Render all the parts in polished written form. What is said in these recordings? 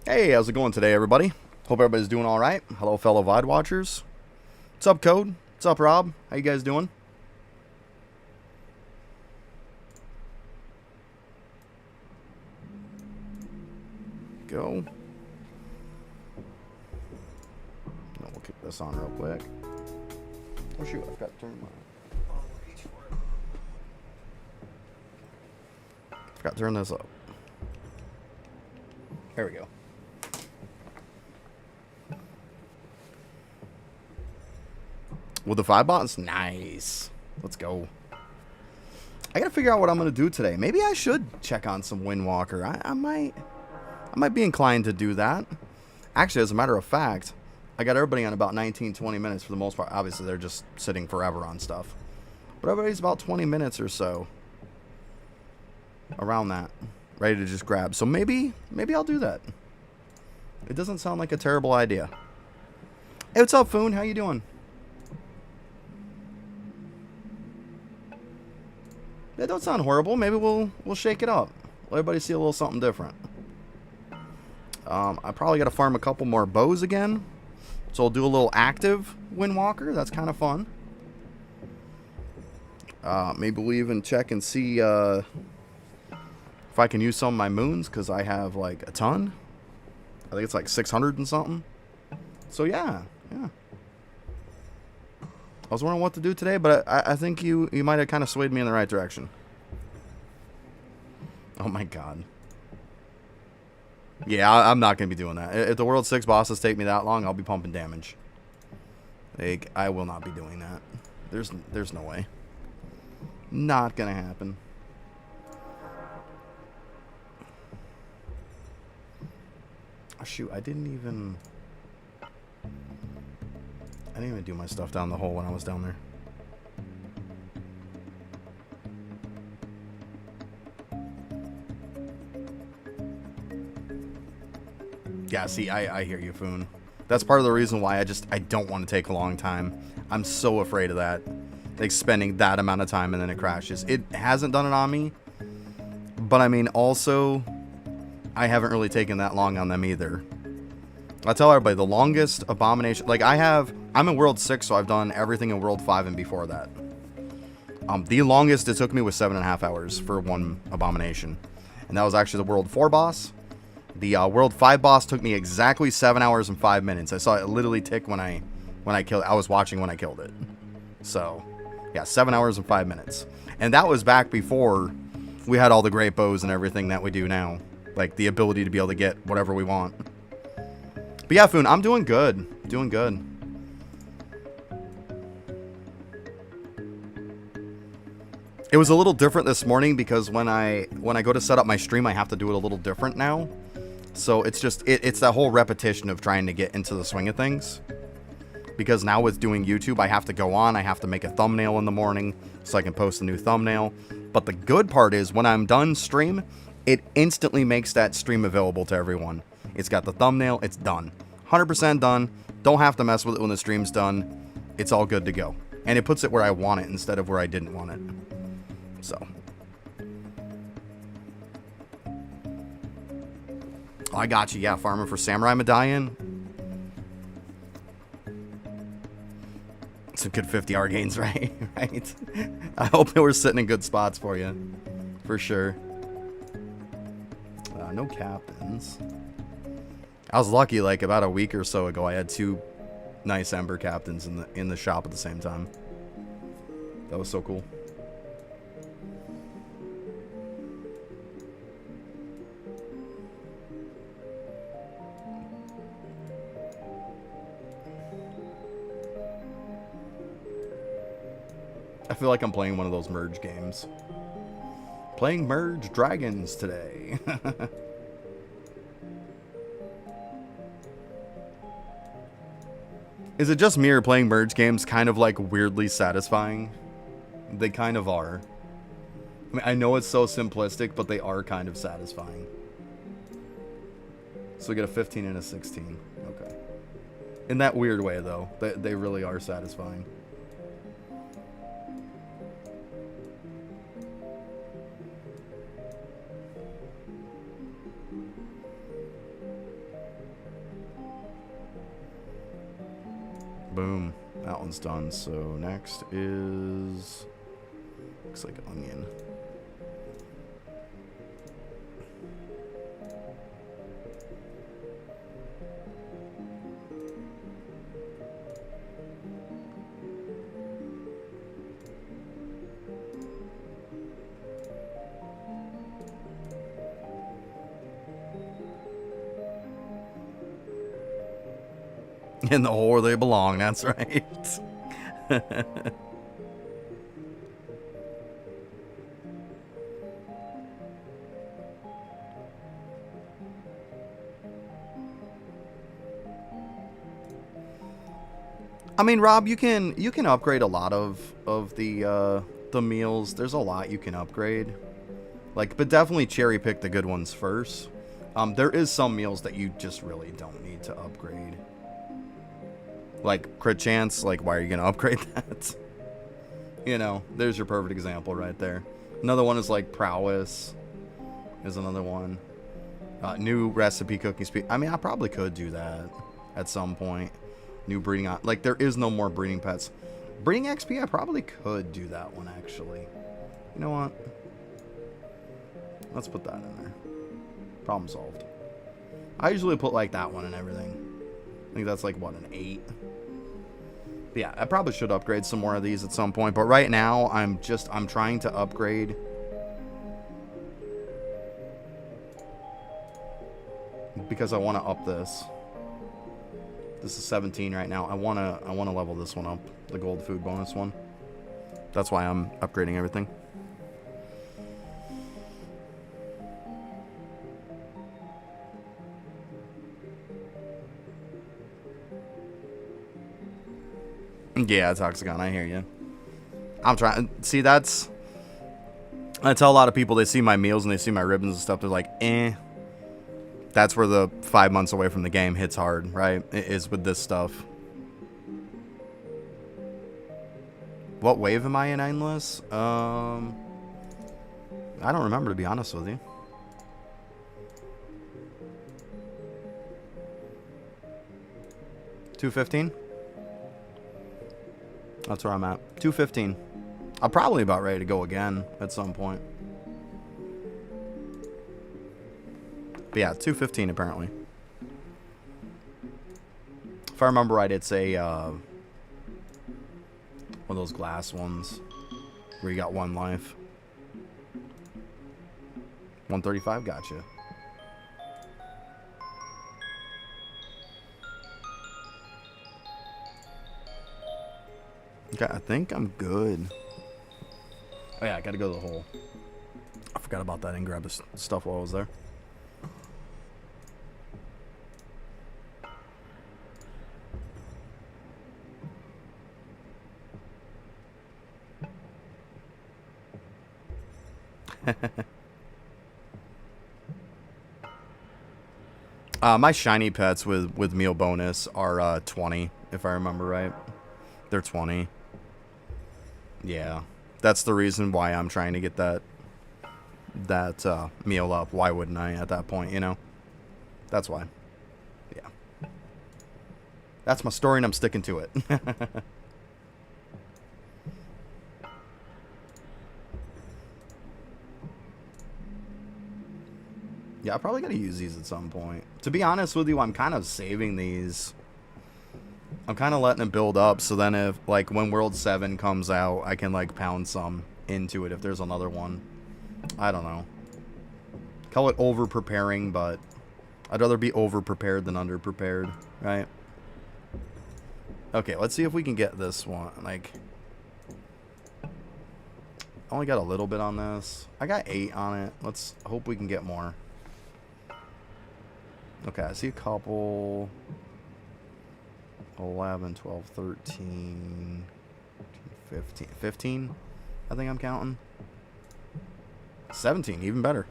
Hey, how's it going today, everybody? Hope everybody's doing all right. Hello, fellow VOD watchers. What's up, Code? What's up, Rob? How you guys doing? Go. No, we'll kick this on real quick. Oh shoot, I've got to turn Forgot to turn this up. There we go. With the 5 bots? Nice. Let's go. I gotta figure out what I'm gonna do today. Maybe I should check on some Windwalker. I might be inclined to do that. Actually, as a matter of fact, I got everybody on about 19-20 minutes for the most part. Obviously, they're just sitting forever on stuff. But everybody's about 20 minutes or so. Around that. Ready to just grab. So maybe I'll do that. It doesn't sound like a terrible idea. Hey, what's up, Foon? How you doing? That don't sound horrible. Maybe we'll shake it up. Let everybody see a little something different. I probably got to farm a couple more bows again. So I'll do a little active Windwalker. That's kind of fun. Maybe we'll even check and see if I can use some of my moons, because I have like a ton. I think it's like 600 and something. So yeah. I was wondering what to do today, but I think you might have kind of swayed me in the right direction. Oh my god. Yeah, I'm not going to be doing that. If the World 6 bosses take me that long, I'll be pumping damage. Like, I will not be doing that. There's no way. Not going to happen. Oh, shoot, I didn't even do my stuff down the hole when I was down there. Yeah, see, I hear you, Foon. That's part of the reason why I don't want to take a long time. I'm so afraid of that. Like, spending that amount of time and then it crashes. It hasn't done it on me. But, I mean, also, I haven't really taken that long on them either. I tell everybody, the longest abomination... Like, I'm in World 6, so I've done everything in World 5 and before that. The longest it took me was 7.5 hours for one abomination. And that was actually the World 4 boss. The World 5 boss took me exactly 7 hours and 5 minutes. I saw it literally tick when I killed it. I was watching when I killed it. So, yeah, 7 hours and 5 minutes. And that was back before we had all the great bows and everything that we do now. Like, the ability to be able to get whatever we want. But yeah, Foon, I'm doing good. Doing good. It was a little different this morning because when I go to set up my stream, I have to do it a little different now. So it's just, it's that whole repetition of trying to get into the swing of things. Because now with doing YouTube, I have to go on, I have to make a thumbnail in the morning so I can post a new thumbnail. But the good part is when I'm done stream, it instantly makes that stream available to everyone. It's got the thumbnail, it's done. 100% done. Don't have to mess with it when the stream's done. It's all good to go. And it puts it where I want it instead of where I didn't want it. So. Oh, I got you. Yeah, farming for Samurai Medallion. Some good 50R gains, right? Right. I hope they were sitting in good spots for you. For sure. No captains. I was lucky, like about a week or so ago, I had 2 nice Ember captains in the shop at the same time. That was so cool. I feel like I'm playing one of those merge games. Playing Merge Dragons today. Is it just me or playing merge games kind of like weirdly satisfying? They kind of are. I mean, I know it's so simplistic, but they are kind of satisfying. So we get a 15 and a 16. Okay. In that weird way, though. They really are satisfying. Boom. That one's done. So next is... looks like onion. In the hole where they belong, that's right. I mean, Rob, you can upgrade a lot of the meals. There's a lot you can upgrade. Like, but definitely cherry pick the good ones first. There is some meals that you just really don't need to upgrade. Like crit chance, like why are you gonna upgrade that? You know, there's your perfect example right there. Another one is like prowess. Is another one. New recipe cooking speed. I mean, I probably could do that at some point. New breeding, like there is no more breeding pets. Breeding XP, I probably could do that one actually. You know what? Let's put that in there. Problem solved. I usually put like that one and everything. I think that's like what, an 8. But yeah, I probably should upgrade some more of these at some point. But right now, I'm trying to upgrade. Because I want to up this. This is 17 right now. I want to level this one up, the gold food bonus one. That's why I'm upgrading everything. Yeah, Toxicon, I hear you. I'm trying. See, that's... I tell a lot of people, they see my meals and they see my ribbons and stuff, they're like, eh. That's where the 5 months away from the game hits hard, right? It is with this stuff. What wave am I in Endless? I don't remember, to be honest with you. $215? That's where I'm at. 215. I'm probably about ready to go again at some point. But yeah, 215 apparently. If I remember right, it's a one of those glass ones where you got 1 life. 135, gotcha. Okay, I think I'm good. Oh yeah, I gotta go to the hole. I forgot about that and grab the stuff while I was there. My shiny pets with meal bonus are 20, if I remember right. They're 20. Yeah, that's the reason why I'm trying to get that meal up. Why wouldn't I at that point, you know? That's why. Yeah. That's my story and I'm sticking to it. Yeah, I probably gotta use these at some point. To be honest with you, I'm kind of saving these. I'm kind of letting it build up, so then if, like, when World 7 comes out, I can, like, pound some into it if there's another one. I don't know. Call it over-preparing, but I'd rather be over-prepared than under-prepared, right? Okay, let's see if we can get this one. Like, I only got a little bit on this. I got 8 on it. Let's hope we can get more. Okay, I see a couple... 11, 12, 13, 15, 15, I think I'm counting. 17, even better.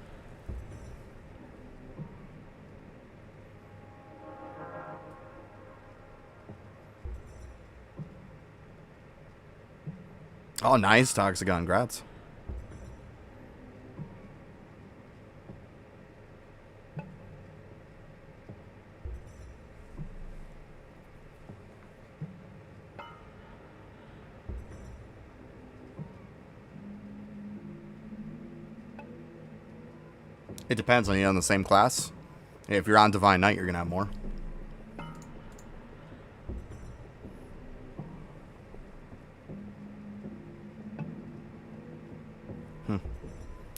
Oh, nice, Toxicon, congrats. It depends on you on the same class. If you're on Divine Knight, you're gonna have more.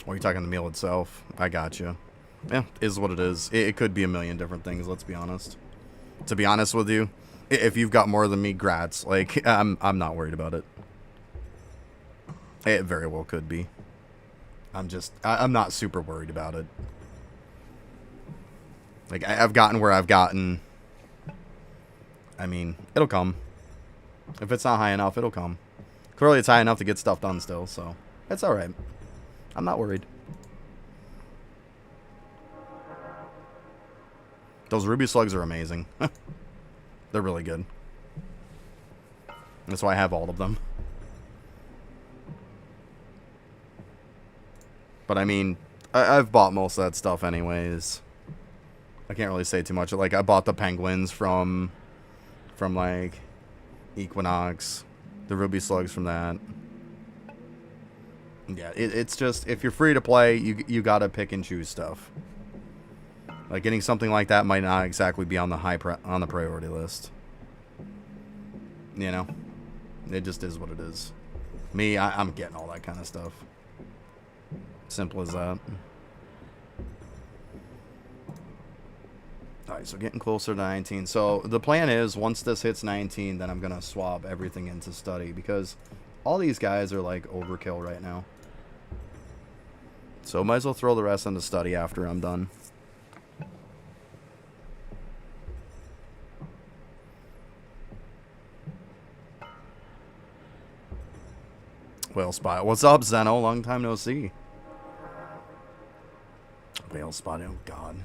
Or are you talking the meal itself? I got you. Yeah, is what it is. It could be a million different things. Let's be honest. To be honest with you, if you've got more than me, grats. Like I'm not worried about it. It very well could be. I'm not super worried about it. Like I've gotten where I've gotten. I mean, it'll come. If it's not high enough, it'll come. Clearly, it's high enough to get stuff done still, so it's all right. I'm not worried. Those ruby slugs are amazing. They're really good. That's why I have all of them. But I mean, I've bought most of that stuff anyways. I can't really say too much. Like, I bought the penguins from like, Equinox. The ruby slugs from that. Yeah, it's just, if you're free to play, you gotta pick and choose stuff. Like, getting something like that might not exactly be on the on the priority list. You know? It just is what it is. Me, I'm getting all that kind of stuff. Simple as that. Alright, so getting closer to 19. So, the plan is, once this hits 19, then I'm gonna swap everything into study, because all these guys are, like, overkill right now. So, might as well throw the rest into study after I'm done. Whale Spot. What's up, Zeno? Long time no see. Whale Spot. Oh, God.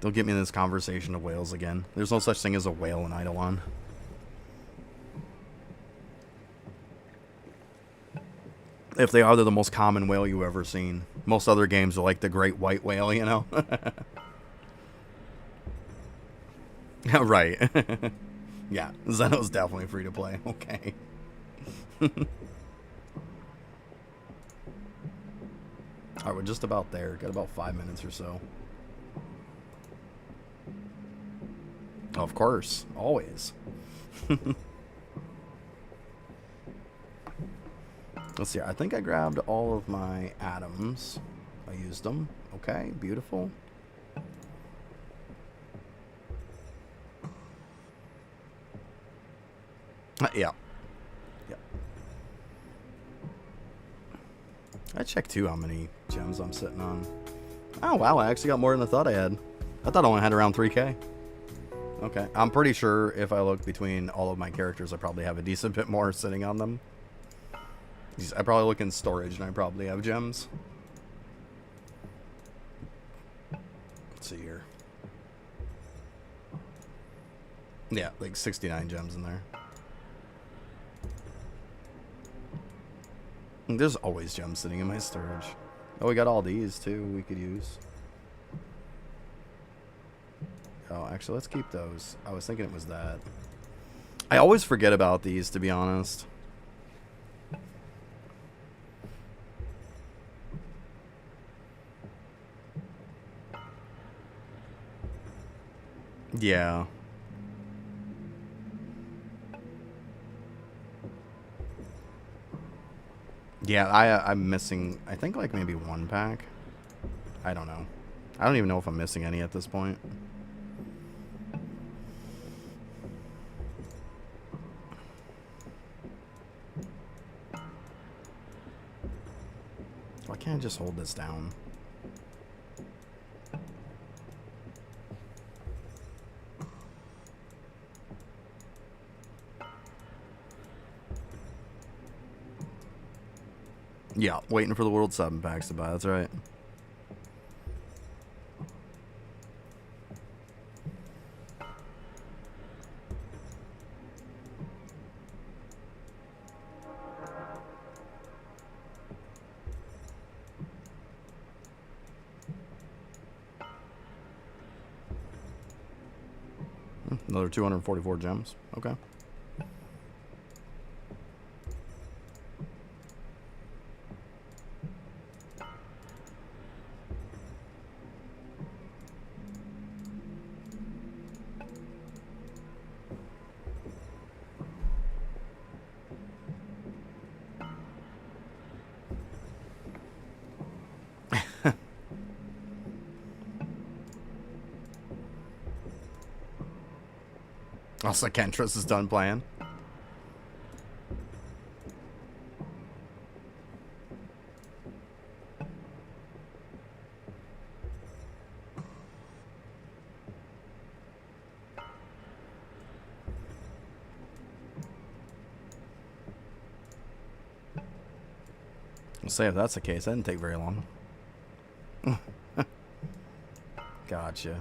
Don't get me in this conversation of whales again. There's no such thing as a whale in Eidolon. If they are, they're the most common whale you've ever seen. Most other games are like the great white whale, you know? Right. Yeah, Zeno's definitely free to play. Okay. Alright, we're just about there. Got about 5 minutes or so. Of course. Always. Let's see. I think I grabbed all of my atoms. I used them. Okay, beautiful. Yeah. Yeah. I checked too how many gems I'm sitting on. Oh wow, I actually got more than I thought I had. I thought I only had around 3K. Okay, I'm pretty sure if I look between all of my characters, I probably have a decent bit more sitting on them. I probably look in storage and I probably have gems. Let's see here. Yeah, like 69 gems in there. There's always gems sitting in my storage. Oh, we got all these too we could use. Oh, actually, let's keep those. I was thinking it was that. I always forget about these, to be honest. Yeah. Yeah, I'm missing, I think, like, maybe one pack. I don't know. I don't even know if I'm missing any at this point. Why can't I just hold this down? Yeah, waiting for the World 7 packs to buy, that's right. Another 244 gems. Okay. Also, Kentros is done playing. I'll say if that's the case, that didn't take very long. Gotcha.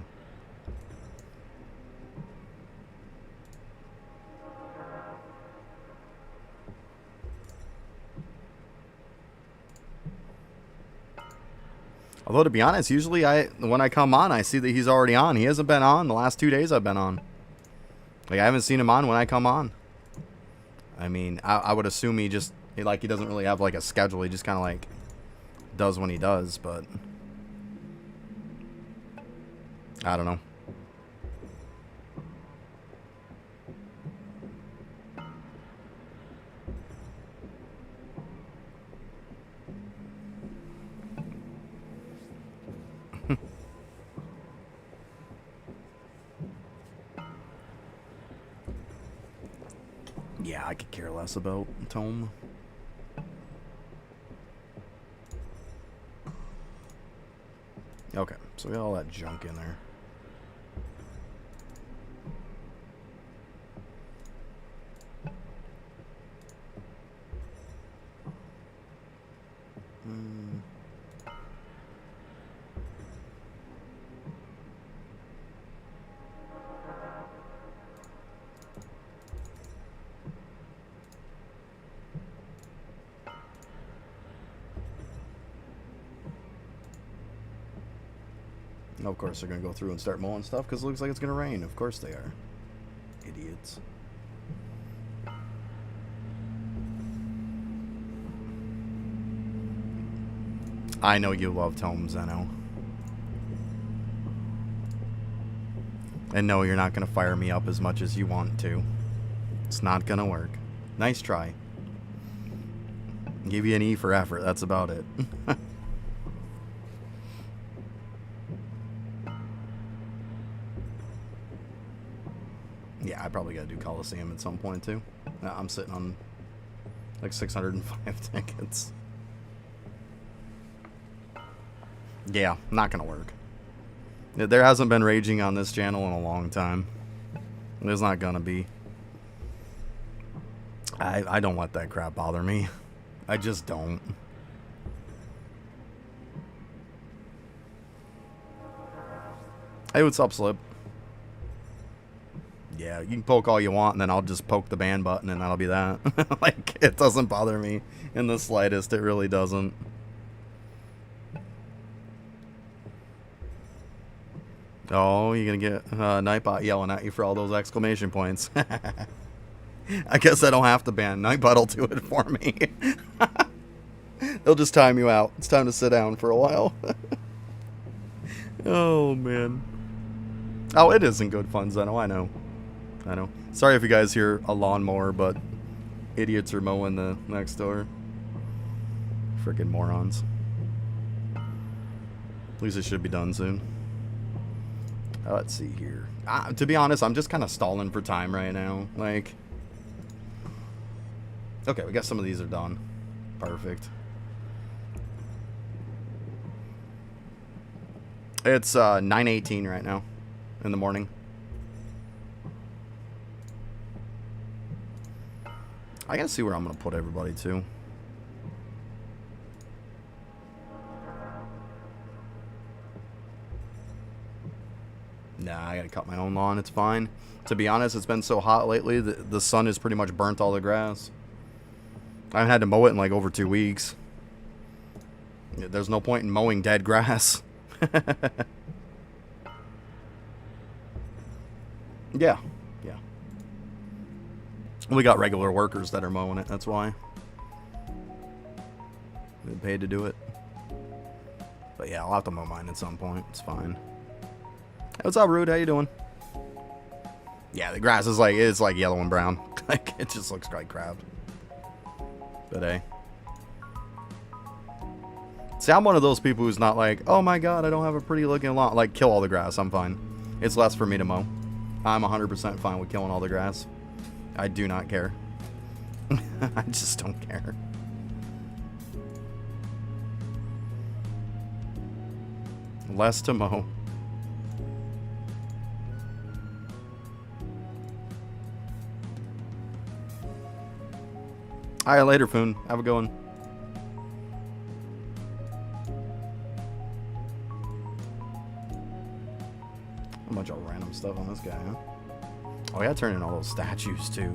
Although, to be honest, usually when I come on, I see that he's already on. He hasn't been on the last 2 days I've been on. Like, I haven't seen him on when I come on. I mean, I would assume he doesn't really have, like, a schedule. He just kind of, like, does when he does, but I don't know. Yeah, I could care less about Tome. Okay, so we got all that junk in there. Of course they're going to go through and start mowing stuff because it looks like it's going to rain. Of course they are. Idiots. I know you love Tome, Zeno. And no, you're not going to fire me up as much as you want to. It's not going to work. Nice try. Give you an E for effort. That's about it. Yeah, I probably got to do Coliseum at some point, too. I'm sitting on, like, 605 tickets. Yeah, not going to work. There hasn't been raging on this channel in a long time. There's not going to be. I don't let that crap bother me. I just don't. Hey, what's up, Slip? Yeah, you can poke all you want, and then I'll just poke the ban button, and that'll be that. Like, it doesn't bother me in the slightest. It really doesn't. Oh, you're going to get Nightbot yelling at you for all those exclamation points. I guess I don't have to ban. Nightbot will do it for me. They'll just time you out. It's time to sit down for a while. Oh, man. Oh, it isn't good fun, Zeno. I know. I know. Sorry if you guys hear a lawnmower, but idiots are mowing the next door. Freaking morons. At least it should be done soon. Let's see here. To be honest, I'm just kind of stalling for time right now. Like, okay, we got some of these are done. Perfect. It's 9:18 right now in the morning. I gotta see where I'm gonna put everybody to. Nah, I gotta cut my own lawn. It's fine. To be honest, it's been so hot lately that the sun has pretty much burnt all the grass. I haven't had to mow it in like over 2 weeks. There's no point in mowing dead grass. Yeah. Yeah. We got regular workers that are mowing it. That's why. They paid to do it. But yeah, I'll have to mow mine at some point. It's fine. Hey, what's up, Rude? How you doing? Yeah, the grass is like, it's like yellow and brown. Like, it just looks like crap. But hey. See, I'm one of those people who's not like, oh my god, I don't have a pretty looking lawn. Like, kill all the grass, I'm fine. It's less for me to mow. I'm 100% fine with killing all the grass. I do not care. I just don't care. Less to mow. Alright, later, Foon. Have a good one. A bunch of random stuff on this guy, huh? Oh, I gotta turn in all those statues, too.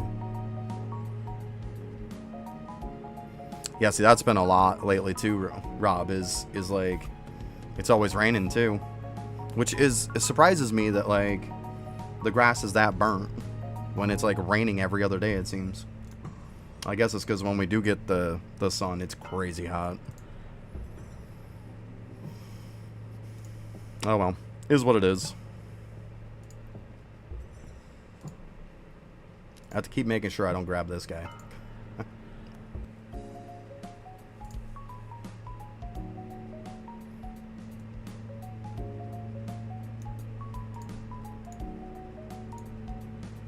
Yeah, see, that's been a lot lately, too, Rob, is like, it's always raining, too. Which is, it surprises me that, like, the grass is that burnt when it's, like, raining every other day, it seems. I guess it's because when we do get the sun, it's crazy hot. Oh, well. Is what it is. I have to keep making sure I don't grab this guy.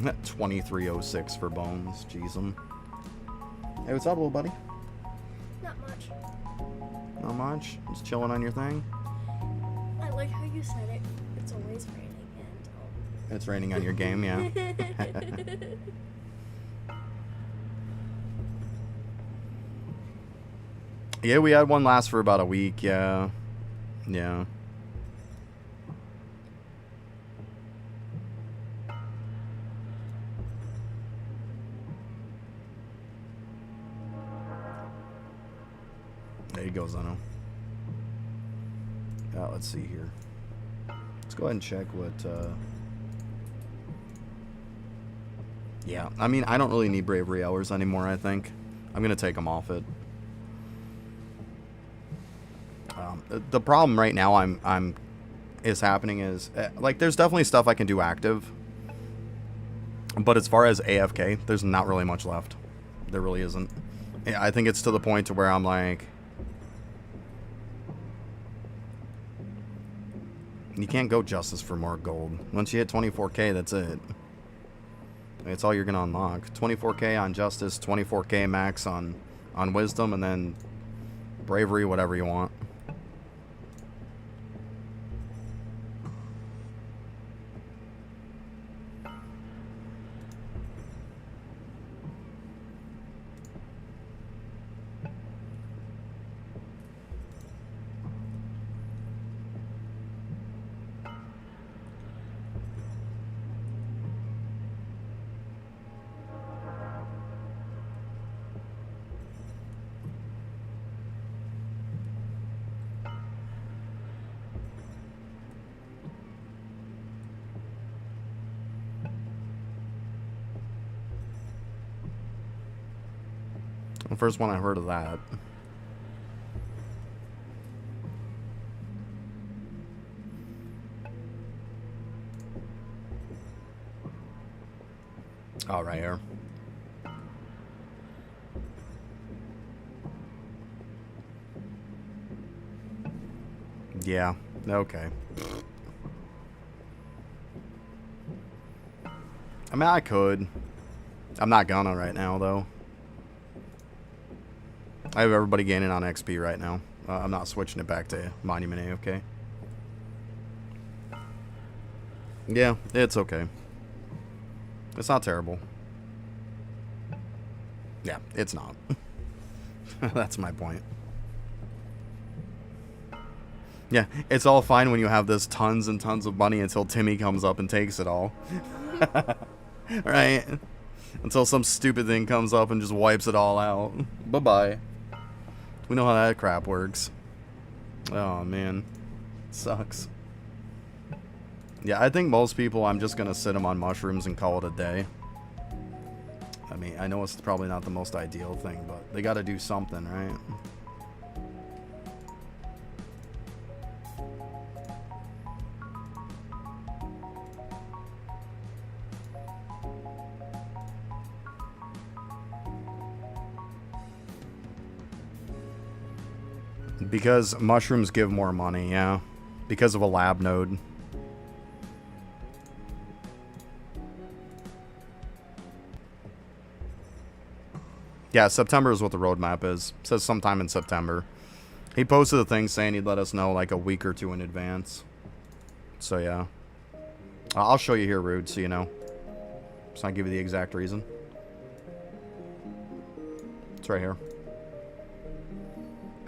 That 2306 for bones. Jeez, hey, what's up, little buddy? Not much. Not much? Just chilling on your thing? I like how you said it. It's always raining and... It's raining on your game, yeah. Yeah, we had one last for about a week, yeah. Yeah. There he goes, Zeno. Let's see here. Let's go ahead and check what, yeah, I mean, I don't really need bravery hours anymore, I think. I'm gonna take them off it. The problem right now is happening is, like, there's definitely stuff I can do active. But as far as AFK, there's not really much left. There really isn't. I think it's to the point to where I'm like... You can't go Justice for more gold. Once you hit 24k, that's it. It's all you're going to unlock. 24k on Justice, 24k max on Wisdom, and then Bravery, whatever you want. The first one I heard of that. Oh, right here. Yeah, okay. I mean, I could. I'm not gonna right now, though. I have everybody gaining on XP right now. I'm not switching it back to Monument AFK. Yeah, it's okay. It's not terrible. Yeah, it's not. That's my point. Yeah, it's all fine when you have this tons and tons of money until Timmy comes up and takes it all. Right? Until some stupid thing comes up and just wipes it all out. Bye-bye. We know how that crap works. Oh, man. Sucks. Yeah, I think most people, I'm just going to sit them on mushrooms and call it a day. I mean, I know it's probably not the most ideal thing, but they got to do something, right? Because mushrooms give more money, yeah. Because of a lab node. Yeah, September is what the roadmap is. It says sometime in September. He posted a thing saying he'd let us know like a week or two in advance. So yeah. I'll show you here, Rude, so you know. Just not give you the exact reason. It's right here.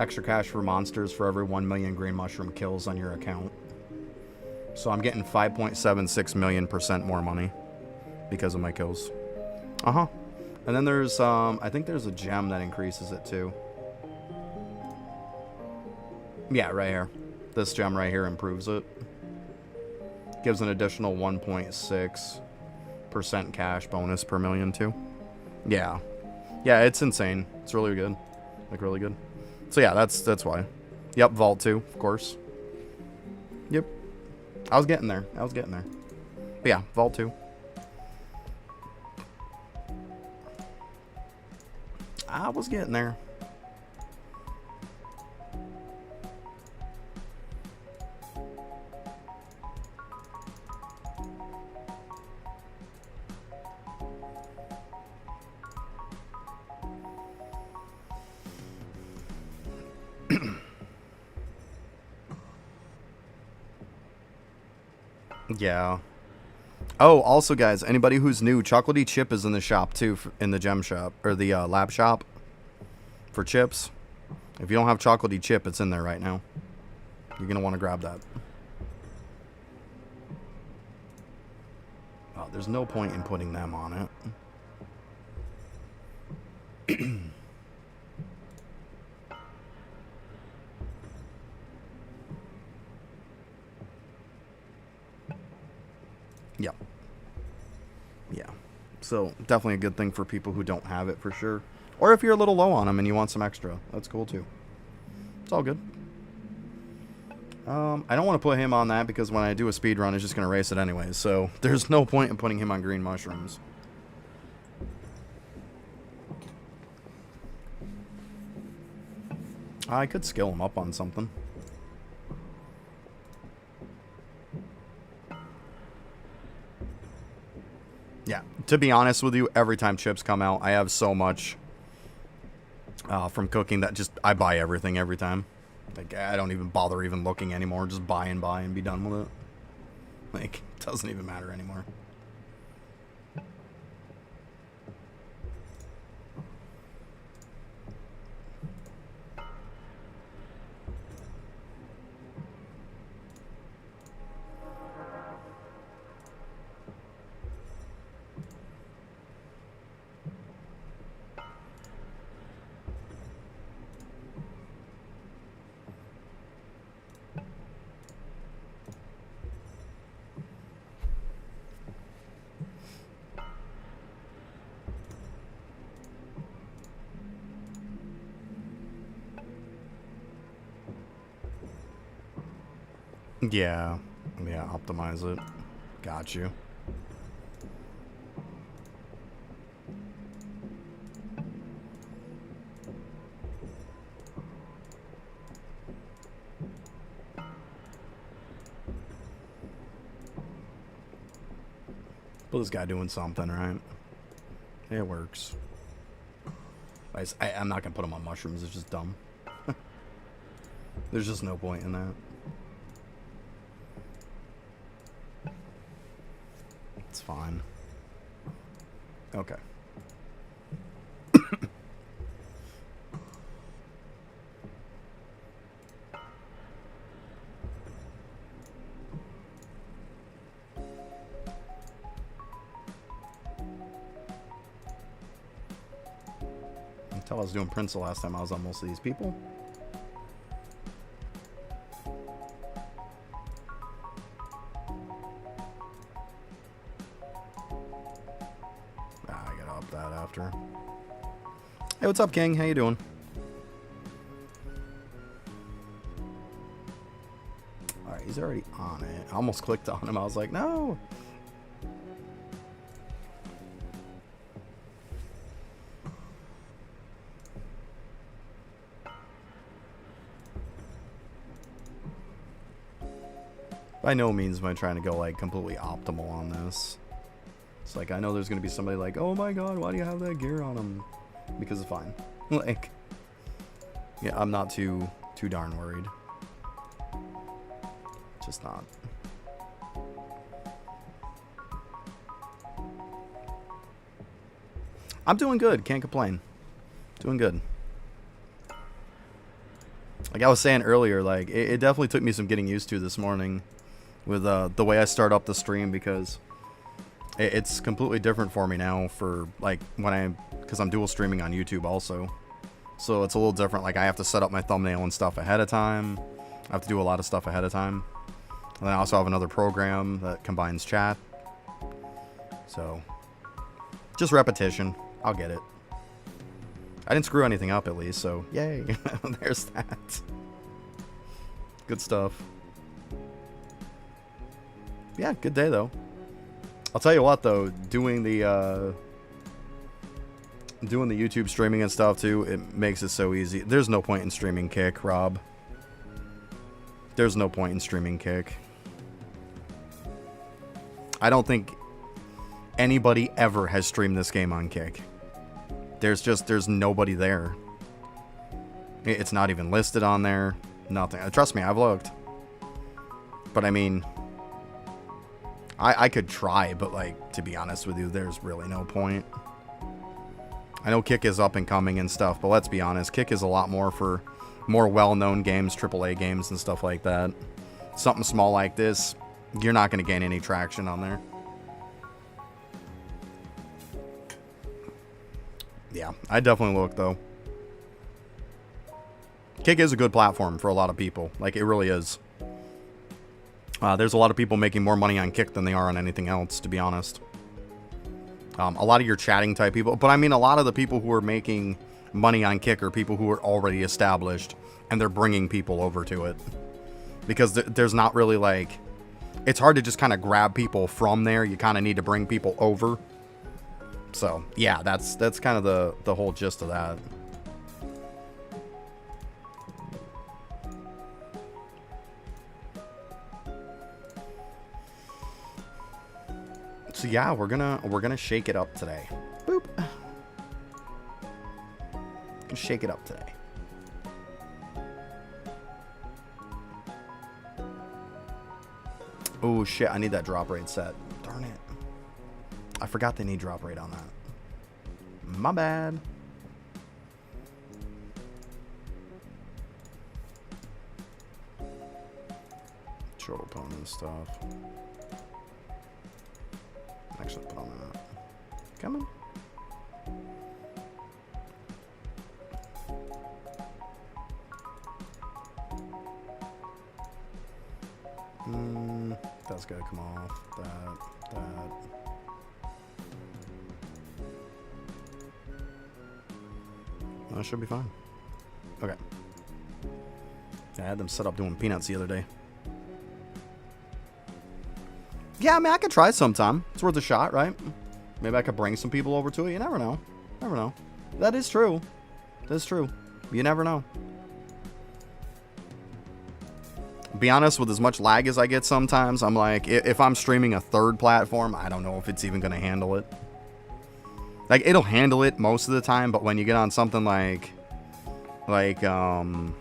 Extra cash for monsters for every 1 million green mushroom kills on your account. So I'm getting 5.76 million% more money because of my kills. Uh-huh. And then there's, I think there's a gem that increases it too. Yeah, right here. This gem right here improves it. Gives an additional 1.6% cash bonus per million too. Yeah. Yeah, it's insane. It's really good. Like, really good. So yeah, that's why. Yep, Vault 2, of course. Yep. I was getting there. But yeah, Vault 2. I was getting there. Yeah. Oh, also, guys, anybody who's new, Chocolatey Chip is in the shop, too, in the gem shop, or the lab shop for chips. If you don't have Chocolatey Chip, it's in there right now. You're going to want to grab that. Oh, there's no point in putting them on it. Yep. Yeah. So, definitely a good thing for people who don't have it, for sure. Or if you're a little low on them and you want some extra. That's cool, too. It's all good. I don't want to put him on that because when I do a speed run, it's just going to race it anyways. So, there's no point in putting him on green mushrooms. I could skill him up on something. Yeah, to be honest with you, every time chips come out, I have so much from cooking that just, I buy everything every time. Like, I don't even bother even looking anymore. Just buy and be done with it. Like, it doesn't even matter anymore. Yeah. Yeah, optimize it. Got you. But this guy doing something, right? It works. I'm not going to put him on mushrooms. It's just dumb. There's just no point in that. It's fine. Okay. Until I was doing Prince the last time I was on most of these people. I gotta up that after. Hey, what's up, King? How you doing? Alright, he's already on it. I almost clicked on him. I was like, no! By no means am I trying to go like completely optimal on this. It's like I know there's gonna be somebody like, oh my god, why do you have that gear on him? because it's fine. Like, yeah, I'm not too darn worried. Just not. I'm doing good. Can't complain. Doing good. Like I was saying earlier, like it definitely took me some getting used to this morning with the way I start up the stream, because it's completely different for me now for like because I'm dual streaming on YouTube also. So it's a little different. Like I have to set up my thumbnail and stuff ahead of time. I have to do a lot of stuff ahead of time. And then I also have another program that combines chat. So just repetition. I'll get it. I didn't screw anything up at least, so yay. There's that. Good stuff. Yeah, good day though. I'll tell you what though, doing the YouTube streaming and stuff too, it makes it so easy. There's no point in streaming Kick, Rob. There's no point in streaming Kick. I don't think anybody ever has streamed this game on Kick. There's nobody there. It's not even listed on there. Nothing. Trust me, I've looked. But I mean, I could try, but like, to be honest with you, there's really no point. I know Kick is up and coming and stuff, but let's be honest, Kick is a lot more for more well-known games, AAA games and stuff like that. Something small like this, you're not going to gain any traction on there. Yeah, I definitely look though. Kick is a good platform for a lot of people. Like, it really is. There's a lot of people making more money on Kick than they are on anything else, to be honest. A lot of your chatting type people, but I mean a lot of the people who are making money on Kick are people who are already established, and they're bringing people over to it. Because there's not really like... It's hard to just kind of grab people from there. You kind of need to bring people over. So, yeah, that's kind of the whole gist of that. So yeah, we're gonna shake it up today. Boop. Shake it up today. Oh shit, I need that drop rate set. Darn it. I forgot they need drop rate on that. My bad. Show opponent stuff. Actually put on that. Come on. That's gotta come off. That. That should be fine. Okay. I had them set up doing peanuts the other day. Yeah, I mean, I could try sometime. It's worth a shot, right? Maybe I could bring some people over to it. You never know. Never know. That is true. That is true. You never know. Be honest, with as much lag as I get sometimes, I'm like, if I'm streaming a third platform, I don't know if it's even going to handle it. Like, it'll handle it most of the time, but when you get on something like Arcane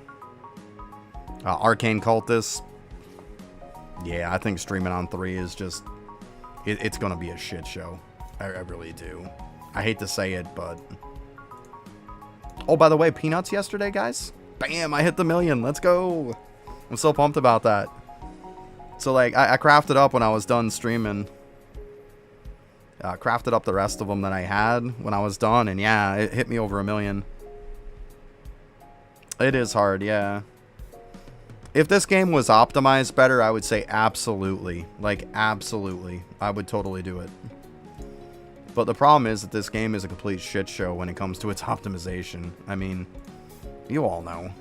Cultist, yeah, I think streaming on 3 is just, it's going to be a shit show. I really do. I hate to say it, but... Oh, by the way, peanuts yesterday, guys. Bam, I hit the 1,000,000. Let's go. I'm so pumped about that. So, like, I crafted up when I was done streaming. Crafted up the rest of them that I had when I was done, and yeah, it hit me over 1,000,000. It is hard, yeah. If this game was optimized better, I would say absolutely. Like, absolutely. I would totally do it. But the problem is that this game is a complete shit show when it comes to its optimization. I mean, you all know.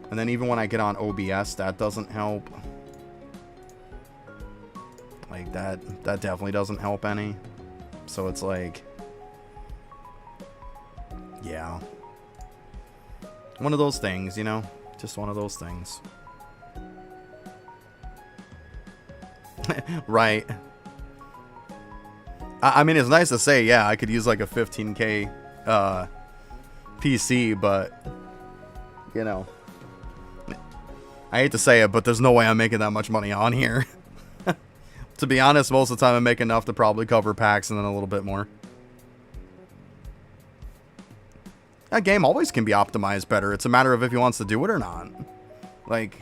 And then even when I get on OBS, that doesn't help. Like, that definitely doesn't help any. So it's like... Yeah. One of those things, you know? Just one of those things. Right. I mean, it's nice to say, yeah, I could use like a 15K PC, but, you know, I hate to say it, but there's no way I'm making that much money on here. To be honest, most of the time I make enough to probably cover packs and then a little bit more. That game always can be optimized better. It's a matter of if he wants to do it or not. Like,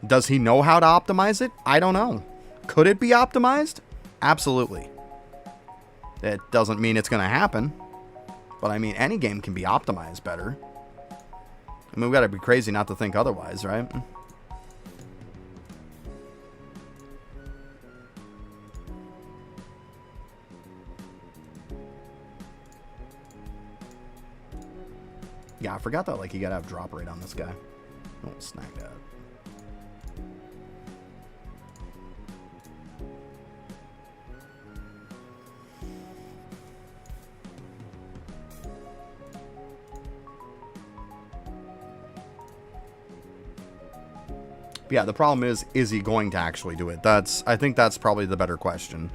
does he know how to optimize it? I don't know. Could it be optimized? Absolutely. It doesn't mean it's going to happen. But I mean, any game can be optimized better. I mean, we've got to be crazy not to think otherwise, right? Yeah, I forgot that, like, you gotta have drop rate on this guy. Oh, snag that. Yeah, the problem is he going to actually do it? I think that's probably the better question.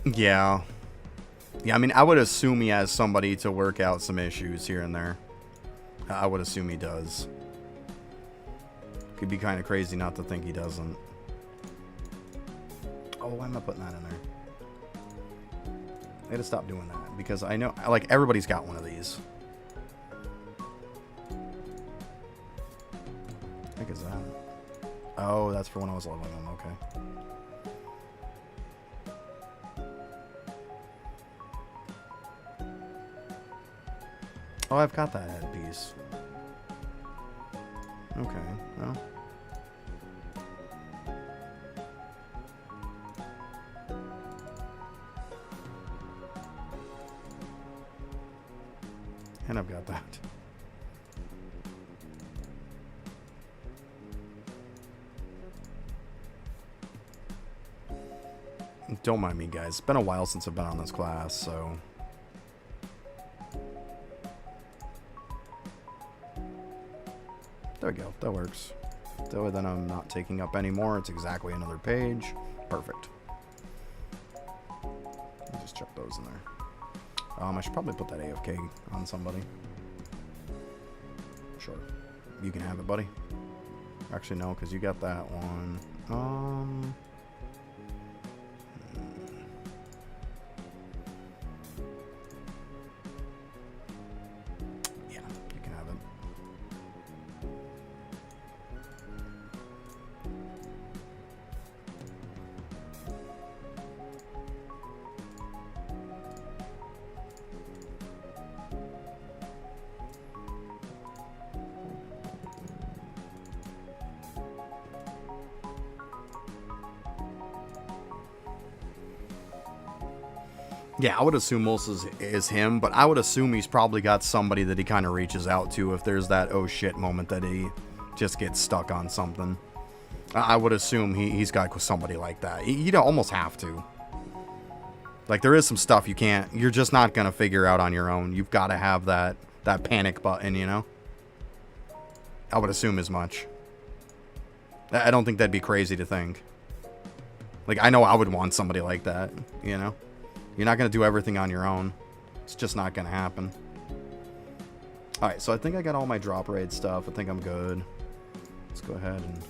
Yeah. Yeah, I mean, I would assume he has somebody to work out some issues here and there. I would assume he does. Could be kind of crazy not to think he doesn't. Oh, why am I putting that in there? I gotta stop doing that, because I know, like, everybody's got one of these. What the heck is that? Oh, that's for when I was leveling them, okay. Oh, I've got that headpiece. Okay, well. And I've got that. Don't mind me, guys. It's been a while since I've been on this class, so... There we go. That works. That way then I'm not taking up any more. It's exactly another page. Perfect. I'll just chuck those in there. I should probably put that AFK on somebody. Sure. You can have it, buddy. Actually, no, because you got that one. Yeah, you can have it. Yeah, I would assume most is him, but I would assume he's probably got somebody that he kind of reaches out to if there's that oh shit moment that he just gets stuck on something. I would assume he's got somebody like that. You don't almost have to. Like, there is some stuff you're just not going to figure out on your own. You've got to have that panic button, you know? I would assume as much. I don't think that'd be crazy to think. Like, I know I would want somebody like that, you know? You're not going to do everything on your own. It's just not going to happen. Alright, so I think I got all my drop raid stuff. I think I'm good. Let's go ahead and...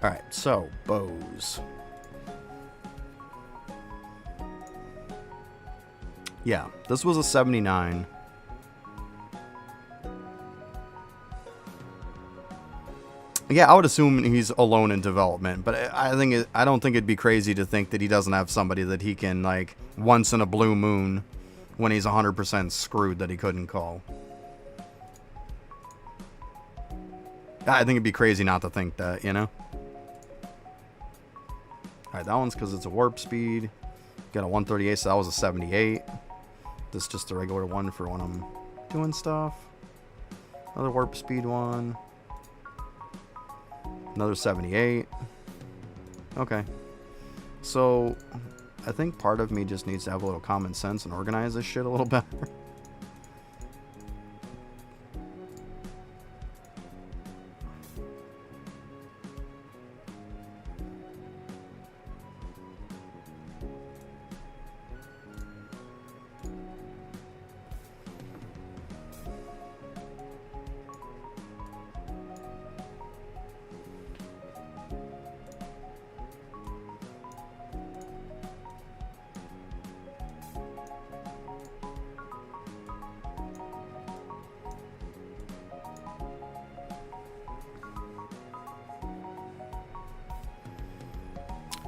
Alright, so, bows. Yeah, this was a 79. Yeah, I would assume he's alone in development, but I don't think it'd be crazy to think that he doesn't have somebody that he can, like, once in a blue moon, when he's 100% screwed, that he couldn't call. I think it'd be crazy not to think that, you know? Alright, that one's because it's a warp speed. Got a 138, so that was a 78. This is just a regular one for when I'm doing stuff. Another warp speed one. Another 78. Okay. So, I think part of me just needs to have a little common sense and organize this shit a little better.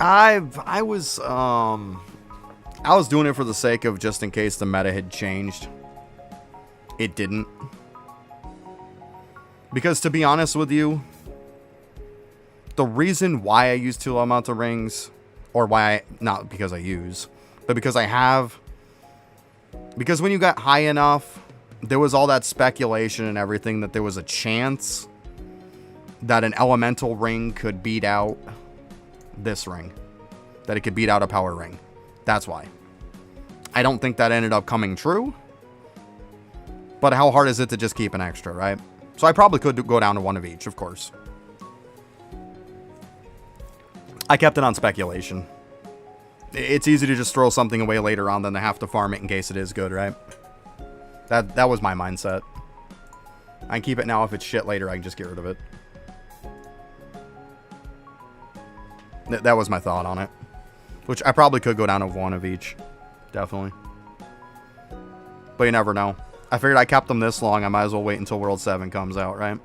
I was doing it for the sake of just in case the meta had changed. It didn't. Because to be honest with you, the reason why I use 2 Elemental Rings, or not because I use, but because I have, because when you got high enough, there was all that speculation and everything that there was a chance that an Elemental Ring could beat out this ring, that it could beat out a power ring. That's why. I don't think that ended up coming true, but how hard is it to just keep an extra, right? So I probably could go down to 1 of each, of course. I kept it on speculation. It's easy to just throw something away later on than to have to farm it in case it is good, right? That was my mindset. I can keep it now. If it's shit later, I can just get rid of it. That was my thought on it. Which I probably could go down to 1 of each. Definitely. But you never know. I figured I kept them this long, I might as well wait until World 7 comes out, right?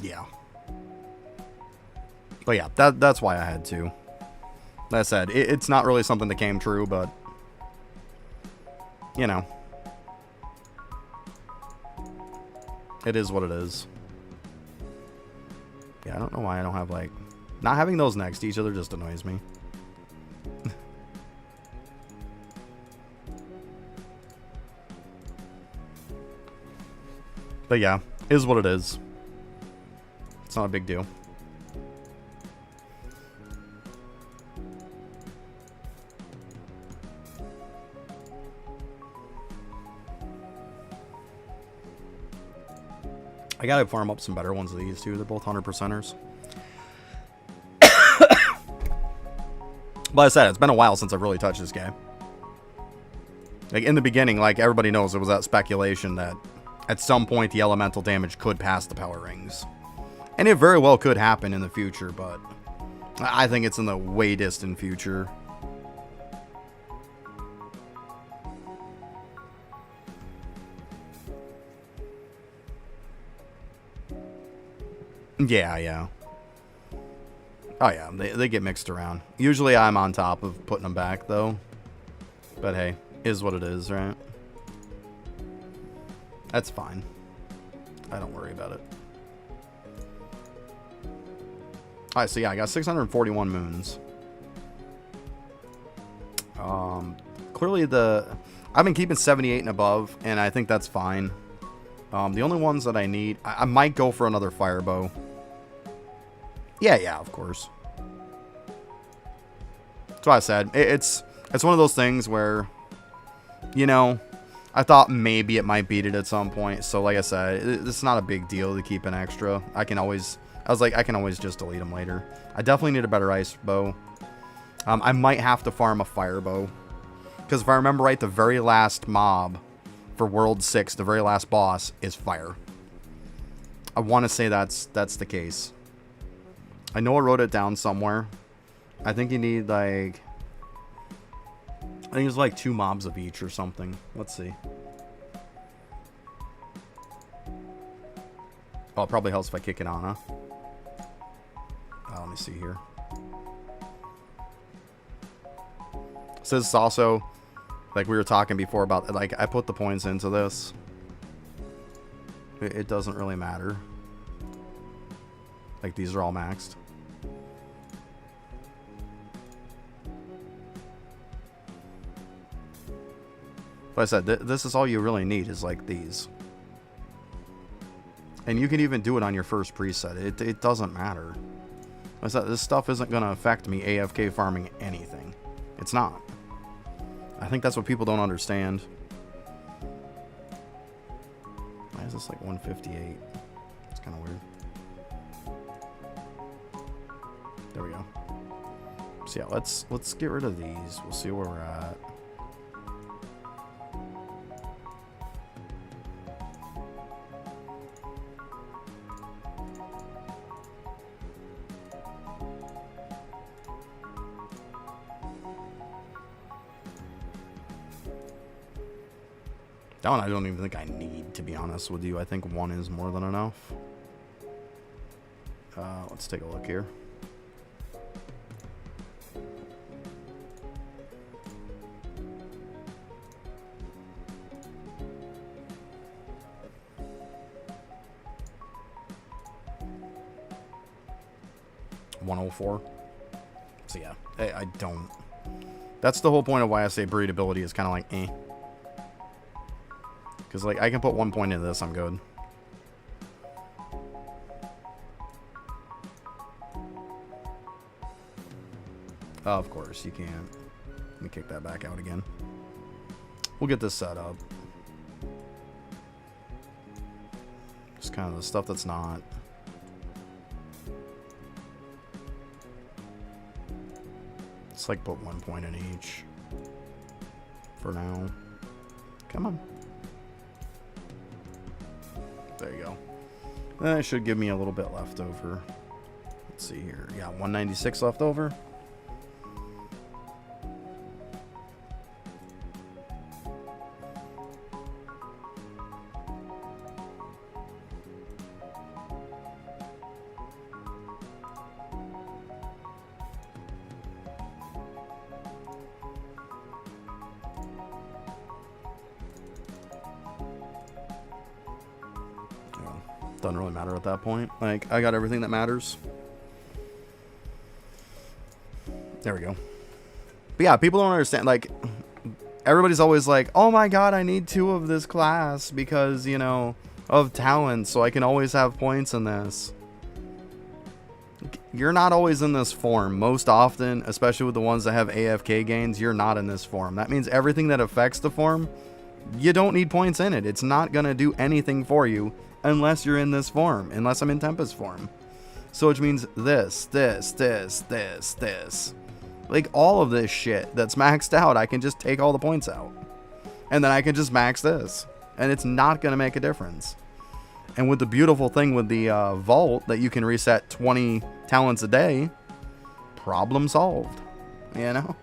Yeah. But yeah, that's why I had to. Like I said, it's not really something that came true, but you know, it is what it is. Yeah, I don't know why I don't have, like, not having those next to each other just annoys me. But yeah, is what it is. It's not a big deal. I gotta farm up some better ones of these too. They're both 100%ers. But I said, it's been a while since I've really touched this game. Like, in the beginning, like, everybody knows, it was that speculation that at some point the elemental damage could pass the power rings. And it very well could happen in the future, but I think it's in the way distant future. Yeah. Oh yeah, they get mixed around. Usually I'm on top of putting them back, though. But hey, is what it is, right? That's fine. I don't worry about it. Alright, so yeah, I got 641 moons. Clearly I've been keeping 78 and above, and I think that's fine. The only ones that I need, I might go for another firebow. Yeah, of course. That's what I said. It's one of those things where, you know, I thought maybe it might beat it at some point. So like I said, it's not a big deal to keep an extra. I can always just delete them later. I definitely need a better ice bow. I might have to farm a firebow. Because if I remember right, the very last mob for World 6, the very last boss, is fire. I want to say that's the case. I know I wrote it down somewhere. I think you need like, I think it's like 2 mobs of each or something. Let's see. Oh, it probably helps if I kick it on, huh? Let me see here. So this is also, like we were talking before about, like I put the points into this. It doesn't really matter. Like these are all maxed. But I said, this is all you really need is like these. And you can even do it on your first preset. It doesn't matter. I said, this stuff isn't going to affect me AFK farming anything. It's not. I think that's what people don't understand. Why is this like 158? It's kind of weird. There we go. So yeah, let's get rid of these. We'll see where we're at. That one I don't even think I need, to be honest with you. I think 1 is more than enough. Let's take a look here. $104. So yeah, I don't. That's the whole point of why I say breedability is kind of like eh. Because, like, I can put 1 point into this, I'm good. Of course, you can't. Let me kick that back out again. We'll get this set up. Just kind of the stuff that's not. Let's, like, put 1 point in each. For now. Come on. There you go. Then it should give me a little bit left over. Let's see here. Yeah, 196 left over. Doesn't really matter at that point. Like, I got everything that matters. There we go. But yeah, people don't understand. Like, everybody's always like, oh my god, I need 2 of this class because, you know, of talent, so I can always have points in this. You're not always in this form. Most often, especially with the ones that have AFK gains, you're not in this form. That means everything that affects the form, you don't need points in it. It's not going to do anything for you unless you're in this form, unless I'm in Tempest form. So which means this. Like all of this shit that's maxed out, I can just take all the points out. And then I can just max this. And it's not going to make a difference. And with the beautiful thing with the vault that you can reset 20 talents a day, problem solved. You know?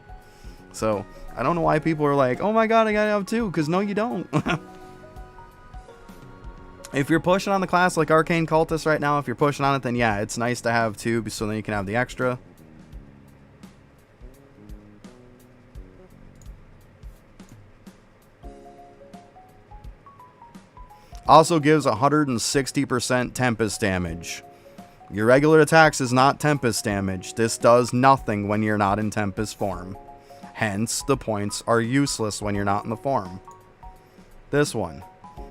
So I don't know why people are like, oh my god, I gotta have 2, because no, you don't. If you're pushing on the class like Arcane Cultist right now, if you're pushing on it, then yeah, it's nice to have 2 so then you can have the extra. Also gives 160% Tempest damage. Your regular attacks is not Tempest damage. This does nothing when you're not in Tempest form. Hence, the points are useless when you're not in the form. This one.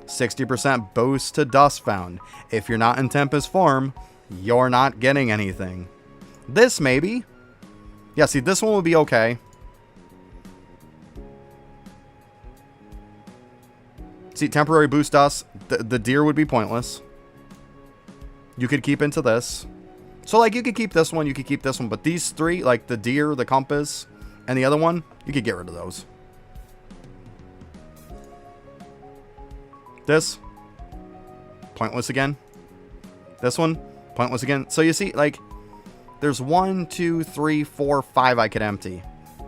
60% boost to Duskbound. If you're not in Tempest form, you're not getting anything. This maybe. Yeah, see, this one would be okay. See, temporary boost dust. The deer would be pointless. You could keep into this. So, like, you could keep this one, you could keep this one. But these 3, like the deer, the compass, and the other one, you could get rid of those. This. Pointless again. This one, pointless again. So you see, like, there's 1, 2, 3, 4, 5 I could empty.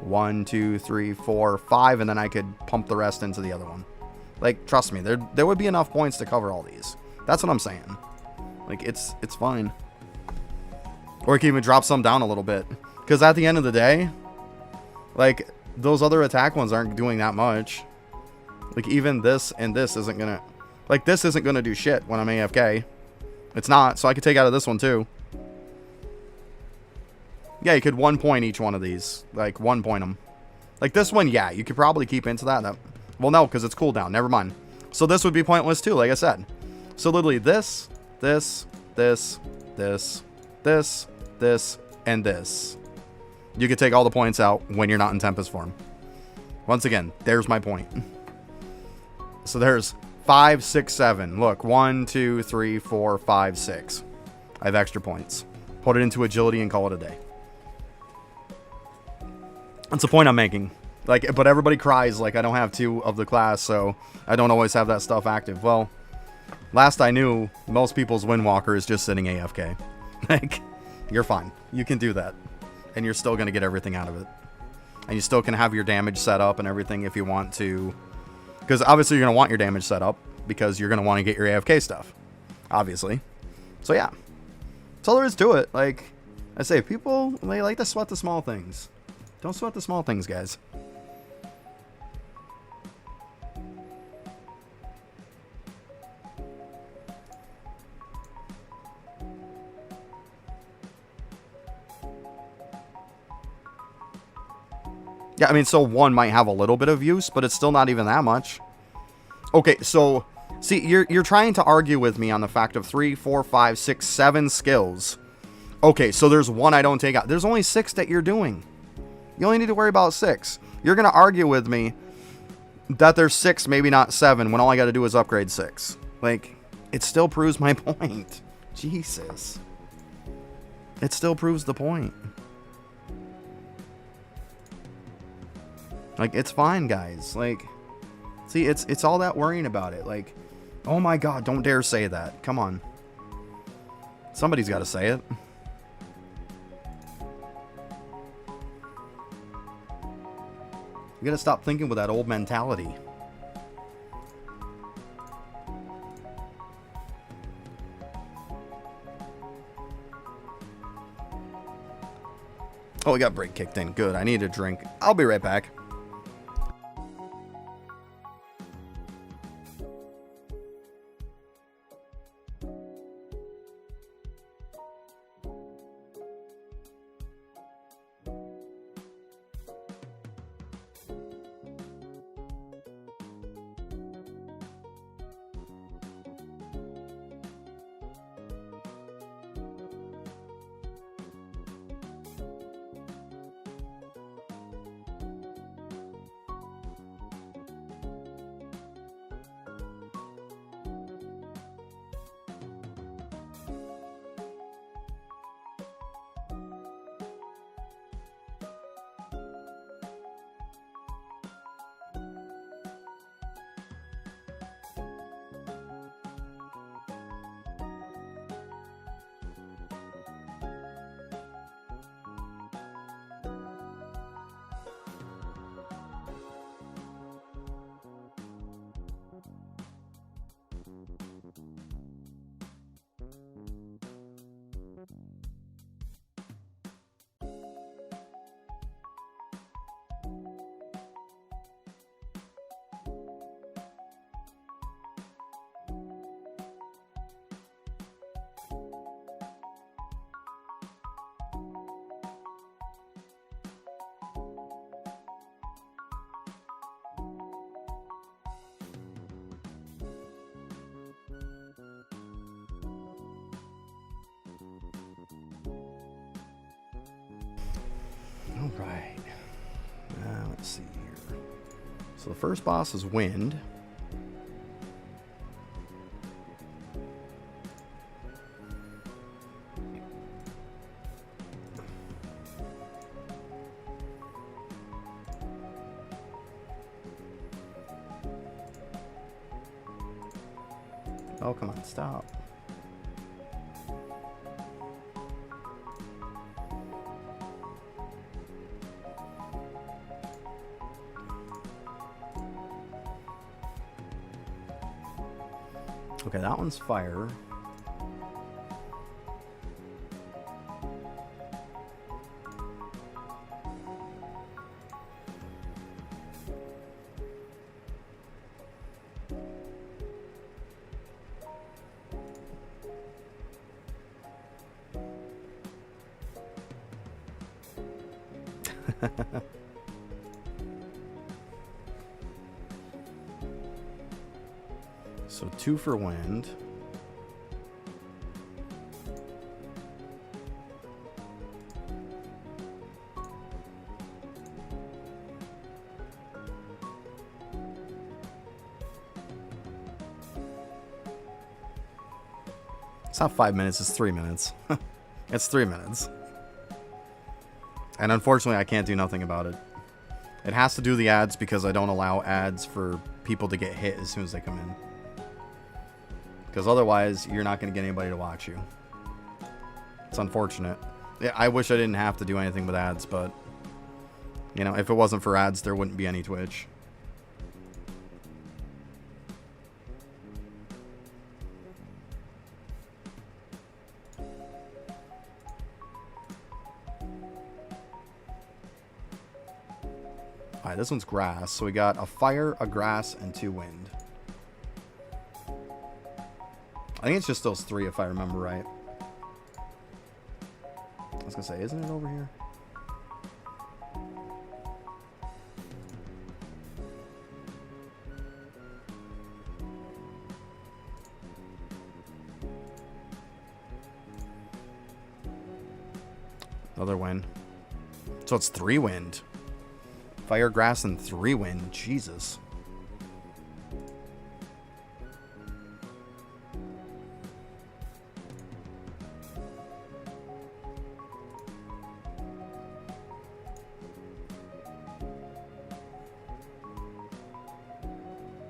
1, 2, 3, 4, 5, and then I could pump the rest into the other one. Like, trust me, there would be enough points to cover all these. That's what I'm saying. Like, it's fine. Or you can even drop some down a little bit. Because at the end of the day, like, those other attack ones aren't doing that much. Like, even this and this isn't gonna... Like, this isn't gonna do shit when I'm AFK. It's not, so I could take out of this one too. Yeah, you could 1 point each one of these. Like, 1 point them. Like, this one, yeah, you could probably keep into that. Well, no, because it's cooldown. Never mind. So this would be pointless too, like I said. So literally this, this, this, this, this, this, and this. You could take all the points out when you're not in Tempest form. Once again, there's my point. So there's 5, 6, 7. Look, 1, 2, 3, 4, 5, 6. I have extra points. Put it into agility and call it a day. That's the point I'm making. Like, but everybody cries like I don't have 2 of the class, so I don't always have that stuff active. Well, last I knew, most people's Windwalker is just sitting AFK. Like, you're fine. You can do that. And you're still going to get everything out of it. And you still can have your damage set up and everything if you want to. Because obviously you're going to want your damage set up, because you're going to want to get your AFK stuff. Obviously. So yeah. That's all there is to it. Like I say, people, they like to sweat the small things. Don't sweat the small things, guys. Yeah, I mean, so 1 might have a little bit of use, but it's still not even that much. Okay, so, see, you're trying to argue with me on the fact of 3, 4, 5, 6, 7 skills. Okay, so there's 1 I don't take out. There's only 6 that you're doing. You only need to worry about 6. You're going to argue with me that there's 6, maybe not 7, when all I got to do is upgrade 6. Like, it still proves my point. Jesus. It still proves the point. Like, it's fine, guys. Like, see, it's all that worrying about it. Like, oh my god, don't dare say that. Come on. Somebody's got to say it. You gotta stop thinking with that old mentality. Oh, we got break kicked in. Good. I need a drink. I'll be right back. Alright. Let's see here. So the first boss is Wind. Oh, come on, stop. Okay, that one's fire. So 2 for wind. It's not 5 minutes, it's 3 minutes. It's 3 minutes. And unfortunately, I can't do nothing about it. It has to do the ads because I don't allow ads for people to get hit as soon as they come in. Because otherwise, you're not going to get anybody to watch you. It's unfortunate. Yeah, I wish I didn't have to do anything with ads, but... You know, if it wasn't for ads, there wouldn't be any Twitch. Alright, this one's grass. So we got a fire, a grass, and 2 wind. I think it's just those 3 if I remember right. I was gonna say, isn't it over here? Another wind. So it's 3 wind. Fire, grass, and 3 wind. Jesus.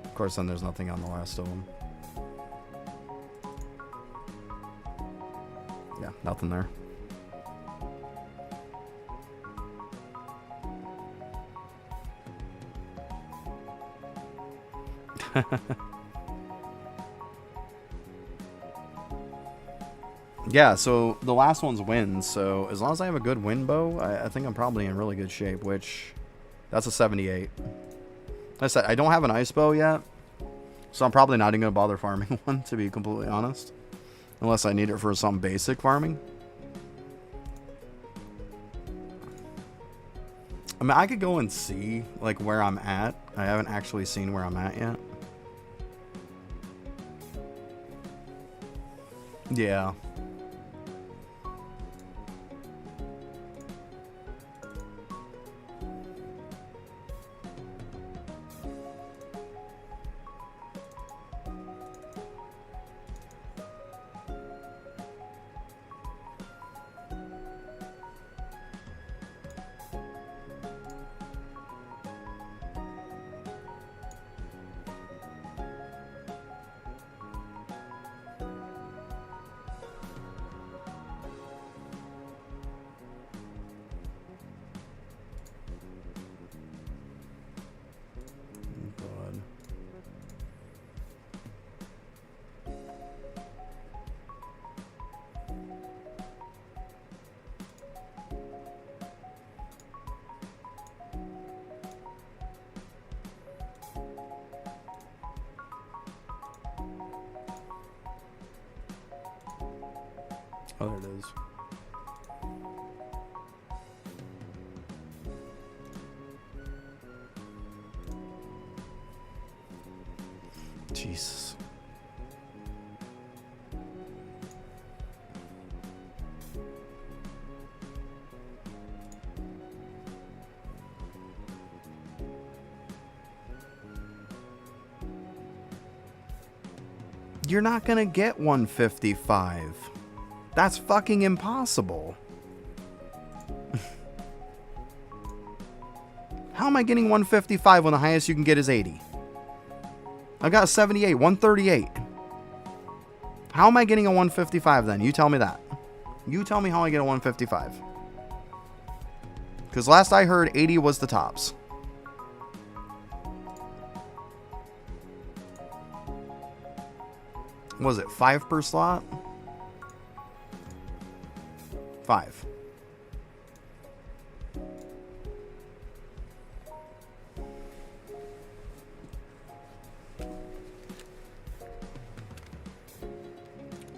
Of course, then there's nothing on the last of them. Yeah, nothing there. Yeah, so the last one's wind, so as long as I have a good wind bow, I think I'm probably in really good shape, which, that's a 78. Like I said, I don't have an ice bow yet, so I'm probably not even going to bother farming one, to be completely honest. Unless I need it for some basic farming. I mean, I could go and see, like, where I'm at. I haven't actually seen where I'm at yet. Yeah. Oh, there it is. Jesus. You're not gonna get 155. That's fucking impossible. How am I getting 155 when the highest you can get is 80? I got a 78, 138. How am I getting a 155 then? You tell me that. You tell me how I get a 155. Because last I heard, 80 was the tops. Was it 5 per slot? 5.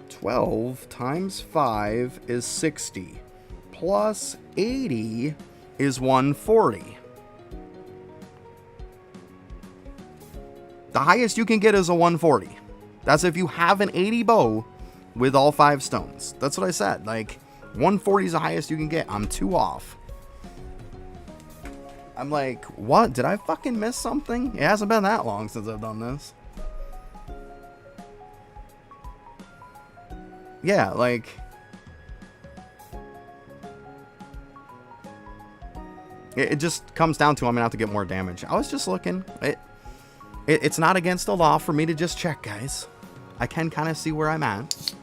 $12 times 5 is 60. Plus 80 is 140. The highest you can get is a 140. That's if you have an 80 bow with all 5 stones. That's what I said. Like, 140 is the highest you can get. I'm 2 off. I'm like, what? Did I fucking miss something? It hasn't been that long since I've done this. Yeah, like... It just comes down to I'm going to have to get more damage. I was just looking. It's not against the law for me to just check, guys. I can kind of see where I'm at.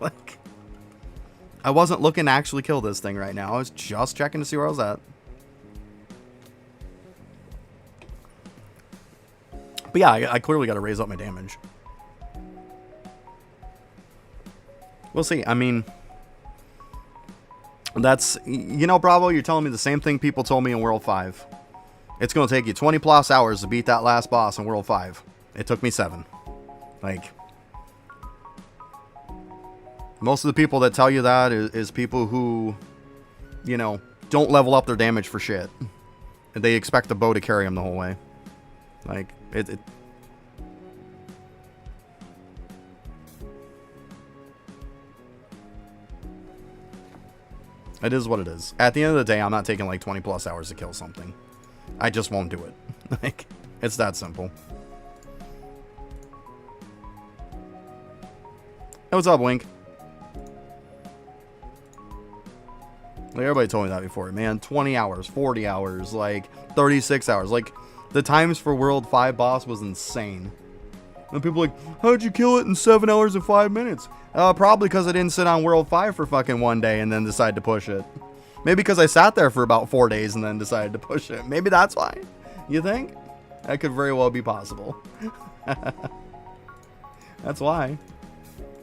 Like, I wasn't looking to actually kill this thing right now. I was just checking to see where I was at. But yeah, I clearly got to raise up my damage. We'll see. I mean, that's, you know, Bravo, you're telling me the same thing people told me in World 5. It's going to take you 20 plus hours to beat that last boss in World 5. It took me 7. Like, most of the people that tell you that is people who, you know, don't level up their damage for shit. And they expect the bow to carry them the whole way. Like, it is what it is. At the end of the day, I'm not taking like 20 plus hours to kill something. I just won't do it. Like, it's that simple. Hey, what's up, Wink? Like, everybody told me that before, man. 20 hours, 40 hours, like 36 hours. Like, the times for World 5 boss was insane. And people are like, how'd you kill it in 7 hours and 5 minutes? Probably because I didn't sit on World 5 for fucking 1 day and then decide to push it. Maybe because I sat there for about 4 days and then decided to push it. Maybe that's why. You think? That could very well be possible. That's why.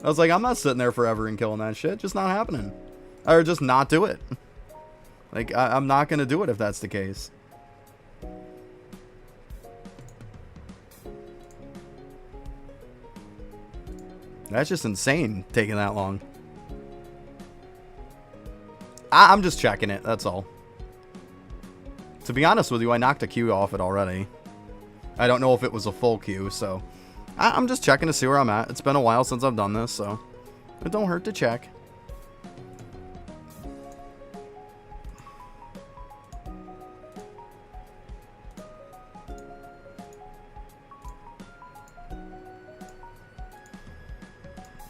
I was like, I'm not sitting there forever and killing that shit. Just not happening. Or just not do it. Like, I'm not going to do it if that's the case. That's just insane, taking that long. I'm just checking it, that's all. To be honest with you, I knocked a queue off it already. I don't know if it was a full queue, so... I'm just checking to see where I'm at. It's been a while since I've done this, so... It don't hurt to check.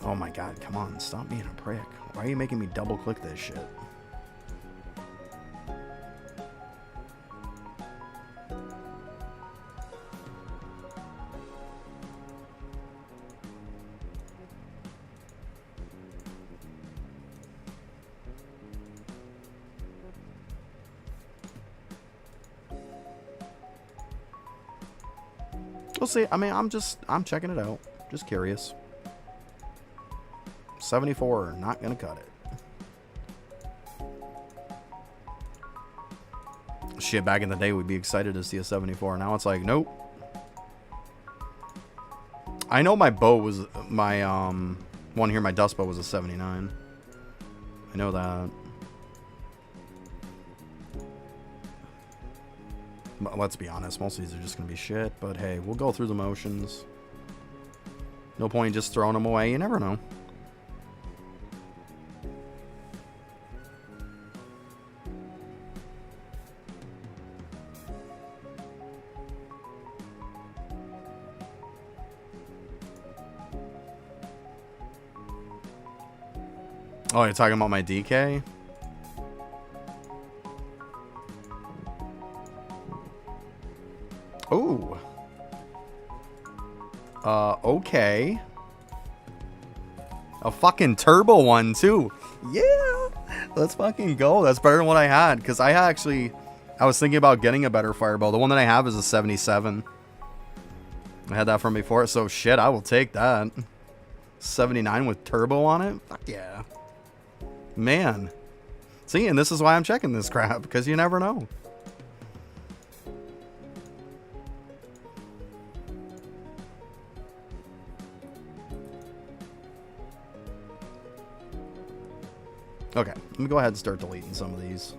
Oh my god, come on, stop being a prick. Why are you making me double click this shit? We'll see. I mean, I'm checking it out. Just curious. 74, not gonna cut it. Shit, back in the day, we'd be excited to see a 74. Now it's like, nope. I know my bow was, my, one here, my dust bow was a 79. I know that. But let's be honest, most of these are just gonna be shit, but hey, we'll go through the motions. No point in just throwing them away, you never know. Oh, you're talking about my DK? Ooh. Okay. A fucking turbo one, too. Yeah! Let's fucking go. That's better than what I had. Because I was thinking about getting a better fireball. The one that I have is a 77. I had that from before, so shit, I will take that. 79 with turbo on it? Fuck yeah. Man. See, and this is why I'm checking this crap, because you never know. Okay, let me go ahead and start deleting some of these.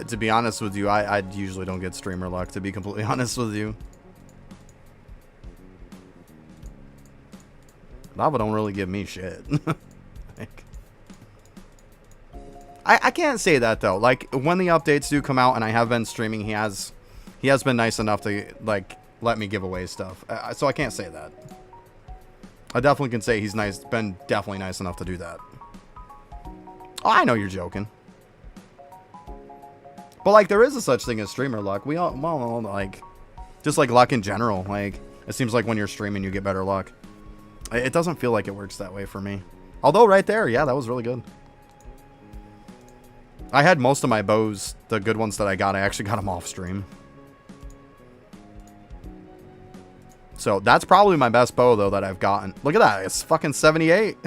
To be honest with you, I usually don't get streamer luck, to be completely honest with you. Lava don't really give me shit. Like, I can't say that though. Like, when the updates do come out and I have been streaming, he has been nice enough to like let me give away stuff. So I can't say that. I definitely can say he's been definitely nice enough to do that. Oh, I know you're joking. But, like, there is a such thing as streamer luck. We all, well, like, just like luck in general. Like, it seems like when you're streaming, you get better luck. It doesn't feel like it works that way for me. Although, right there, yeah, that was really good. I had most of my bows, the good ones that I actually got them off stream. So, that's probably my best bow, though, that I've gotten. Look at that. It's fucking 78.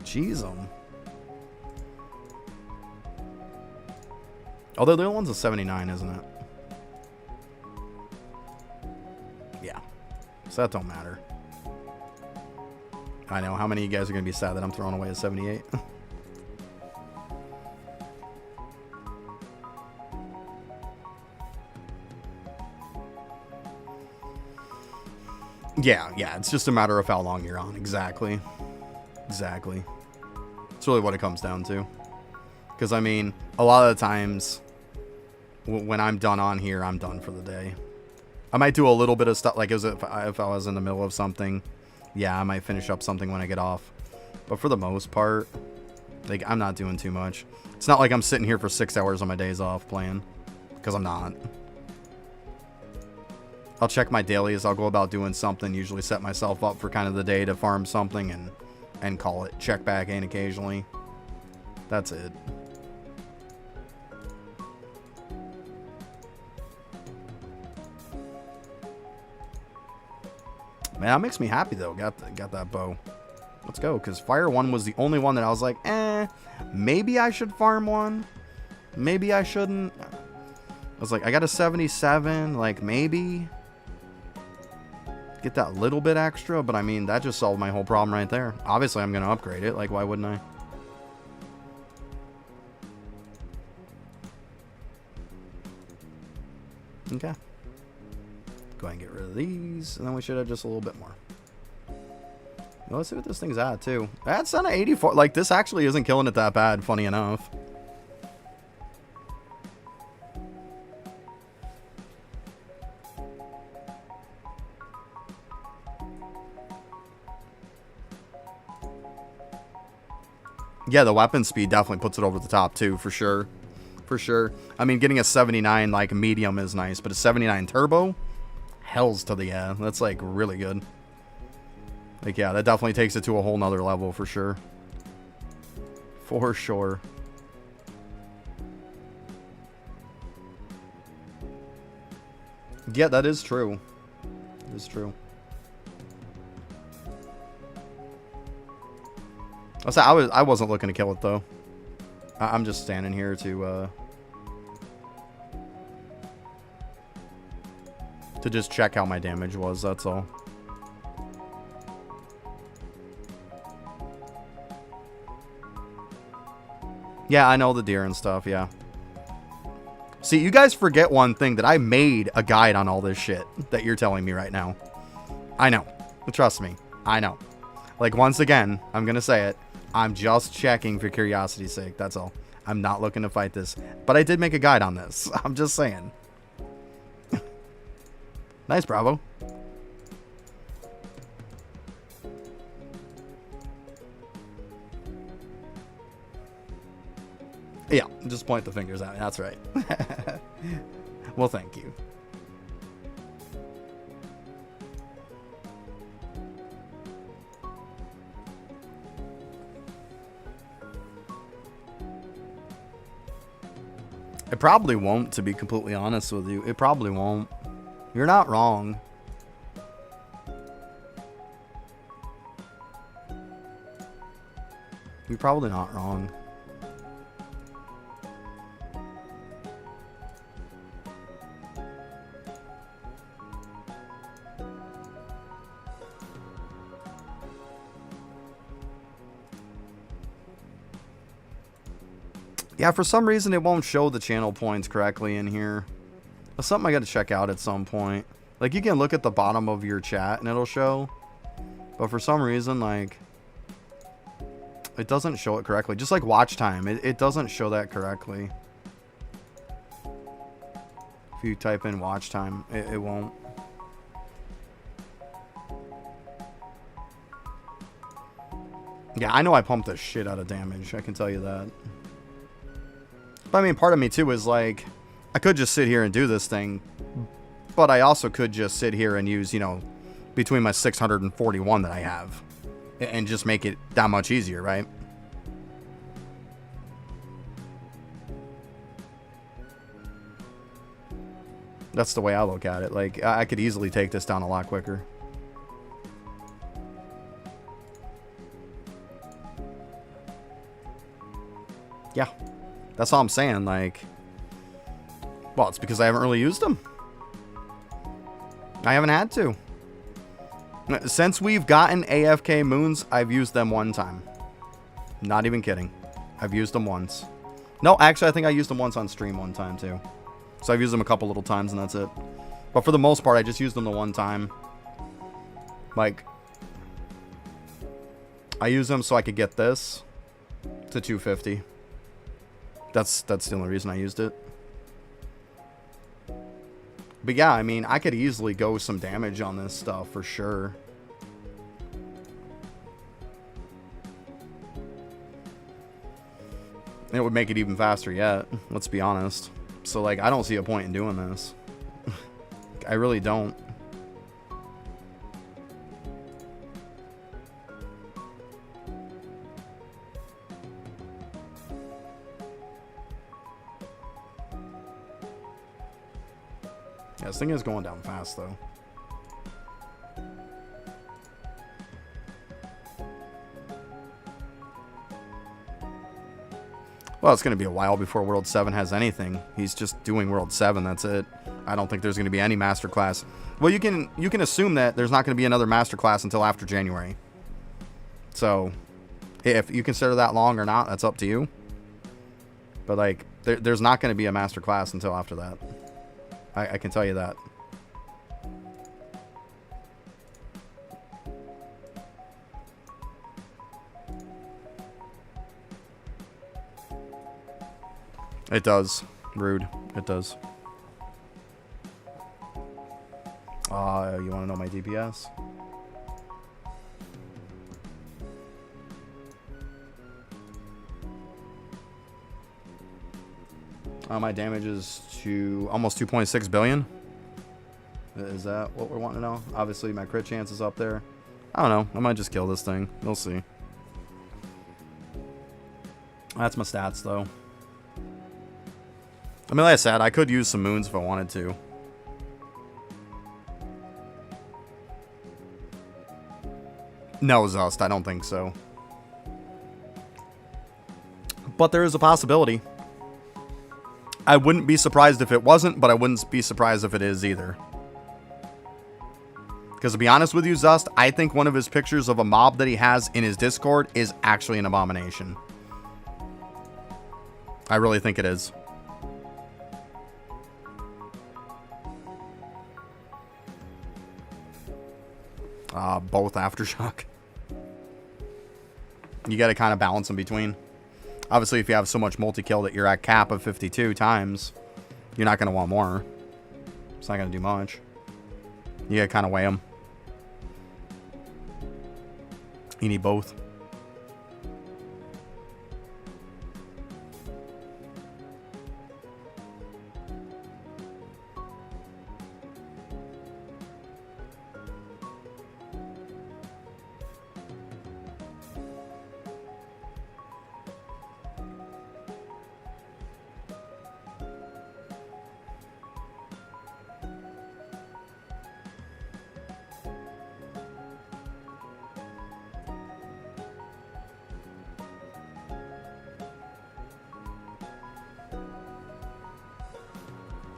Jeez, although the other one's a 79, isn't it? Yeah. So that don't matter. I know. How many of you guys are going to be sad that I'm throwing away a 78? Yeah. It's just a matter of how long you're on. Exactly. It's really what it comes down to. Because, I mean, a lot of the times, when I'm done on here, I'm done for the day. I might do a little bit of stuff, like if I was in the middle of something, yeah, I might finish up something when I get off. But for the most part, like, I'm not doing too much. It's not like I'm sitting here for 6 hours on my days off playing, because I'm not. I'll check my dailies, I'll go about doing something, usually set myself up for kind of the day to farm something, and call it. Check back in occasionally. That's it. Man, that makes me happy though. Got that bow. Let's go, because Fire 1 was the only one that I was like, maybe I should farm one. Maybe I shouldn't. I was like, I got a 77, like maybe get that little bit extra, but I mean, that just solved my whole problem right there. Obviously, I'm going to upgrade it. Like, why wouldn't I? Okay. Go ahead and get rid of these, and then we should have just a little bit more. Well, let's see what this thing's at, too. That's on an 84. Like, this actually isn't killing it that bad, funny enough. Yeah, the weapon speed definitely puts it over the top, too, for sure. For sure. I mean, getting a 79, like, medium is nice, but a 79 turbo? Hells to the yeah. That's, like, really good. Like, yeah, that definitely takes it to a whole nother level, for sure. For sure. Yeah, that is true. That is true. I wasn't looking to kill it, though. I'm just standing here to just check how my damage was, that's all. Yeah, I know the deer and stuff, yeah. See, you guys forget one thing, that I made a guide on all this shit that you're telling me right now. I know. Trust me. I know. Like, once again, I'm going to say it. I'm just checking for curiosity's sake, that's all. I'm not looking to fight this. But I did make a guide on this. I'm just saying. Nice, Bravo. just point the fingers at me. That's right. Well, thank you. It probably won't, to be completely honest with you. It probably won't. You're not wrong. You're probably not wrong. Yeah, for some reason it won't show the channel points correctly in here. That's something I got to check out at some point. Like, you can look at the bottom of your chat and it'll show. But for some reason, like, it doesn't show it correctly. Just like watch time, it doesn't show that correctly. If you type in watch time, it won't. Yeah, I know I pumped the shit out of damage. I can tell you that. But I mean, part of me too is like, I could just sit here and do this thing, but I also could just sit here and use, you know, between my 641 that I have and just make it that much easier, right? That's the way I look at it. Like, I could easily take this down a lot quicker. Yeah. That's all I'm saying, like, well, it's because I haven't really used them. I haven't had to. Since we've gotten AFK moons, I've used them one time. Not even kidding. I've used them once. No, actually, I think I used them once on stream one time, too. So I've used them a couple little times, and that's it. But for the most part, I just used them the one time. Like, I used them so I could get this to 250. That's the only reason I used it. But yeah, I mean, I could easily go some damage on this stuff for sure. And it would make it even faster yet, let's be honest. So like, I don't see a point in doing this. I really don't. Yeah, this thing is going down fast, though. Well, it's going to be a while before World 7 has anything. He's just doing World 7, that's it. I don't think there's going to be any Masterclass. Well, you can assume that there's not going to be another Masterclass until after January. So, if you consider that long or not, that's up to you. But, like, there's not going to be a Masterclass until after that. I can tell you that. It does. Rude. It does. You want to know my DPS? My damage is to almost 2.6 billion. Is that what we're wanting to know? Obviously, my crit chance is up there. I don't know. I might just kill this thing. We'll see. That's my stats, though. I mean, like I said, I could use some moons if I wanted to. No, Zust, I don't think so. But there is a possibility. I wouldn't be surprised if it wasn't, but I wouldn't be surprised if it is either. Because to be honest with you, Zust, I think one of his pictures of a mob that he has in his Discord is actually an abomination. I really think it is. Both Aftershock. You got to kind of balance in between. Obviously, if you have so much multi-kill that you're at cap of 52 times, you're not going to want more. It's not going to do much. You got to kind of weigh them. You need both.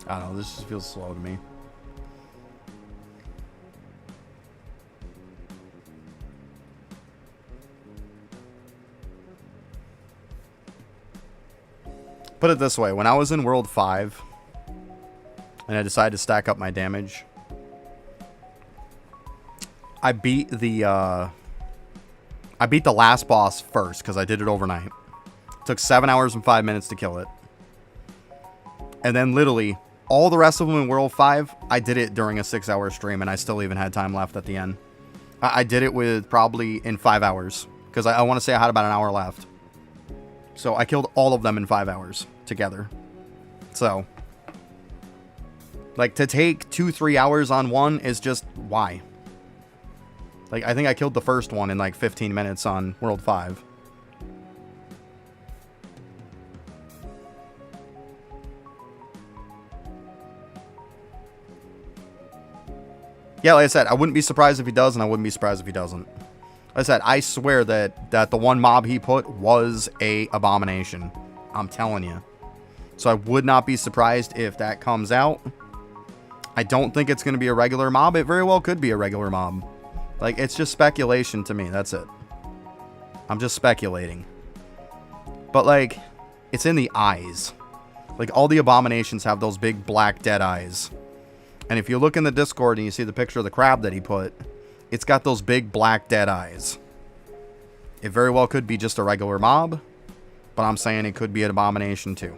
I don't know, this just feels slow to me. Put it this way, when I was in World 5 and I decided to stack up my damage, I beat the last boss first because I did it overnight. It took 7 hours and 5 minutes to kill it. And then literally all the rest of them in World 5, I did it during a 6-hour stream and I still even had time left at the end. I did it with probably in 5 hours because I want to say I had about an hour left. So I killed all of them in 5 hours together. So, like, to take 2-3 hours on one is just, why? Like, I think I killed the first one in like 15 minutes on World 5. Yeah, like I said, I wouldn't be surprised if he does, and I wouldn't be surprised if he doesn't. Like I said, I swear that the one mob he put was a abomination. I'm telling you. So I would not be surprised if that comes out. I don't think it's going to be a regular mob. It very well could be a regular mob. Like, it's just speculation to me. That's it. I'm just speculating. But, like, it's in the eyes. Like, all the abominations have those big black dead eyes. And if you look in the Discord and you see the picture of the crab that he put, it's got those big black dead eyes. It very well could be just a regular mob, but I'm saying it could be an abomination too.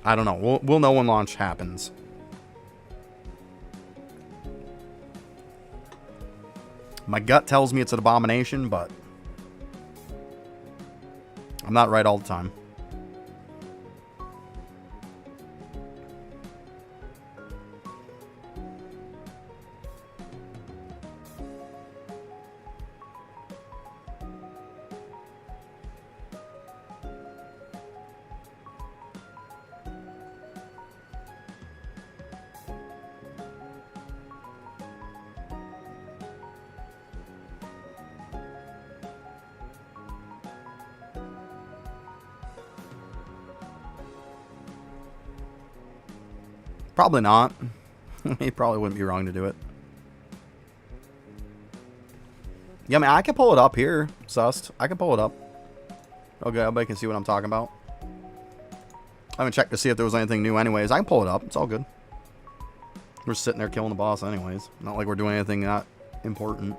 I don't know. We'll know when launch happens. My gut tells me it's an abomination, but I'm not right all the time. Probably not. He probably wouldn't be wrong to do it. Yeah, I mean, I can pull it up here, Sust. I can pull it up. Okay, everybody can see what I'm talking about. I haven't checked to see if there was anything new anyways. I can pull it up. It's all good. We're sitting there killing the boss anyways. Not like we're doing anything not important.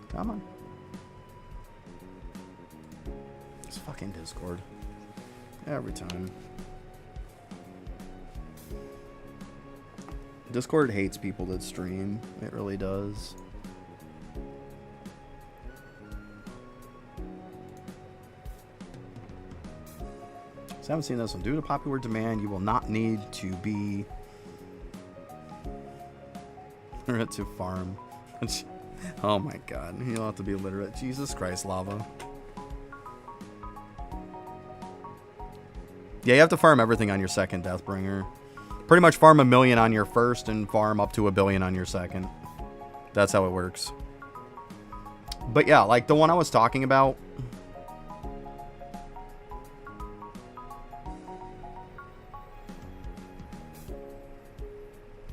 Come on. It's fucking Discord. Every time. Discord hates people that stream. It really does. So I haven't seen this one. Due to popular demand, you will not need to be literate to farm. Oh my god, you don't have to be illiterate. Jesus Christ, Lava. Yeah, you have to farm everything on your second Deathbringer. Pretty much farm 1 million on your first and farm up to 1 billion on your second. That's how it works. But yeah, like the one I was talking about.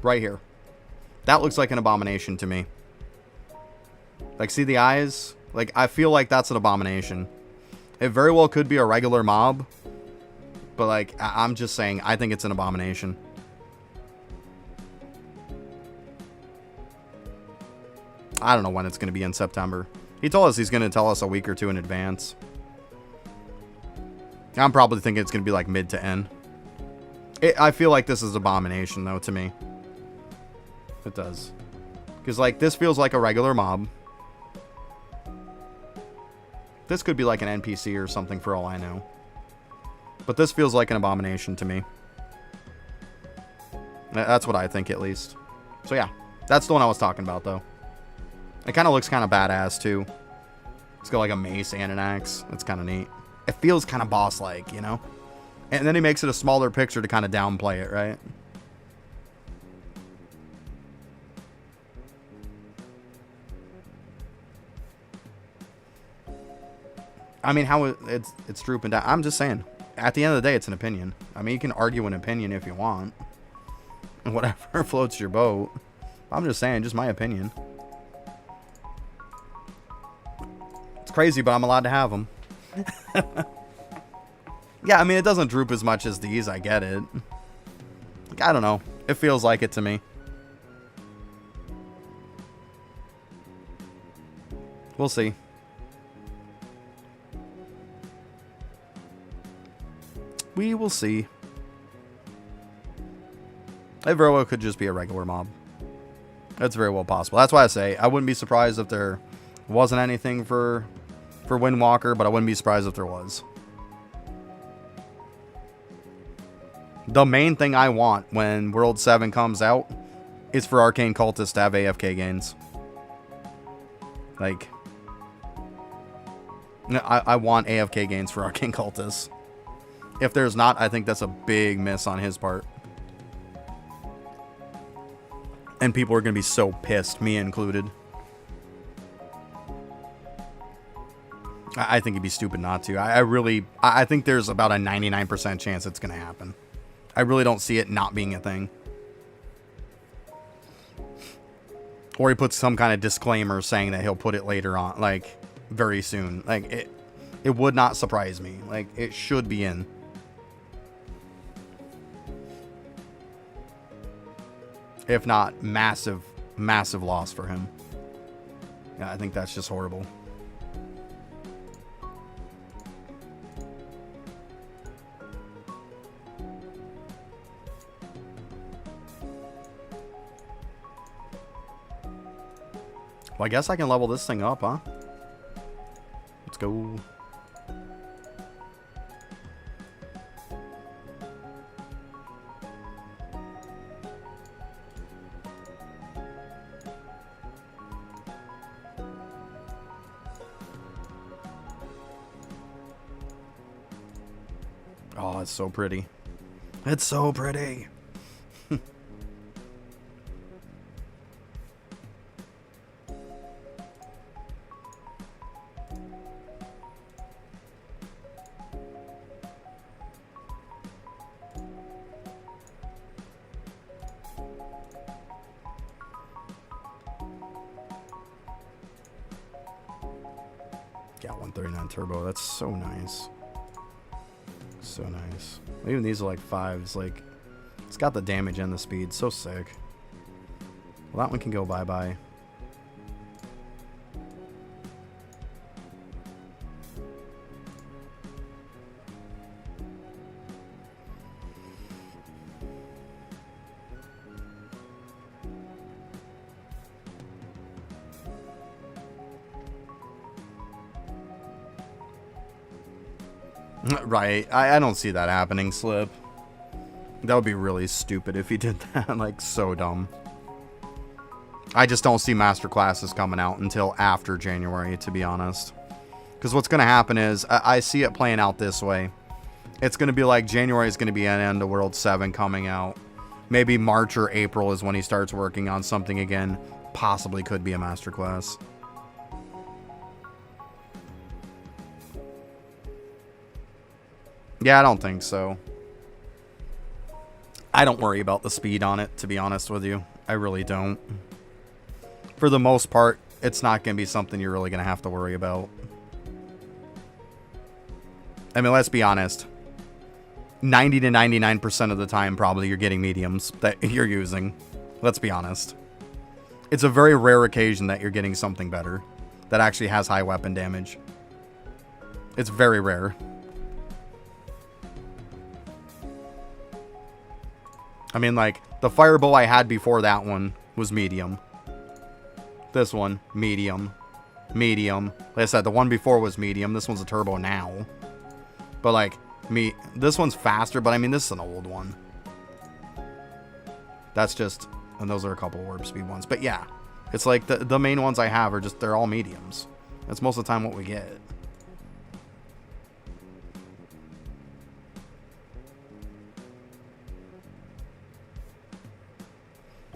Right here. That looks like an abomination to me. Like, see the eyes? Like, I feel like that's an abomination. It very well could be a regular mob. But, like, I'm just saying, I think it's an abomination. I don't know when it's going to be in September. He told us he's going to tell us a week or two in advance. I'm probably thinking it's going to be, like, mid to end. I feel like this is abomination, though, to me. It does. Because, like, this feels like a regular mob. This could be like an NPC or something for all I know. But this feels like an abomination to me. That's what I think, at least. So yeah, that's the one I was talking about, though. It kind of looks kind of badass, too. It's got like a mace and an axe. It's kind of neat. It feels kind of boss-like, you know? And then he makes it a smaller picture to kind of downplay it, right? I mean, how it's drooping down. I'm just saying, at the end of the day, it's an opinion. I mean, you can argue an opinion if you want. Whatever floats your boat. I'm just saying, just my opinion. It's crazy, but I'm allowed to have them. Yeah, I mean, it doesn't droop as much as these. I get it. Like, I don't know. It feels like it to me. We'll see. We will see. It very well could just be a regular mob. That's very well possible. That's why I say I wouldn't be surprised if there wasn't anything for Windwalker, but I wouldn't be surprised if there was. The main thing I want when World 7 comes out is for Arcane Cultists to have AFK gains. Like, I want AFK gains for Arcane Cultists. If there's not, I think that's a big miss on his part. And people are going to be so pissed, me included. I think it'd be stupid not to. I think there's about a 99% chance it's going to happen. I really don't see it not being a thing. Or he puts some kind of disclaimer saying that he'll put it later on, like, very soon. Like, it would not surprise me. Like, it should be in. If not, massive, massive loss for him. Yeah, I think that's just horrible. Well, I guess I can level this thing up, huh? Let's go. Oh, it's so pretty. It's so pretty. Yeah, 139 turbo. That's so nice. So nice. Even these are like 5s. Like, it's got the damage and the speed. So sick. Well, that one can go bye-bye. Right. I don't see that happening, Slip. That would be really stupid if he did that. Like, so dumb. I just don't see master classes coming out until after January, to be honest. Because what's going to happen is, I see it playing out this way. It's going to be like January is going to be an end of World 7 coming out. Maybe March or April is when he starts working on something again. Possibly could be a master class. Yeah, I don't think so. I don't worry about the speed on it, to be honest with you. I really don't. For the most part, it's not going to be something you're really going to have to worry about. I mean, let's be honest. 90 to 99% of the time, probably, you're getting mediums that you're using. Let's be honest. It's a very rare occasion that you're getting something better that actually has high weapon damage. It's very rare. I mean, like, the Firebow I had before that one was medium. This one, medium. Medium. Like I said, the one before was medium. This one's a turbo now. But, like, this one's faster, but I mean, this is an old one. That's just... And those are a couple warp speed ones. But, yeah. It's like, the main ones I have are just... They're all mediums. That's most of the time what we get.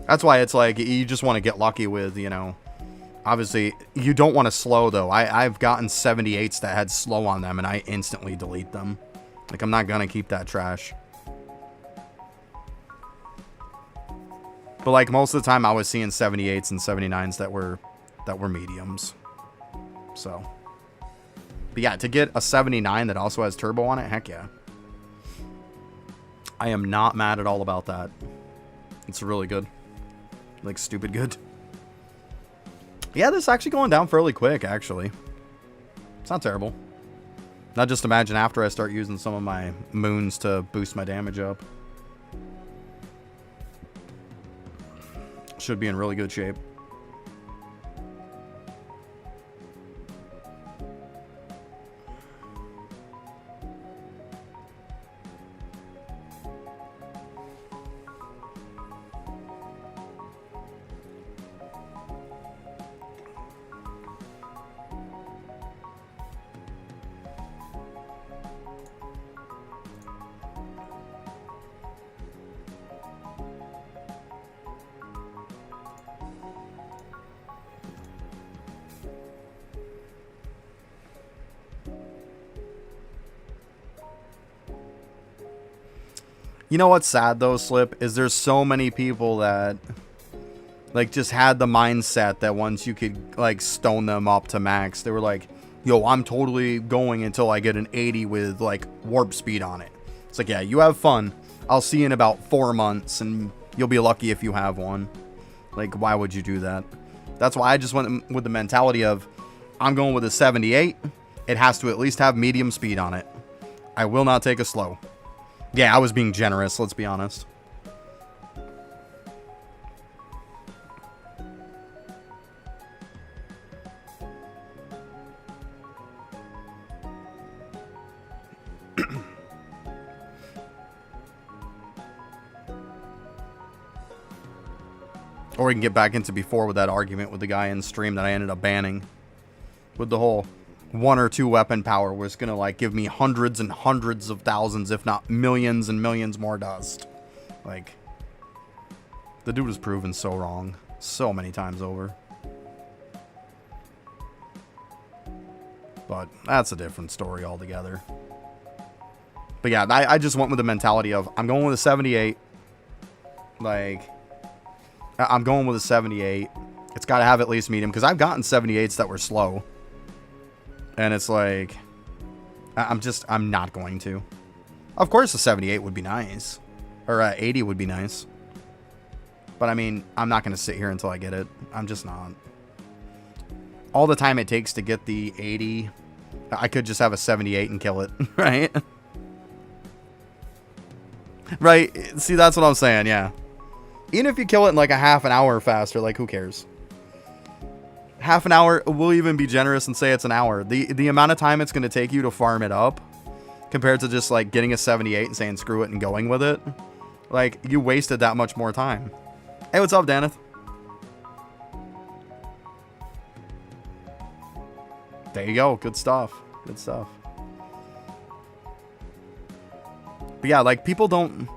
That's why it's like, you just want to get lucky with, you know, Obviously, you don't want to slow, though. I've gotten 78s that had slow on them, and I instantly delete them. Like, I'm not going to keep that trash. But, like, most of the time, I was seeing 78s and 79s that were mediums. So. But, yeah, to get a 79 that also has turbo on it, heck yeah. I am not mad at all about that. It's really good. Like, stupid good. Yeah, this is actually going down fairly quick, actually. It's not terrible. Now just imagine after I start using some of my moons to boost my damage up. Should be in really good shape. You know what's sad though, Slip, is there's so many people that like just had the mindset that once you could like stone them up to max, they were like, yo, I'm totally going until I get an 80 with like warp speed on it. It's like, yeah, you have fun. I'll see you in about 4 months and you'll be lucky if you have one. Like, why would you do that? That's why I just went with the mentality of I'm going with a 78. It has to at least have medium speed on it. I will not take a slow. Yeah, I was being generous, let's be honest. Or we can get back into before with that argument with the guy in stream that I ended up banning. With the whole 1 or 2 weapon power was gonna like give me hundreds and hundreds of thousands, if not millions and millions more dust. Like, the dude was proven so wrong so many times over. But that's a different story altogether. But yeah, I just went with the mentality of I'm going with a 78. Like, I'm going with a 78. It's got to have at least medium because I've gotten 78s that were slow. And it's like, I'm not going to. Of course, a 78 would be nice. Or 80 would be nice. But I mean, I'm not going to sit here until I get it. I'm just not. All the time it takes to get the 80, I could just have a 78 and kill it, right? Right? See, that's what I'm saying, yeah. Even if you kill it in like a half an hour faster, like, who cares? Half an hour, we'll even be generous and say it's an hour. The amount of time it's going to take you to farm it up compared to just like getting a 78 and saying screw it and going with it. Like, you wasted that much more time. Hey, what's up, Daneth? There you go. Good stuff. Good stuff. But yeah, like, people don't...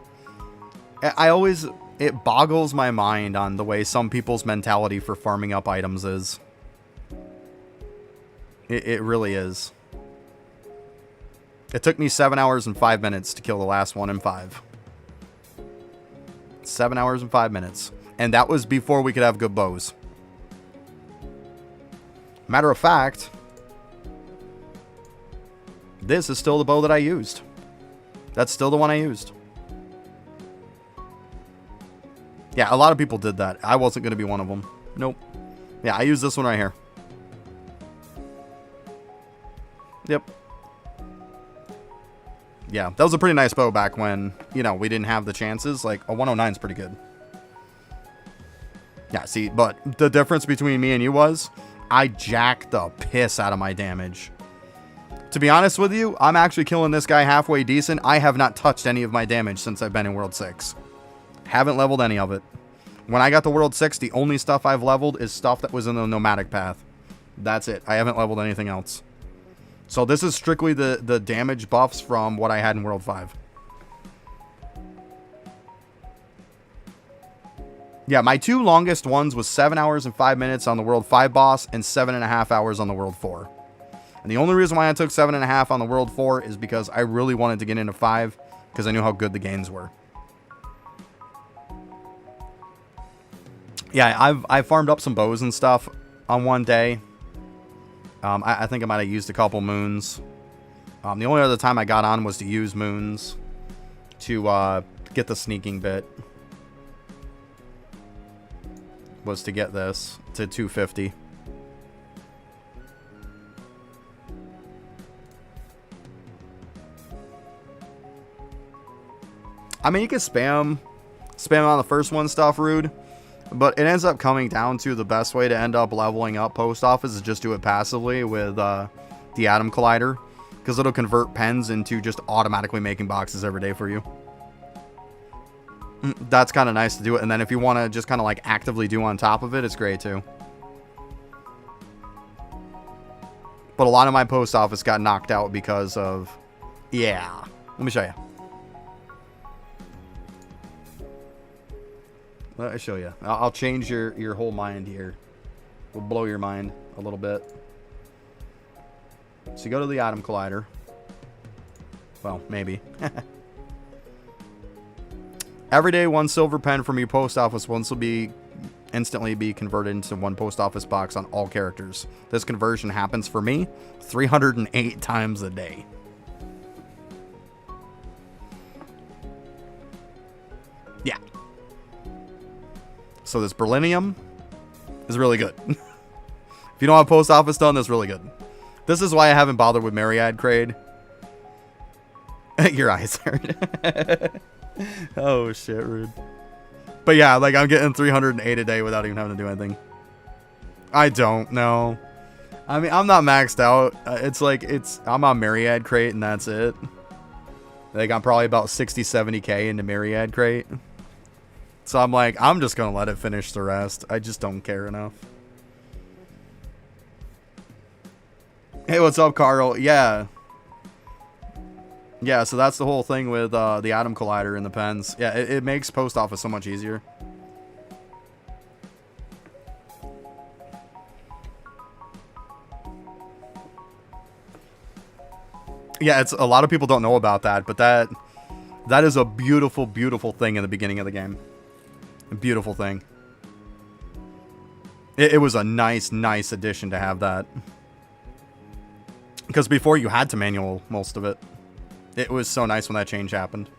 It boggles my mind on the way some people's mentality for farming up items is. It really is. It took me 7 hours and 5 minutes to kill the last one in 5. 7 hours and 5 minutes. And that was before we could have good bows. Matter of fact, this is still the bow that I used. That's still the one I used. Yeah, a lot of people did that. I wasn't going to be one of them. Nope. Yeah, I used this one right here. Yep. Yeah, that was a pretty nice bow back when, you know, we didn't have the chances. Like, a 109 is pretty good. Yeah, see, but the difference between me and you was, I jacked the piss out of my damage. To be honest with you, I'm actually killing this guy halfway decent. I have not touched any of my damage since I've been in World 6. Haven't leveled any of it. When I got to World 6, the only stuff I've leveled is stuff that was in the nomadic path. That's it. I haven't leveled anything else. So this is strictly the damage buffs from what I had in World 5. Yeah, my 2 longest ones was 7 hours and 5 minutes on the World 5 boss and 7.5 hours on the World 4. And the only reason why I took 7.5 on the World 4 is because I really wanted to get into 5 because I knew how good the games were. Yeah, I farmed up some bows and stuff on one day. I think I might have used a couple moons. The only other time I got on was to use moons to get the sneaking bit. Was to get this to 250. I mean, you can spam on the first one stuff, Rude. But it ends up coming down to the best way to end up leveling up Post Office is just do it passively with the Atom Collider. Because it'll convert pens into just automatically making boxes every day for you. That's kind of nice to do it. And then if you want to just kind of like actively do on top of it, it's great too. But a lot of my Post Office got knocked out because of... Yeah. Let me show you. Let me show you. I'll change your whole mind here. We'll blow your mind a little bit. So you go to the Atom Collider. Well, maybe. Every day, 1 silver pen from your Post Office once will be instantly be converted into 1 Post Office box on all characters. This conversion happens for me 308 times a day. Yeah. So this Beryllium is really good. If you don't have Post Office done, that's really good. This is why I haven't bothered with Myriad Crade. Your eyes hurt. Oh shit, Rude. But yeah, like I'm getting 308 a day without even having to do anything. I don't know. I mean, I'm not maxed out. I'm on Myriad Crate and that's it. Like I'm probably about 60, 70k into Myriad Crate. So I'm like, I'm just going to let it finish the rest. I just don't care enough. Hey, what's up, Carl? Yeah. Yeah, so that's the whole thing with the Atom Collider and the pens. Yeah, it makes Post Office so much easier. Yeah, it's a lot of people don't know about that, but that is a beautiful, beautiful thing in the beginning of the game. A beautiful thing. It was a nice, nice addition to have that. Because before you had to manual most of it. It was so nice when that change happened.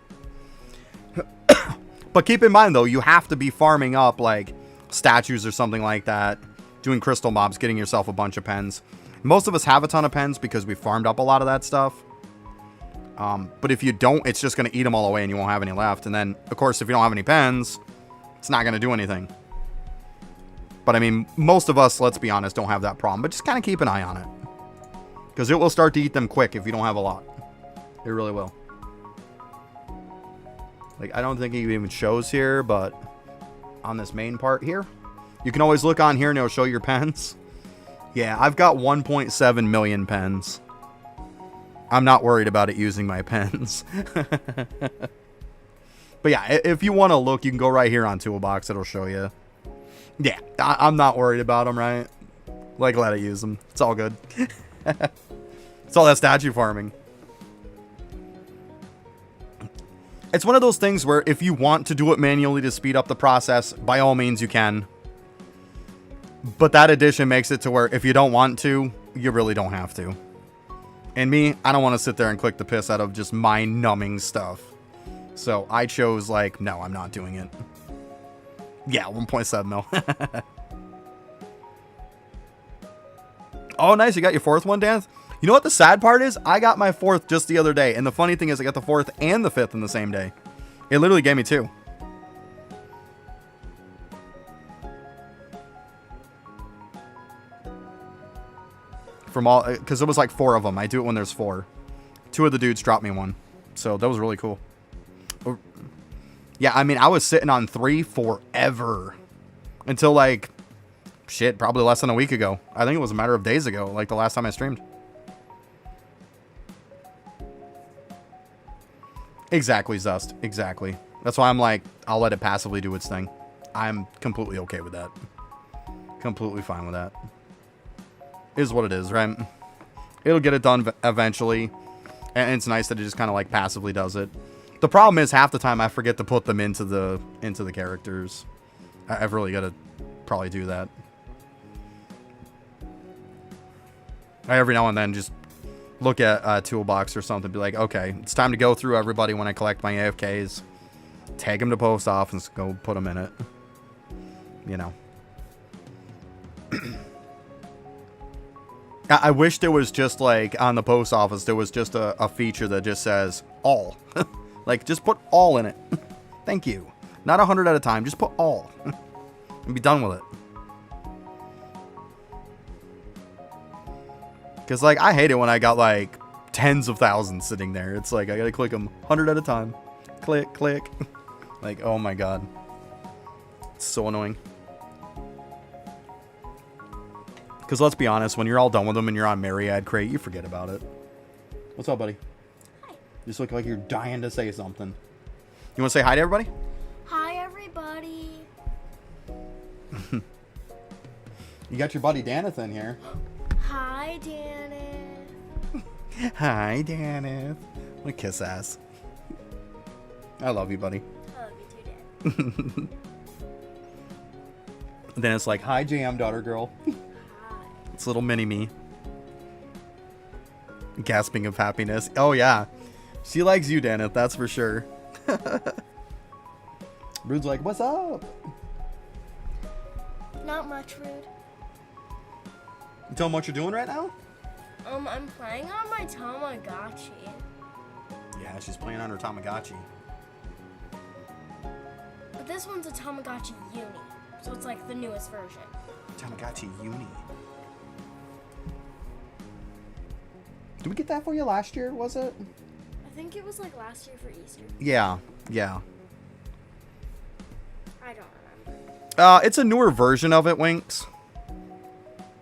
But keep in mind, though, you have to be farming up, like, statues or something like that. Doing crystal mobs, getting yourself a bunch of pens. Most of us have a ton of pens because we farmed up a lot of that stuff. But if you don't, it's just going to eat them all away and you won't have any left. And then, of course, if you don't have any pens, it's not going to do anything. But, I mean, most of us, let's be honest, don't have that problem. But just kind of keep an eye on it. Because it will start to eat them quick if you don't have a lot. It really will. Like, I don't think it even shows here, but on this main part here, you can always look on here and it'll show your pens. Yeah, I've got 1.7 million pens. I'm not worried about it using my pens. But yeah, if you want to look, you can go right here on Toolbox. It'll show you. Yeah, I'm not worried about them, right? Like, let it use them. It's all good. It's all that statue farming. It's one of those things where if you want to do it manually to speed up the process, by all means you can. But that addition makes it to where if you don't want to, you really don't have to. And me, I don't want to sit there and click the piss out of just mind-numbing stuff. So I chose, like, no, I'm not doing it. Yeah, 1.7 mil. Oh, nice. You got your 4th one, Dan? You know what the sad part is? I got my 4th just the other day. And the funny thing is I got the 4th and the 5th in the same day. It literally gave me 2. From all, because it was like 4 of them. I do it when there's 4. 2 of the dudes dropped me 1. So that was really cool. Yeah, I mean, I was sitting on 3 forever. Until like, shit, probably less than a week ago. I think it was a matter of days ago, like the last time I streamed. Exactly, Zust. Exactly. That's why I'm like, I'll let it passively do its thing. I'm completely okay with that. Completely fine with that. Is what it is, right? It'll get it done eventually. And it's nice that it just kind of like passively does it. The problem is half the time I forget to put them into the characters. I've really got to probably do that. I every now and then just look at a toolbox or something, be like, okay, it's time to go through everybody when I collect my AFKs. Tag them to post office, go put them in it. You know. I wish there was just like on the post office, there was just a feature that just says all. Like, just put all in it. Thank you. Not 100 at a time, just put all. And be done with it. Because, like, I hate it when I got, like, tens of thousands sitting there. It's like, I gotta click them 100 at a time. Click, click. Like, oh my god. It's so annoying. Because let's be honest, when you're all done with them and you're on Myriad Crate, you forget about it. What's up, buddy? Hi. You just look like you're dying to say something. You want to say hi to everybody? Hi, everybody. You got your buddy Daneth in here. Hi, Daneth. Hi, Daneth. I'm gonna kiss ass. I love you, buddy. I love you too, Dad. Then it's like, hi, JM daughter girl. Hi. It's little mini me. Gasping of happiness. Oh, yeah. She likes you, Daneth, that's for sure. Rude's like, what's up? Not much, Rude. You tell him what you're doing right now? I'm playing on my Tamagotchi. Yeah, she's playing on her Tamagotchi. But this one's a Tamagotchi Uni, so it's like the newest version. Tamagotchi Uni. Did we get that for you last year, was it? I think it was like last year for Easter. Yeah, yeah. I don't remember. It's a newer version of it, Winks.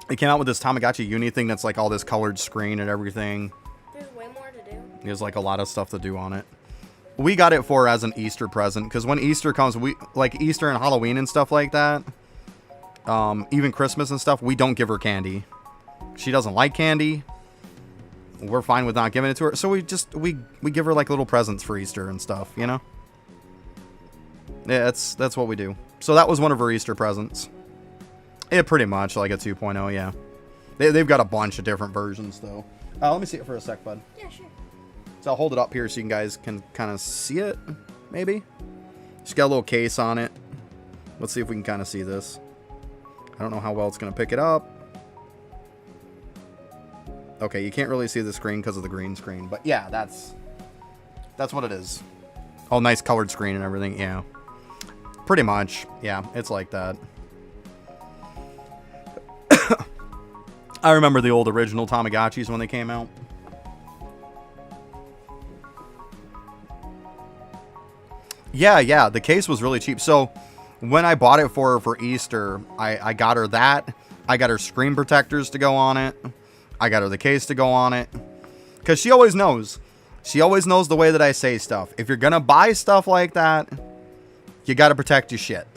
It came out with this Tamagotchi Uni thing that's like all this colored screen and everything. There's way more to do. There's like a lot of stuff to do on it. We got it for as an Easter present because when Easter comes, we like Easter and Halloween and stuff like that. Even Christmas and stuff, we don't give her candy. She doesn't like candy. We're fine with not giving it to her, so we give her like little presents for Easter and stuff, you know. Yeah, that's what we do. So that was one of her Easter presents. Yeah, pretty much like a 2.0, yeah. They've got a bunch of different versions though. Let me see it for a sec, bud. Yeah, sure. So I'll hold it up here so you guys can kind of see it, maybe. She's got a little case on it. Let's see if we can kind of see this. I don't know how well it's going to pick it up. Okay, you can't really see the screen because of the green screen. But yeah, that's what it is. Oh, nice colored screen and everything, yeah. Pretty much, yeah, it's like that. I remember the old original Tamagotchis when they came out. Yeah, the case was really cheap. So when I bought it for her for Easter, I got her that. I got her screen protectors to go on it. I got her the case to go on it. Because she always knows. She always knows the way that I say stuff. If you're going to buy stuff like that, you got to protect your shit.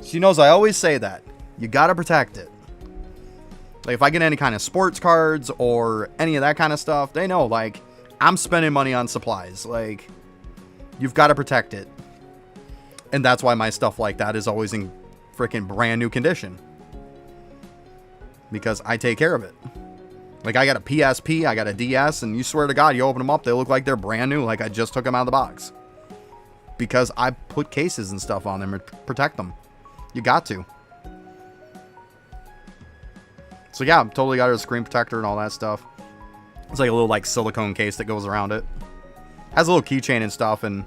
She knows I always say that. You got to protect it. Like if I get any kind of sports cards or any of that kind of stuff, they know like I'm spending money on supplies. Like you've got to protect it. And that's why my stuff like that is always in freaking brand new condition. Because I take care of it. Like I got a PSP, I got a DS, and you swear to God, you open them up, they look like they're brand new, like I just took them out of the box. Because I put cases and stuff on them to protect them. You got to. So yeah, totally got her a screen protector and all that stuff. It's like a little like silicone case that goes around it. Has a little keychain and stuff, and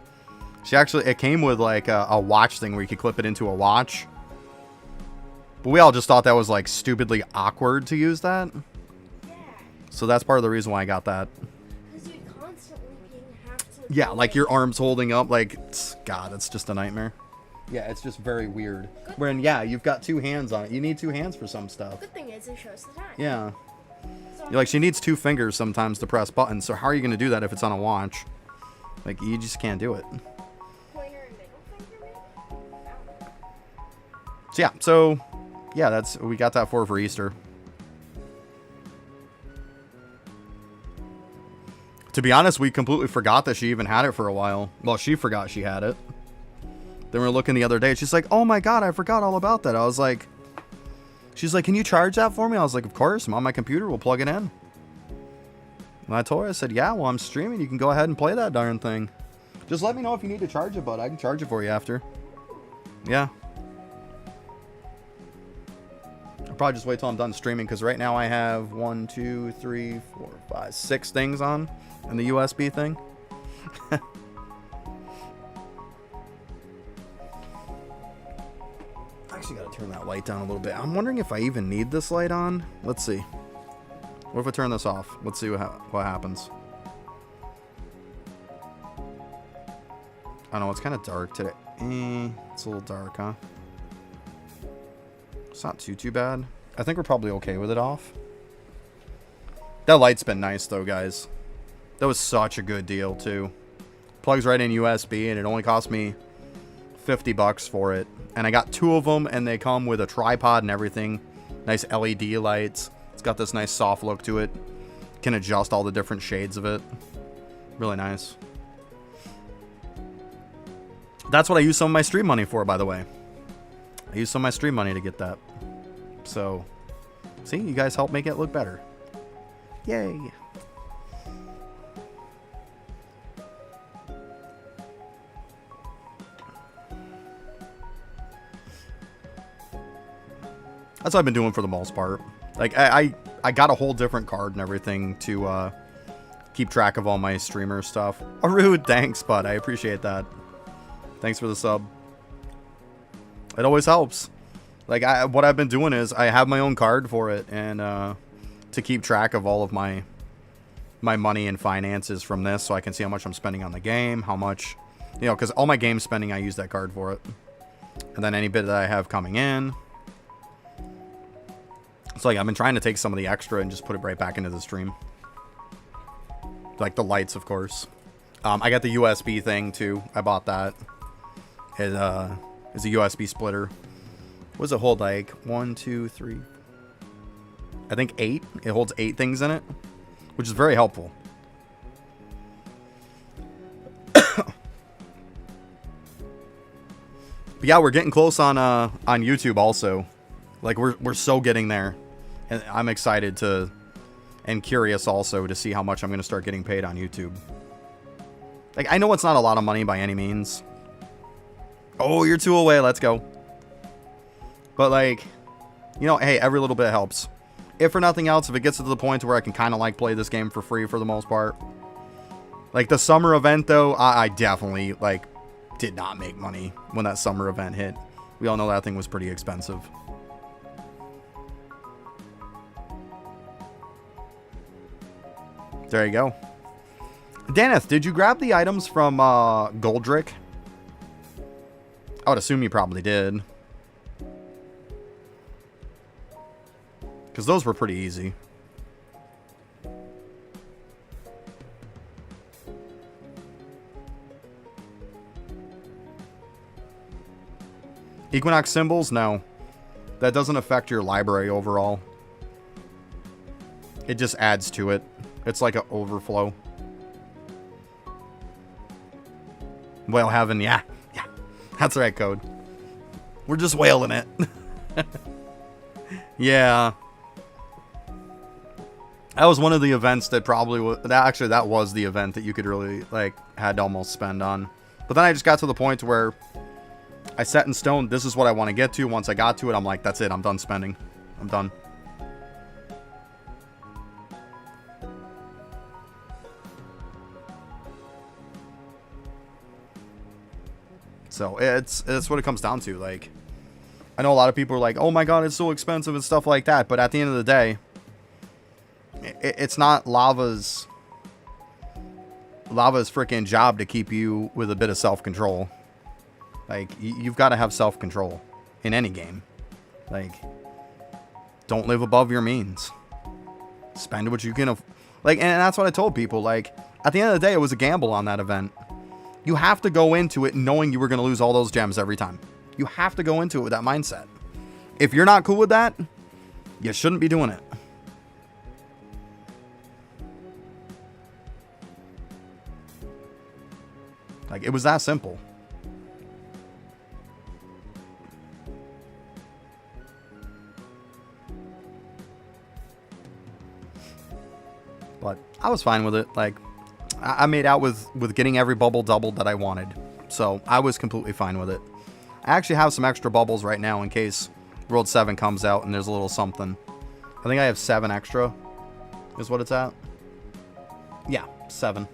she actually, it came with like a watch thing where you could clip it into a watch. But we all just thought that was like stupidly awkward to use that. Yeah. So that's part of the reason why I got that. Because you constantly have to... Yeah, like your arms holding up, like, God, it's just a nightmare. Yeah, it's just very weird. When, yeah, you've got two hands on it. You need two hands for some stuff. Good thing is it shows the time. Yeah. So You're like, she needs two fingers sometimes to press buttons, so how are you going to do that if it's on a watch? Like, you just can't do it. Pointer and middle finger, maybe? So yeah, we got that for Easter. To be honest, we completely forgot that she even had it for a while. Well, she forgot she had it. Then we were looking the other day. She's like, oh my God, I forgot all about that. I was like, she's like, can you charge that for me? I was like, of course. I'm on my computer. We'll plug it in. And I told her, I said, yeah, well, I'm streaming. You can go ahead and play that darn thing. Just let me know if you need to charge it, bud. I can charge it for you after. Yeah. I'll probably just wait till I'm done streaming, because right now I have 6 things on in the USB thing. I actually got to turn that light down a little bit. I'm wondering if I even need this light on. Let's see. What if I turn this off? Let's see what happens. I don't know, it's kind of dark today. It's a little dark, huh? It's not too bad. I think we're probably okay with it off. That light's been nice though, guys. That was such a good deal too. Plugs right in USB, and it only cost me $50 for it. And I got 2 of them, and they come with a tripod and everything. Nice LED lights. It's got this nice soft look to it. Can adjust all the different shades of it. Really nice. That's what I use some of my stream money for, by the way. I use some of my stream money to get that. So, see, you guys help make it look better. Yay. That's what I've been doing for the most part. Like, I got a whole different card and everything to keep track of all my streamer stuff. Rude, thanks, bud. I appreciate that. Thanks for the sub. It always helps. Like, what I've been doing is I have my own card for it, and to keep track of all of my money and finances from this, so I can see how much I'm spending on the game, how much, you know, because all my game spending, I use that card for it. And then any bit that I have coming in. So, like, I've been trying to take some of the extra and just put it right back into the stream. Like the lights, of course. I got the USB thing, too. I bought that. It is a USB splitter. What does it hold? Like 1, 2, 3. I think 8. It holds 8 things in it, which is very helpful. But yeah, we're getting close on YouTube also. Like, we're so getting there, and I'm excited to, and curious also to see how much I'm going to start getting paid on YouTube. Like, I know it's not a lot of money by any means. Oh, you're 2 away. Let's go. But, like, you know, hey, every little bit helps. If for nothing else, if it gets to the point where I can kind of, like, play this game for free for the most part. Like, the summer event, though, I definitely, like, did not make money when that summer event hit. We all know that thing was pretty expensive. There you go. Daneth, did you grab the items from Goldrick? I would assume you probably did. Because those were pretty easy. Equinox symbols? No. That doesn't affect your library overall. It just adds to it. It's like an overflow. Whale heaven, yeah. Yeah. That's right, Code. We're just whaling it. Yeah. That was one of the events that probably was... Actually, that was the event that you could really, like, had to almost spend on. But then I just got to the point where I set in stone, this is what I want to get to. Once I got to it, I'm like, that's it. I'm done spending. I'm done. So it's what it comes down to. Like, I know a lot of people are like, oh my god, it's so expensive and stuff like that. But at the end of the day, it's not Lava's freaking job to keep you with a bit of self-control. Like, you've got to have self-control in any game. Like, don't live above your means. Spend what you can. Like, and that's what I told people. Like, at the end of the day, it was a gamble on that event. You have to go into it knowing you were going to lose all those gems every time. You have to go into it with that mindset. If you're not cool with that, you shouldn't be doing it. Like, it was that simple. But I was fine with it. Like, I made out with getting every bubble doubled that I wanted. So I was completely fine with it. I actually have some extra bubbles right now in case World 7 comes out and there's a little something. I think I have 7 extra is what it's at. Yeah, 7.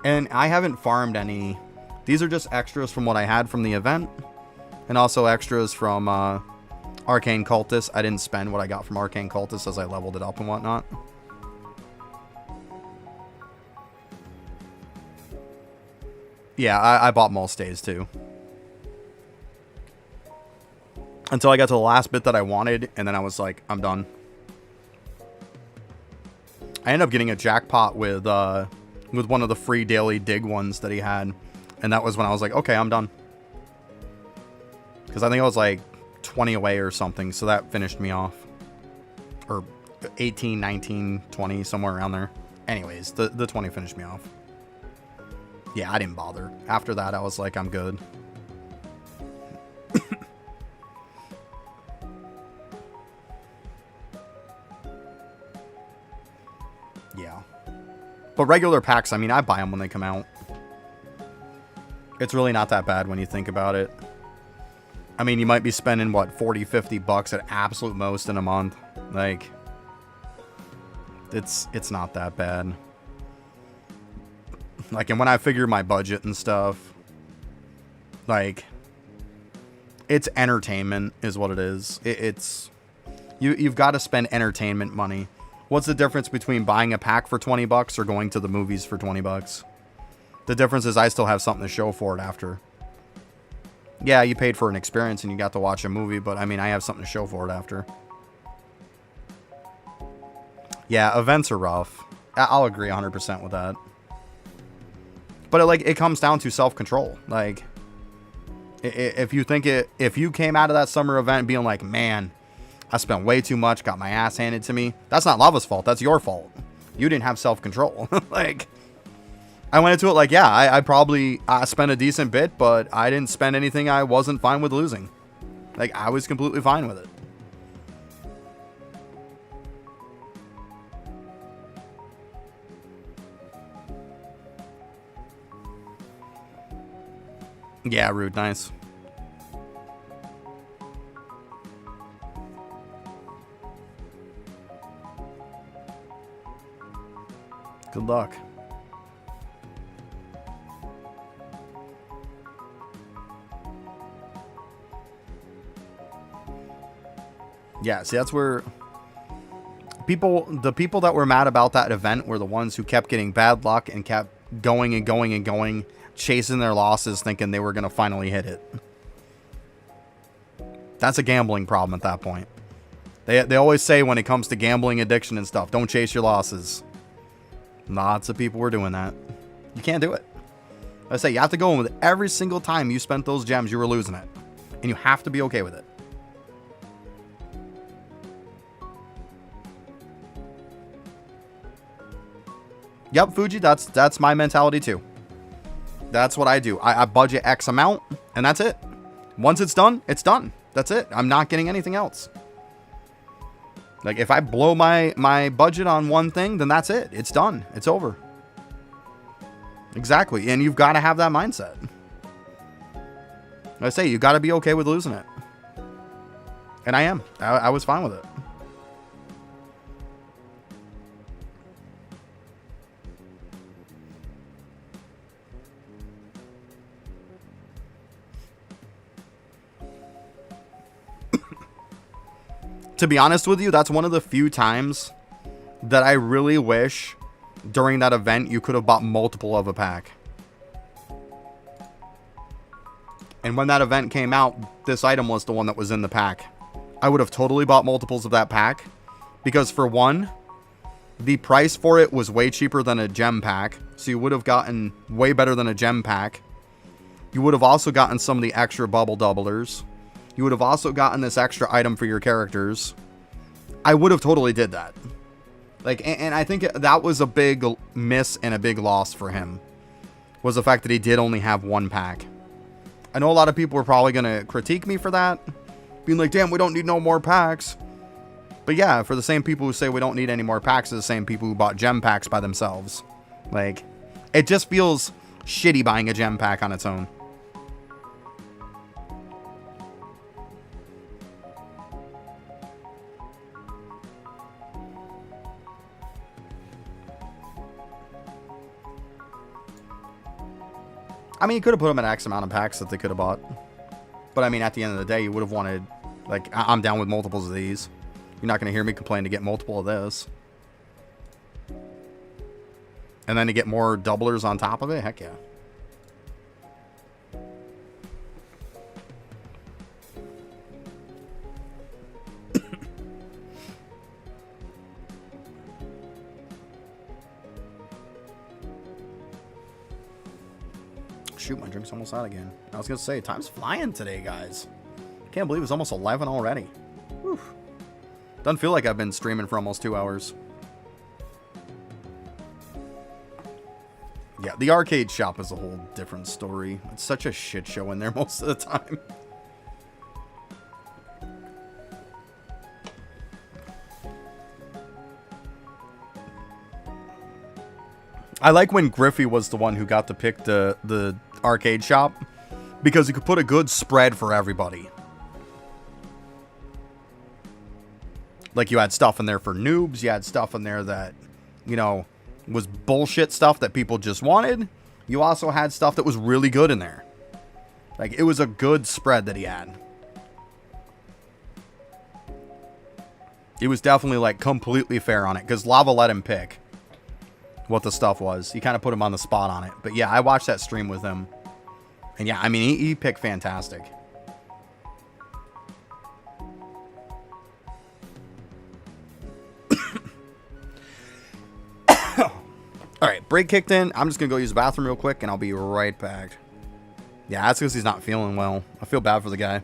And I haven't farmed any. These are just extras from what I had from the event. And also extras from Arcane Cultist. I didn't spend what I got from Arcane Cultist as I leveled it up and whatnot. Yeah, I bought most days too. Until I got to the last bit that I wanted, and then I was like, I'm done. I ended up getting a jackpot with one of the free daily dig ones that he had. And that was when I was like, okay, I'm done. Because I think I was like 20 away or something, so that finished me off. Or 18, 19, 20, somewhere around there. Anyways, the 20 finished me off. Yeah, I didn't bother. After that, I was like, I'm good. Yeah. But regular packs, I mean, I buy them when they come out. It's really not that bad when you think about it. I mean, you might be spending, what, 40, 50 bucks at absolute most in a month. Like, it's not that bad. Like, and when I figure my budget and stuff, like, it's entertainment is what it is. It's you've got to spend entertainment money. What's the difference between buying a pack for 20 bucks or going to the movies for 20 bucks? The difference is I still have something to show for it after. Yeah, you paid for an experience and you got to watch a movie, but I mean, I have something to show for it after. Yeah, events are rough. I'll agree 100% with that. But it comes down to self-control. Like, if you came out of that summer event being like, man, I spent way too much, got my ass handed to me, that's not Lava's fault. That's your fault. You didn't have self-control. Like, I went into it like, yeah, I probably spent a decent bit, but I didn't spend anything I wasn't fine with losing. Like, I was completely fine with it. Yeah, rude, nice. Good luck. Yeah, see, that's where the people that were mad about that event were the ones who kept getting bad luck and kept going and going and going, chasing their losses, thinking they were going to finally hit it. That's a gambling problem at that point. They always say when it comes to gambling addiction and stuff, don't chase your losses. Lots of people were doing that. You can't do it. I say you have to go in with every single time you spent those gems, you were losing it. And you have to be okay with it. Yep, Fuji, that's my mentality too. That's what I do. I budget X amount, and that's it. Once it's done, it's done. That's it. I'm not getting anything else. Like, if I blow my budget on one thing, then that's it. It's done. It's over. Exactly. And you've got to have that mindset. I say, you got to be okay with losing it. And I am. I was fine with it. To be honest with you, that's one of the few times that I really wish during that event you could have bought multiple of a pack. And when that event came out, this item was the one that was in the pack. I would have totally bought multiples of that pack. Because for one, the price for it was way cheaper than a gem pack. So you would have gotten way better than a gem pack. You would have also gotten some of the extra bubble doublers. You would have also gotten this extra item for your characters. I would have totally did that. Like, and I think that was a big miss and a big loss for him, was the fact that he did only have one pack. I know a lot of people were probably going to critique me for that, being like, damn, we don't need no more packs. But yeah, for the same people who say we don't need any more packs are the same people who bought gem packs by themselves. Like, it just feels shitty buying a gem pack on its own. I mean, you could have put them in X amount of packs that they could have bought. But I mean, at the end of the day, you would have wanted, like, I'm down with multiples of these. You're not going to hear me complain to get multiple of this. And then to get more doublers on top of it? Heck yeah. Shoot, my drink's almost out again. I was going to say, time's flying today, guys. Can't believe it's almost 11 already. Whew. Doesn't feel like I've been streaming for almost 2 hours. Yeah, the arcade shop is a whole different story. It's such a shit show in there most of the time. I like when Griffey was the one who got to pick the arcade shop, because he could put a good spread for everybody. Like, you had stuff in there for noobs, you had stuff in there that, you know, was bullshit stuff that people just wanted. You also had stuff that was really good in there. Like, it was a good spread that he had. It was definitely, like, completely fair on it, because Lava let him pick what the stuff was. He kind of put him on the spot on it. But yeah, I watched that stream with him. And yeah, I mean, he picked fantastic. Alright, break kicked in. I'm just going to go use the bathroom real quick and I'll be right back. Yeah, that's because he's not feeling well. I feel bad for the guy.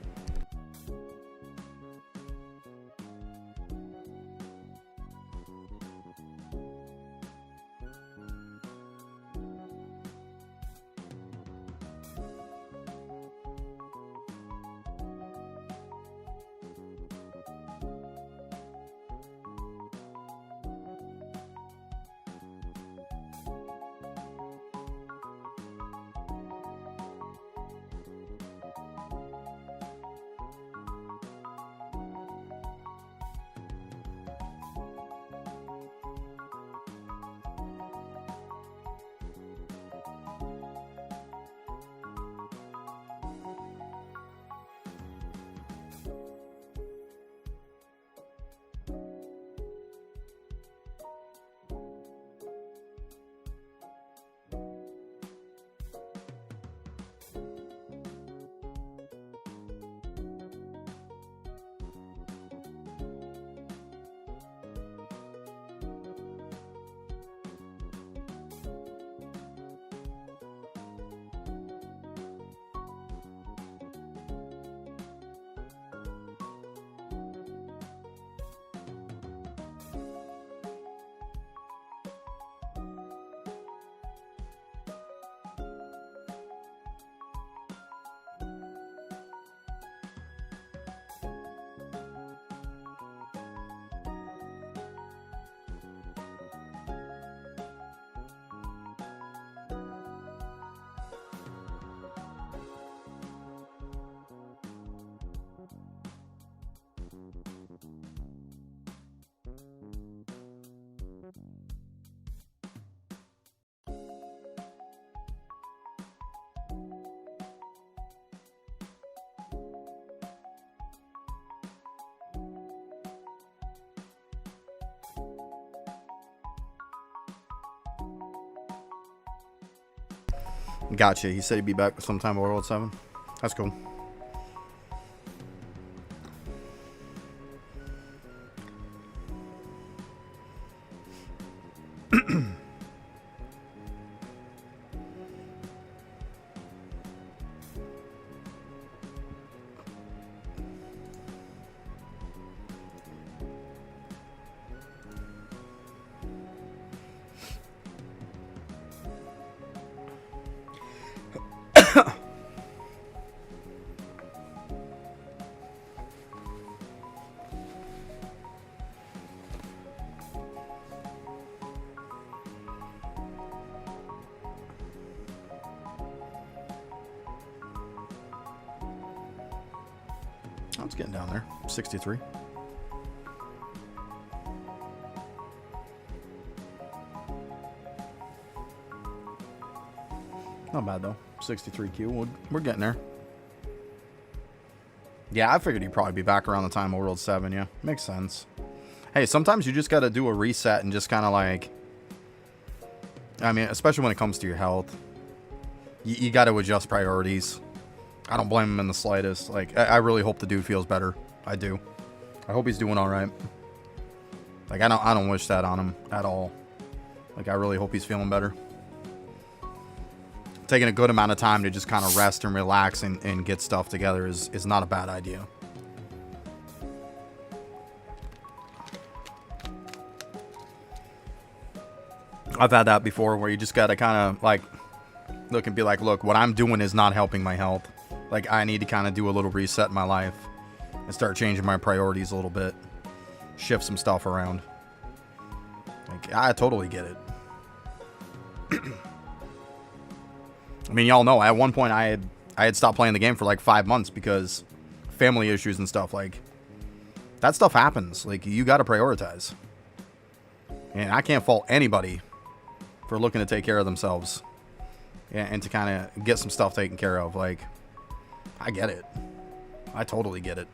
Gotcha. He said he'd be back sometime over World 7. That's cool. Oh, it's getting down there. 63. Not bad though. 63 Q. We're getting there. Yeah, I figured he'd probably be back around the time of World 7. Yeah, makes sense. Hey, sometimes you just got to do a reset and just kind of like... I mean, especially when it comes to your health. You got to adjust priorities. I don't blame him in the slightest. Like, I really hope the dude feels better. I do. I hope he's doing all right. Like, I don't wish that on him at all. Like, I really hope he's feeling better. Taking a good amount of time to just kind of rest and relax and get stuff together is not a bad idea. I've had that before where you just got to kind of like look and be like, look, what I'm doing is not helping my health. Like, I need to kind of do a little reset in my life and start changing my priorities a little bit. Shift some stuff around. Like, I totally get it. I mean, y'all know, at one point I had stopped playing the game for like 5 months because family issues and stuff. Like, that stuff happens. Like, you got to prioritize. And I can't fault anybody for looking to take care of themselves and to kind of get some stuff taken care of. Like, I get it. I totally get it.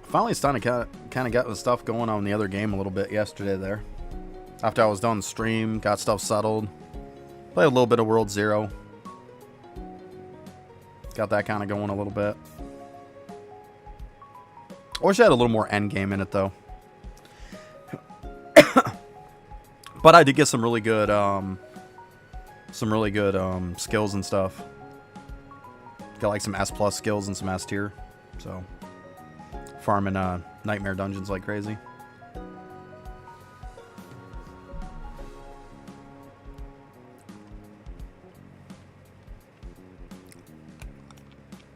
Finally starting to kind of get the stuff going on the other game a little bit yesterday there. After I was done stream, got stuff settled. Played a little bit of World 0. Got that kind of going a little bit. I wish I had a little more end game in it though. But I did get some really good skills and stuff. Got like some S+ skills and some S tier. So farming nightmare dungeons like crazy.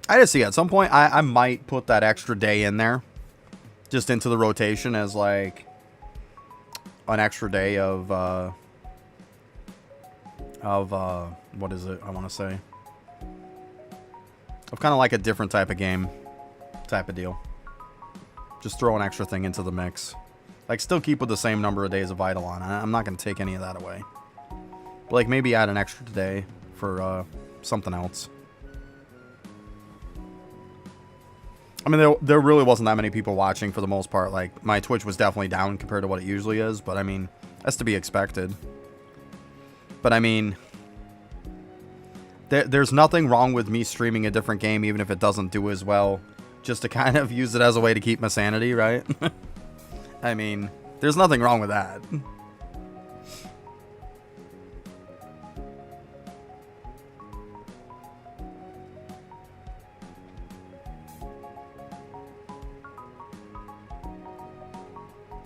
I just see at some point I might put that extra day in there, just into the rotation as like an extra day of what is it? I want to say of kind of like a different type of game, type of deal. Just throw an extra thing into the mix. Like, still keep with the same number of days of Eidolon. I'm not going to take any of that away. But, like, maybe add an extra day for something else. I mean, there really wasn't that many people watching for the most part. Like, my Twitch was definitely down compared to what it usually is. But, I mean, that's to be expected. But, I mean, there's nothing wrong with me streaming a different game, even if it doesn't do as well. Just to kind of use it as a way to keep my sanity, right? I mean, there's nothing wrong with that.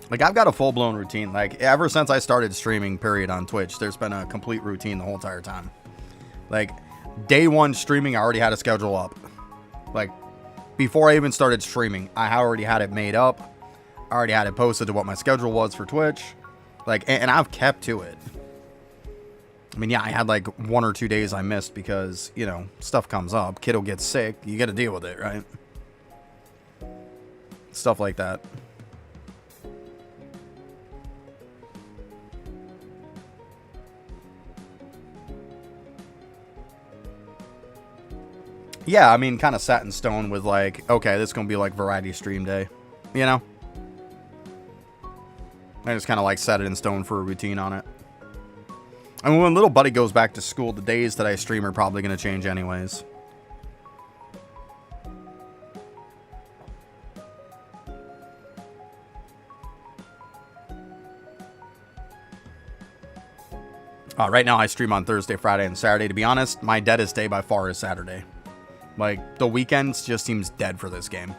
Like, I've got a full-blown routine. Like, ever since I started streaming, period, on Twitch, there's been a complete routine the whole entire time. Like, day one streaming, I already had a schedule up. Like, before I even started streaming, I already had it made up. I already had it posted to what my schedule was for Twitch. Like, and I've kept to it. I mean, yeah, I had like 1 or 2 days I missed because, you know, stuff comes up. Kiddo gets sick. You got to deal with it, right? Stuff like that. Yeah, I mean, kind of set in stone with like, okay, this is going to be like variety stream day, you know? I just kind of like set it in stone for a routine on it. I mean, when little buddy goes back to school, the days that I stream are probably going to change anyways. Right now I stream on Thursday, Friday, and Saturday. To be honest, my deadest day by far is Saturday. Like, the weekends just seems dead for this game.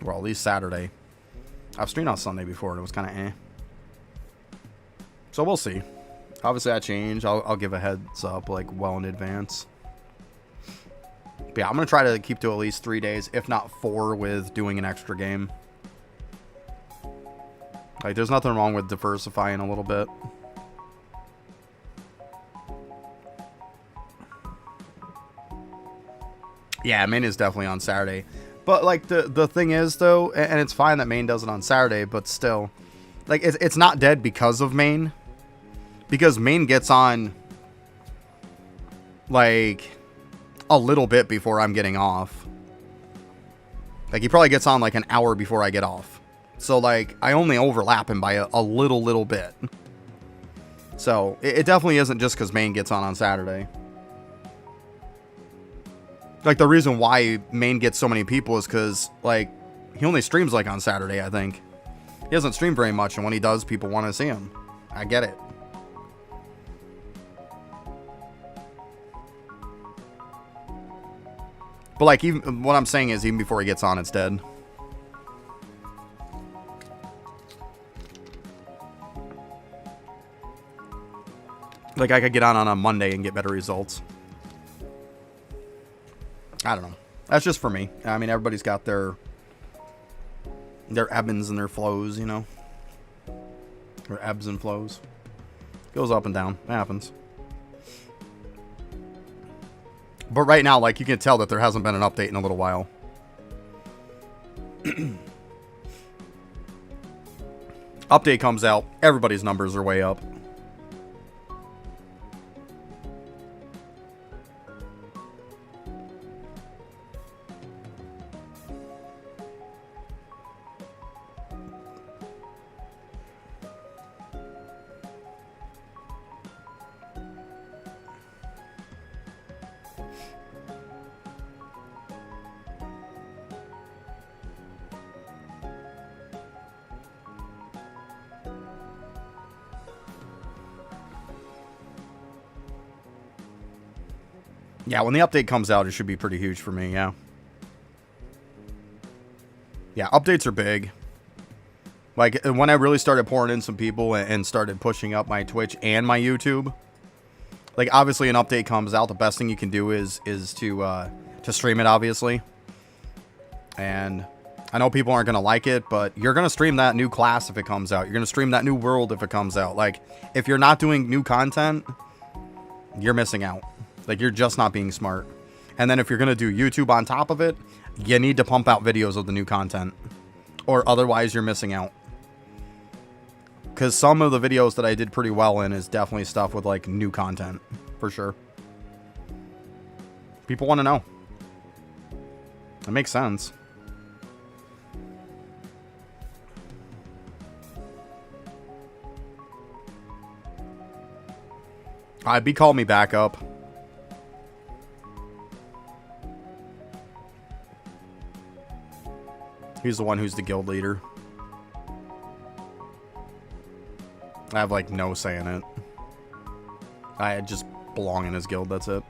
Well, at least Saturday. I've streamed on Sunday before, and it was kind of eh. So we'll see. Obviously, I change. I'll give a heads up, like, well in advance. But yeah, I'm going to try to keep to at least 3 days, if not 4, with doing an extra game. Like, there's nothing wrong with diversifying a little bit. Yeah, main is definitely on Saturday. But, like, the thing is, though, and it's fine that main does it on Saturday, but still, like, it's not dead because of main. Because main gets on, like, a little bit before I'm getting off. Like, he probably gets on, like, an hour before I get off. So, like, I only overlap him by a little bit. So, it definitely isn't just because main gets on Saturday. Like, the reason why main gets so many people is because, like, he only streams, like, on Saturday, I think. He doesn't stream very much, and when he does, people want to see him. I get it. But, like, even what I'm saying is, even before he gets on, it's dead. Like, I could get on a Monday and get better results. I don't know. That's just for me. I mean, everybody's got their ebbs and their flows, you know? Or ebbs and flows. Goes up and down. It happens. But right now, like, you can tell that there hasn't been an update in a little while. Update comes out. Everybody's numbers are way up. Yeah, when the update comes out, it should be pretty huge for me, yeah. Yeah, updates are big. Like, when I really started pouring in some people and started pushing up my Twitch and my YouTube, like, obviously an update comes out, the best thing you can do is to stream it, obviously. And I know people aren't going to like it, but you're going to stream that new class if it comes out. You're going to stream that new world if it comes out. Like, if you're not doing new content, you're missing out. Like, you're just not being smart. And then if you're going to do YouTube on top of it, you need to pump out videos of the new content. Or otherwise, you're missing out. Because some of the videos that I did pretty well in is definitely stuff with, like, new content. For sure. People want to know. It makes sense. B called me back up. He's the one who's the guild leader. I have, like, no say in it. I just belong in his guild, that's it.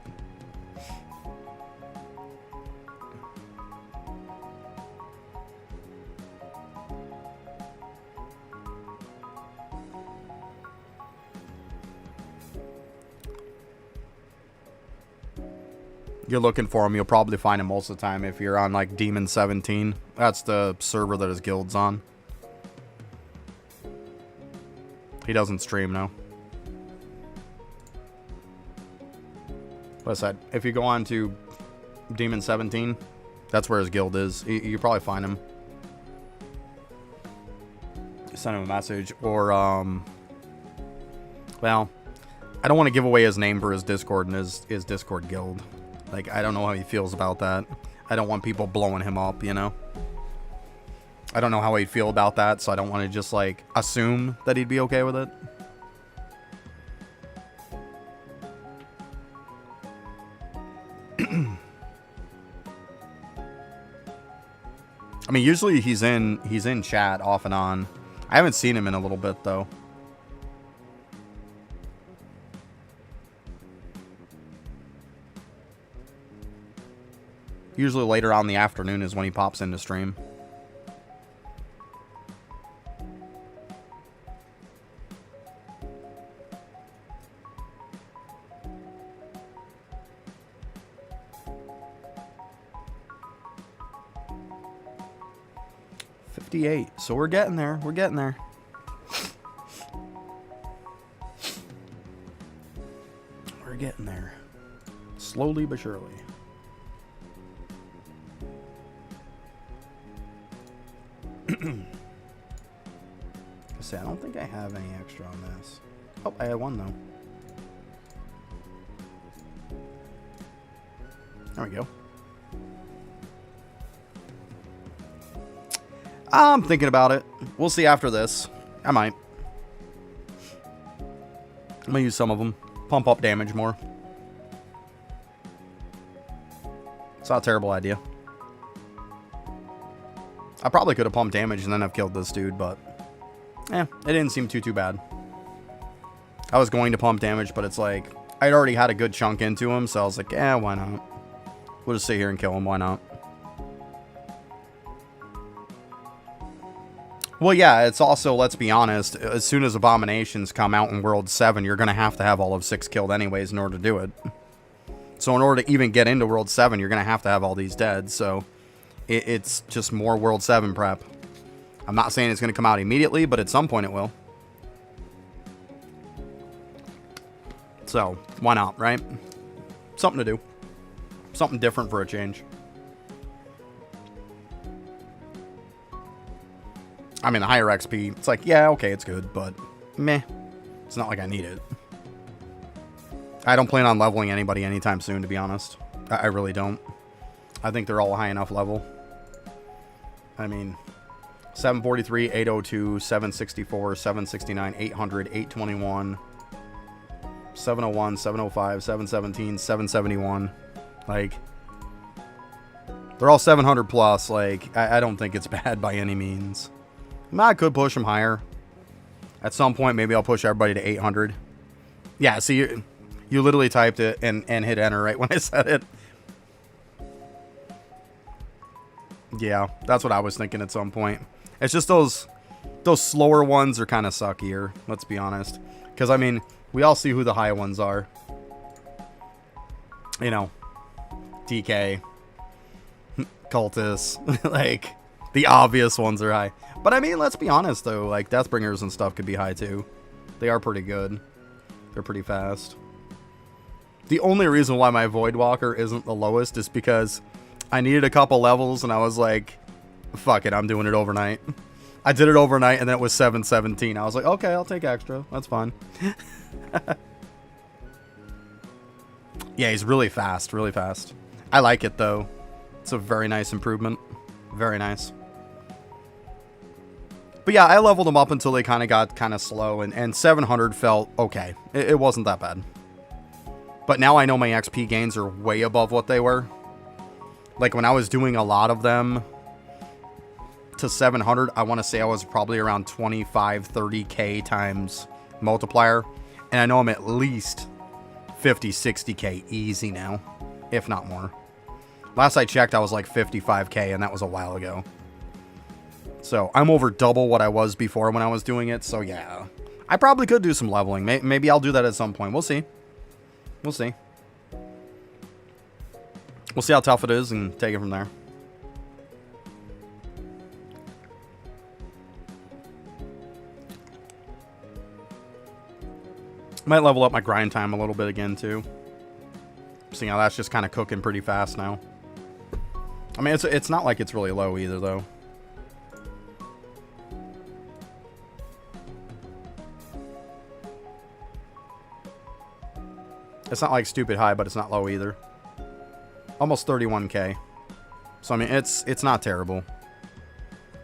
you're looking for him, you'll probably find him most of the time if you're on like Demon 17. That's the server that his guild's on. He doesn't stream now. But I said, if you go on to Demon 17, that's where his guild is. You probably find him. Send him a message, or well, I don't want to give away his name for his Discord and his Discord guild. Like, I don't know how he feels about that. I don't want people blowing him up, you know? I don't know how he'd feel about that, so I don't want to just, like, assume that he'd be okay with it. I mean, usually he's in chat off and on. I haven't seen him in a little bit, though. Usually later on in the afternoon is when he pops into stream. So we're getting there. We're getting there. We're getting there. Slowly but surely. I don't think I have any extra on this. Oh, I had one though. There we go. I'm thinking about it. We'll see after this. I might. I'm gonna use some of them. Pump up damage more. It's not a terrible idea. I probably could have pumped damage and then have killed this dude, but it didn't seem too bad. I was going to pump damage, but it's like I'd already had a good chunk into him, so I was like, why not? We'll just sit here and kill him. Why not? Well, yeah, it's also, let's be honest, as soon as Abominations come out in World 7, you're going to have all of 6 killed anyways in order to do it. So in order to even get into World 7, you're going to have all these dead, so it's just more World 7 prep. I'm not saying it's going to come out immediately, but at some point it will. So, why not, right? Something to do. Something different for a change. I mean, the higher XP, it's like, yeah, okay, it's good, but meh. It's not like I need it. I don't plan on leveling anybody anytime soon, to be honest. I really don't. I think they're all high enough level. I mean, 743, 802, 764, 769, 800, 821, 701, 705, 717, 771. Like, they're all 700 plus. Like, I don't think it's bad by any means. I could push them higher. At some point, maybe I'll push everybody to 800. Yeah, see, you literally typed it and hit enter right when I said it. Yeah, that's what I was thinking at some point. It's just those slower ones are kind of suckier, let's be honest. Because, I mean, we all see who the high ones are. You know, DK, Cultist, like, the obvious ones are high. But I mean, let's be honest though, like Deathbringers and stuff could be high too. They are pretty good. They're pretty fast. The only reason why my Voidwalker isn't the lowest is because I needed a couple levels and I was like, fuck it, I'm doing it overnight. I did it overnight and then it was 717. I was like, okay, I'll take extra. That's fine. Yeah, he's really fast, really fast. I like it though. It's a very nice improvement. Very nice. But yeah, I leveled them up until they kind of got kind of slow, and 700 felt okay. It wasn't that bad. But now I know my XP gains are way above what they were. Like when I was doing a lot of them to 700, I want to say I was probably around 25, 30k times multiplier. And I know I'm at least 50, 60k easy now, if not more. Last I checked, I was like 55k, and that was a while ago. So, I'm over double what I was before when I was doing it, so yeah. I probably could do some leveling. Maybe I'll do that at some point. We'll see. We'll see. We'll see how tough it is and take it from there. Might level up my grind time a little bit again, too. Seeing how that's just kind of cooking pretty fast now. I mean, it's not like it's really low either, though. It's not like stupid high, but it's not low either. Almost 31k. So I mean, it's not terrible.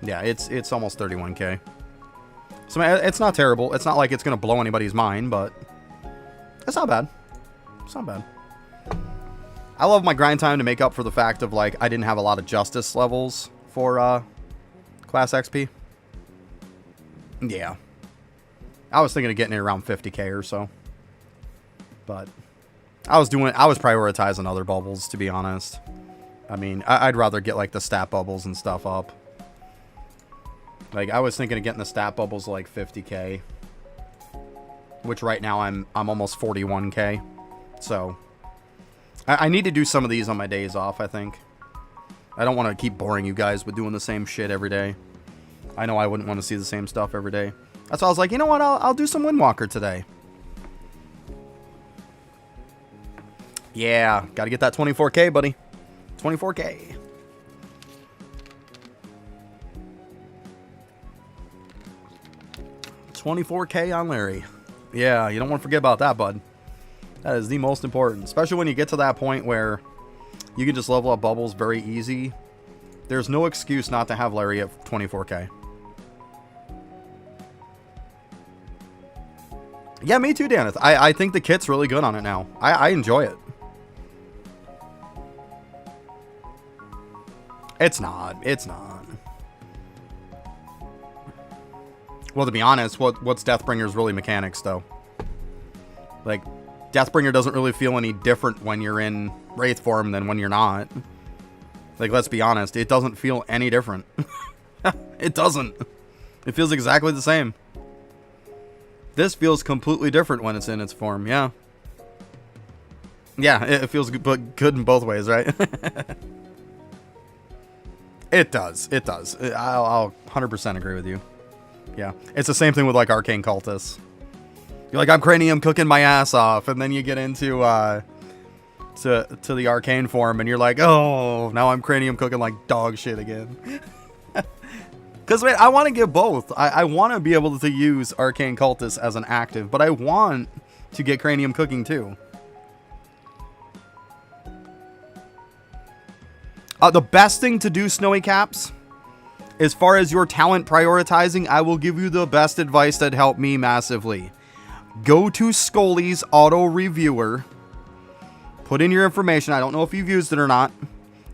Yeah, it's almost 31k. So I mean, it's not terrible. It's not like it's gonna blow anybody's mind, but it's not bad. It's not bad. I love my grind time to make up for the fact of like I didn't have a lot of justice levels for class XP. Yeah, I was thinking of getting it around 50k or so, but I was prioritizing other bubbles, to be honest. I mean, I'd rather get like the stat bubbles and stuff up. Like I was thinking of getting the stat bubbles like 50k, which right now I'm almost 41k. So I need to do some of these on my days off, I think. I don't want to keep boring you guys with doing the same shit every day. I know I wouldn't want to see the same stuff every day. That's why I was like, you know what? I'll do some Windwalker today. Yeah, got to get that 24k, buddy. 24k. $24k on Larry. Yeah, you don't want to forget about that, bud. That is the most important. Especially when you get to that point where you can just level up bubbles very easy. There's no excuse not to have Larry at 24k. Yeah, me too, Daneth. I think the kit's really good on it now. I enjoy it. It's not. It's not. Well, to be honest, what's Deathbringer's really mechanics, though? Like, Deathbringer doesn't really feel any different when you're in Wraith form than when you're not. Like, let's be honest, it doesn't feel any different. It doesn't. It feels exactly the same. This feels completely different when it's in its form, yeah. Yeah, it feels good in both ways, right? It does. It does. I'll 100% agree with you. Yeah. It's the same thing with, like, Arcane Cultists. You're like, I'm cranium cooking my ass off, and then you get into to the arcane form, and you're like, oh, now I'm cranium cooking like dog shit again. Because wait, I want to get both. I want to be able to use Arcane Cultist as an active, but I want to get cranium cooking too. The best thing to do, Snowy Caps, as far as your talent prioritizing, I will give you the best advice that helped me massively. Go to Scully's auto reviewer. Put in your information. I don't know if you've used it or not.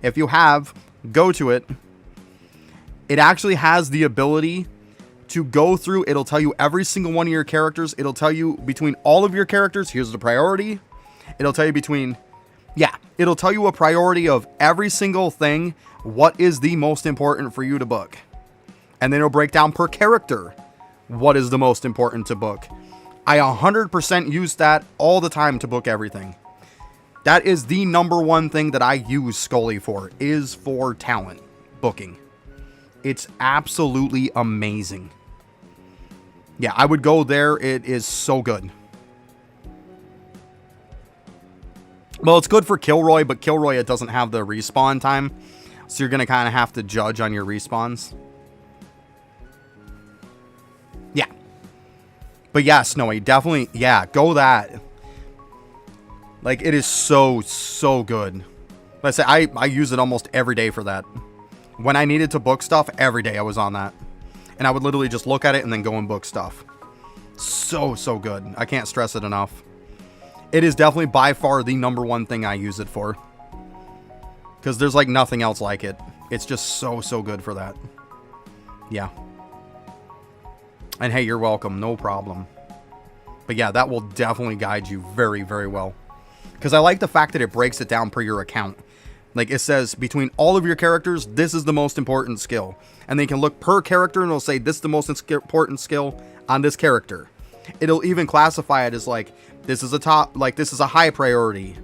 If you have, go to it. It actually has the ability to go through. It'll tell you every single one of your characters. It'll tell you between all of your characters, here's the priority. It'll tell you between, yeah, it'll tell you a priority of every single thing. What is the most important for you to book? And then it'll break down per character what is the most important to book. I 100% use that all the time to book everything. That is the number one thing that I use Scully for, is for talent booking. It's absolutely amazing. Yeah, I would go there. It is so good. Well, it's good for Kilroy, but Kilroy, it doesn't have the respawn time. So you're going to kind of have to judge on your respawns. Yeah. But yeah, Snowy, definitely, yeah, go that. Like, it is so, so good. Let's say I use it almost every day for that. When I needed to book stuff, every day I was on that. And I would literally just look at it and then go and book stuff. So, so good. I can't stress it enough. It is definitely by far the number one thing I use it for. Because there's like nothing else like it. It's just so, so good for that. Yeah. And hey, you're welcome. No problem. But yeah, that will definitely guide you very, very well. Because I like the fact that it breaks it down per your account. Like it says, between all of your characters, this is the most important skill. And they can look per character and it'll say, this is the most important skill on this character. It'll even classify it as like, this is a top, like this is a high priority.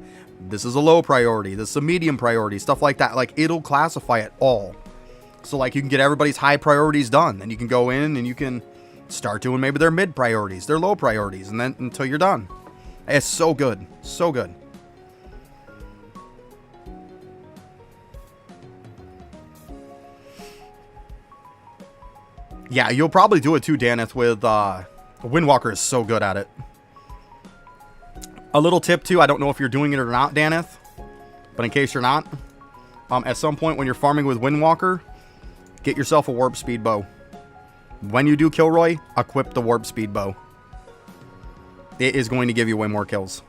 This is a low priority. This is a medium priority. Stuff like that. Like, it'll classify it all. So, like, you can get everybody's high priorities done. Then you can go in and you can start doing maybe their mid priorities, their low priorities, and then until you're done. It's so good. So good. Yeah, you'll probably do it too, Daneth, with Windwalker is so good at it. A little tip too, I don't know if you're doing it or not, Daneth, but in case you're not, at some point when you're farming with Windwalker, get yourself a warp speed bow. When you do Kilroy, equip the warp speed bow. It is going to give you way more kills.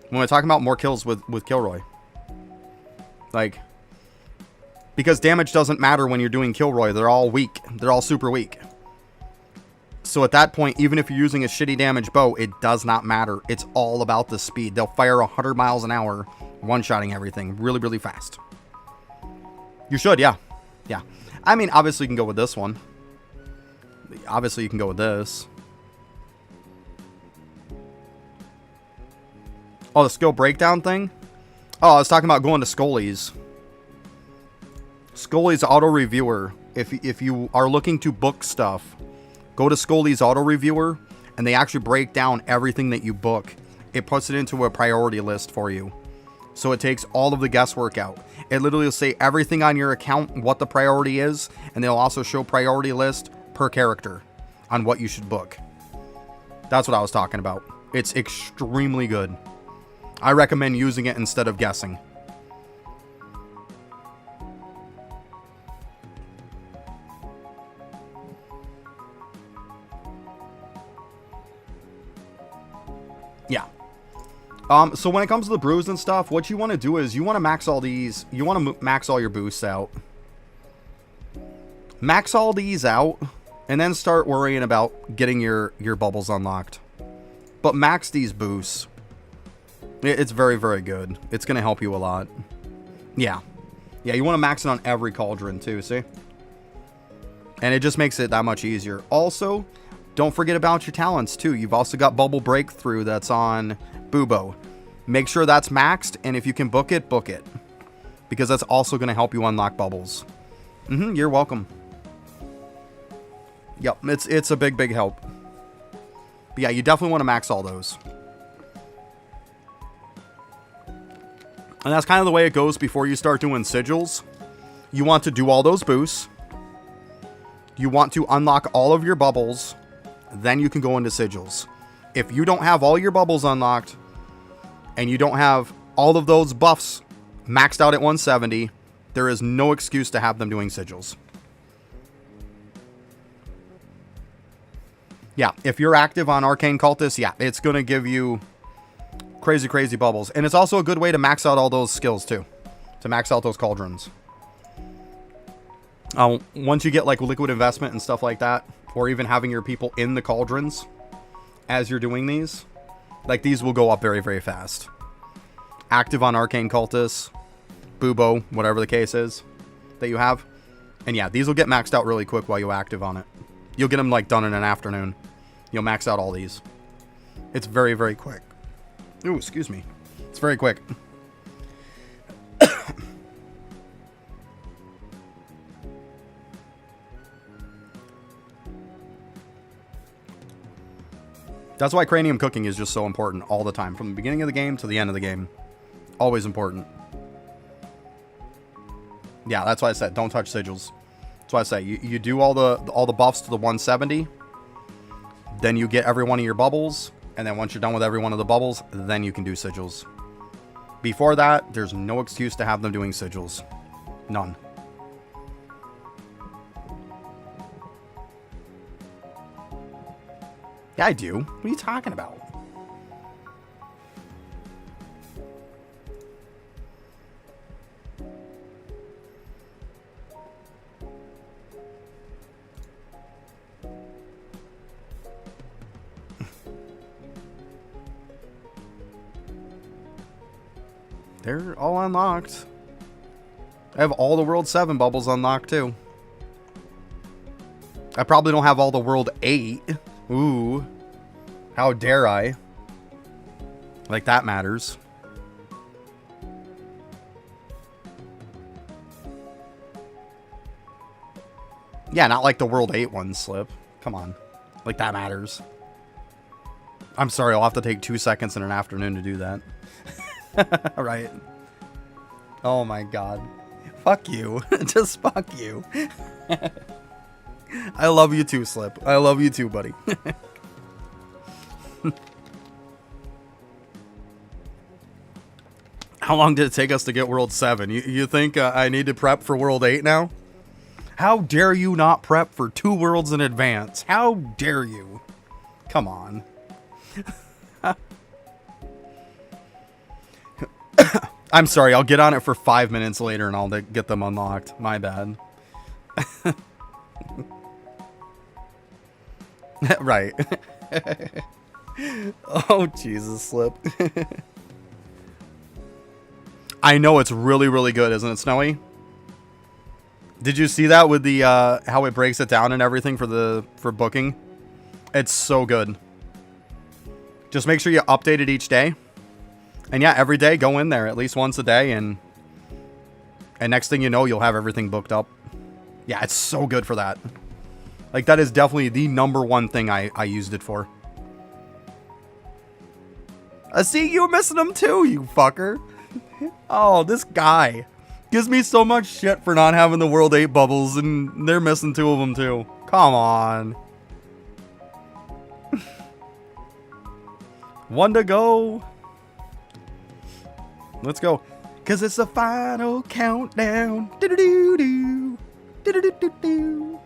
When we're talking about more kills with Kilroy. Like, because damage doesn't matter when you're doing Kilroy. They're all weak. They're all super weak. So at that point, even if you're using a shitty damage bow, it does not matter. It's all about the speed. They'll fire 100 miles an hour, one-shotting everything really, really fast. You should, yeah. Yeah. I mean, obviously you can go with this one. Obviously you can go with this. Oh, the skill breakdown thing? Oh, I was talking about going to Scully's. Scully's Auto Reviewer. If you are looking to book stuff, go to Scully's Auto Reviewer, and they actually break down everything that you book. It puts it into a priority list for you. So it takes all of the guesswork out. It literally will say everything on your account, what the priority is, and they'll also show priority list per character on what you should book. That's what I was talking about. It's extremely good. I recommend using it instead of guessing. Yeah. So when it comes to the brews and stuff, what you want to do is you want to max all these. You want to max all your boosts out. Max all these out, and then start worrying about getting your bubbles unlocked. But max these boosts. It's very, very good. It's going to help you a lot. Yeah. Yeah, you want to max it on every cauldron too, see? And it just makes it that much easier. Also, don't forget about your talents too. You've also got Bubble Breakthrough that's on Bubo. Make sure that's maxed, and if you can book it, book it. Because that's also going to help you unlock bubbles. You're welcome. Yep, it's a big, big help. But yeah, you definitely want to max all those. And that's kind of the way it goes before you start doing sigils. You want to do all those boosts. You want to unlock all of your bubbles. Then you can go into sigils. If you don't have all your bubbles unlocked, and you don't have all of those buffs maxed out at 170, there is no excuse to have them doing sigils. Yeah, if you're active on Arcane Cultist, yeah, it's going to give you crazy, crazy bubbles. And it's also a good way to max out all those skills too. To max out those cauldrons. Once you get like liquid investment and stuff like that, or even having your people in the cauldrons as you're doing these, like these will go up very, very fast. Active on Arcane Cultists, Bubo, whatever the case is that you have. And yeah, these will get maxed out really quick while you active on it. You'll get them like done in an afternoon. You'll max out all these. It's very, very quick. Ooh, excuse me. It's very quick. That's why cranium cooking is just so important all the time. From the beginning of the game to the end of the game. Always important. Yeah, that's why I said don't touch sigils. That's why I say you do all the buffs to the 170. Then you get every one of your bubbles. And then once you're done with every one of the bubbles, then you can do sigils. Before that, there's no excuse to have them doing sigils. None. Yeah, I do. What are you talking about? They're all unlocked. I have all the World 7 bubbles unlocked too. I probably don't have all the World 8. Ooh. How dare I? Like that matters. Yeah, not like the World 8 ones, Slip. Come on. Like that matters. I'm sorry, I'll have to take 2 seconds in an afternoon to do that. Right. Oh my god. Fuck you. Just fuck you. I love you too, Slip. I love you too, buddy. How long did it take us to get World 7? You think I need to prep for World 8 now? How dare you not prep for 2 worlds in advance? How dare you? Come on. I'm sorry, I'll get on it for 5 minutes later and I'll get them unlocked. My bad. Right. Oh, Jesus, Slip. I know it's really, really good, isn't it, Snowy? Did you see that with the how it breaks it down and everything for booking? It's so good. Just make sure you update it each day. And yeah, every day go in there at least once a day, and next thing you know, you'll have everything booked up. Yeah, it's so good for that. Like, that is definitely the #1 thing I used it for. I see you missing them too, you fucker. Oh, this guy gives me so much shit for not having the World 8 bubbles, and they're missing 2 of them too. Come on. 1 to go. Let's go. Cause it's the final countdown. Do-do-do-do. Do-do-do-do-do.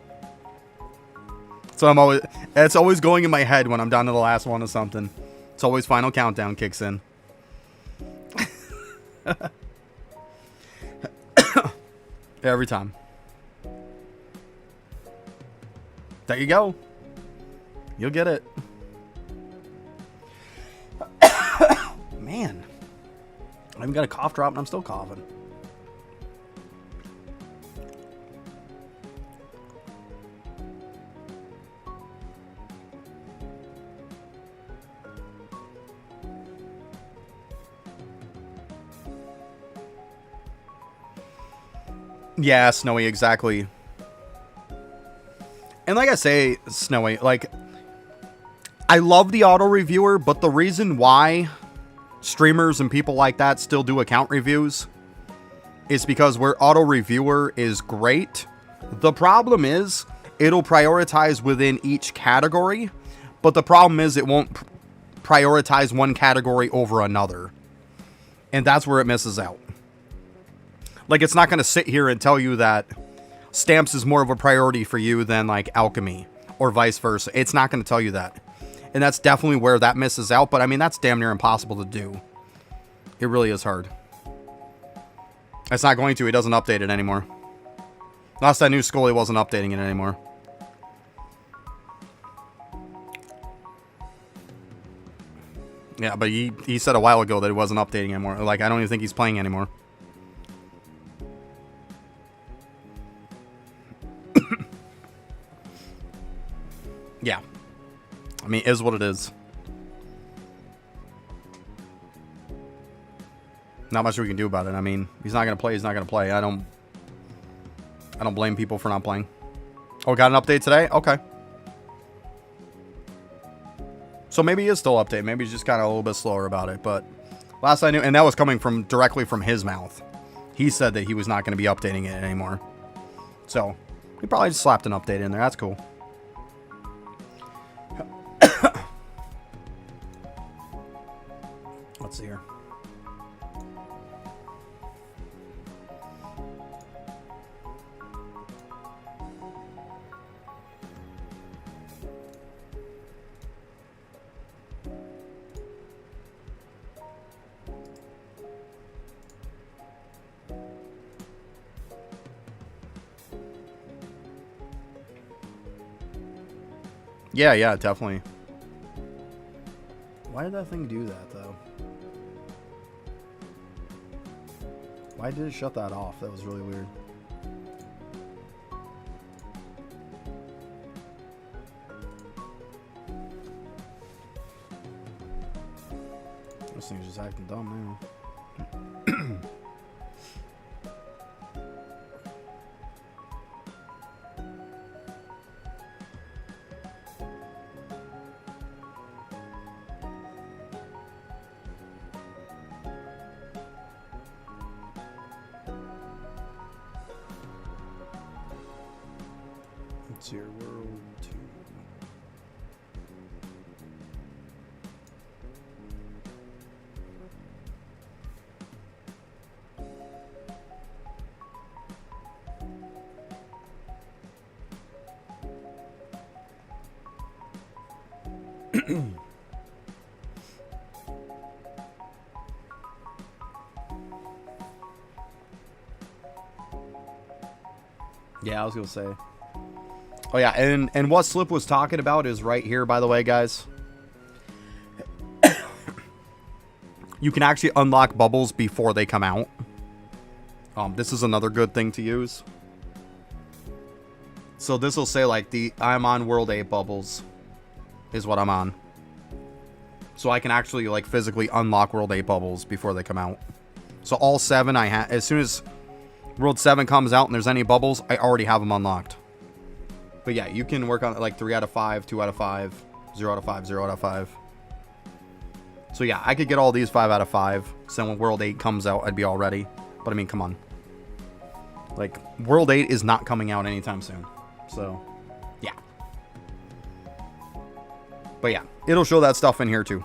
So it's always going in my head when I'm down to the last one or something. It's always final countdown kicks in. Every time. There you go. You'll get it. Man. I even got a cough drop and I'm still coughing. Yeah, Snowy, exactly. And like I say, Snowy, like, I love the auto reviewer, but the reason why streamers and people like that still do account reviews is because where auto reviewer is great, the problem is it'll prioritize within each category, but the problem is it won't prioritize one category over another. And that's where it misses out. Like, it's not going to sit here and tell you that stamps is more of a priority for you than like alchemy or vice versa. It's not going to tell you that. And that's definitely where that misses out. But I mean, that's damn near impossible to do. It really is hard. It's not going to. It doesn't update it anymore. Last I knew, Scully wasn't updating it anymore. Yeah, but he said a while ago that he wasn't updating anymore. Like, I don't even think he's playing anymore. Yeah. I mean, it is what it is. Not much we can do about it. I mean, he's not going to play. He's not going to play. I don't blame people for not playing. Oh, got an update today? Okay. So maybe he is still updated. Maybe he's just kind of a little bit slower about it. But last I knew, and that was coming from directly from his mouth. He said that he was not going to be updating it anymore. So he probably just slapped an update in there. That's cool. Let's see here. Yeah, definitely. Why did that thing do that, though? Why did it shut that off? That was really weird. This thing's just acting dumb now. It's your world too. Yeah, I was gonna say. Oh yeah, and what Slip was talking about is right here, by the way, guys. You can actually unlock bubbles before they come out. This is another good thing to use. So this will say like I'm on World 8 bubbles is what I'm on. So I can actually like physically unlock World 8 bubbles before they come out. So all 7 I have, as soon as World 7 comes out and there's any bubbles, I already have them unlocked. But yeah, you can work on it like 3 out of 5, 2 out of 5, 0 out of 5, 0 out of 5. So yeah, I could get all these 5 out of 5. So when World 8 comes out, I'd be all ready. But I mean, come on. Like, World 8 is not coming out anytime soon. So, yeah. But yeah, it'll show that stuff in here too.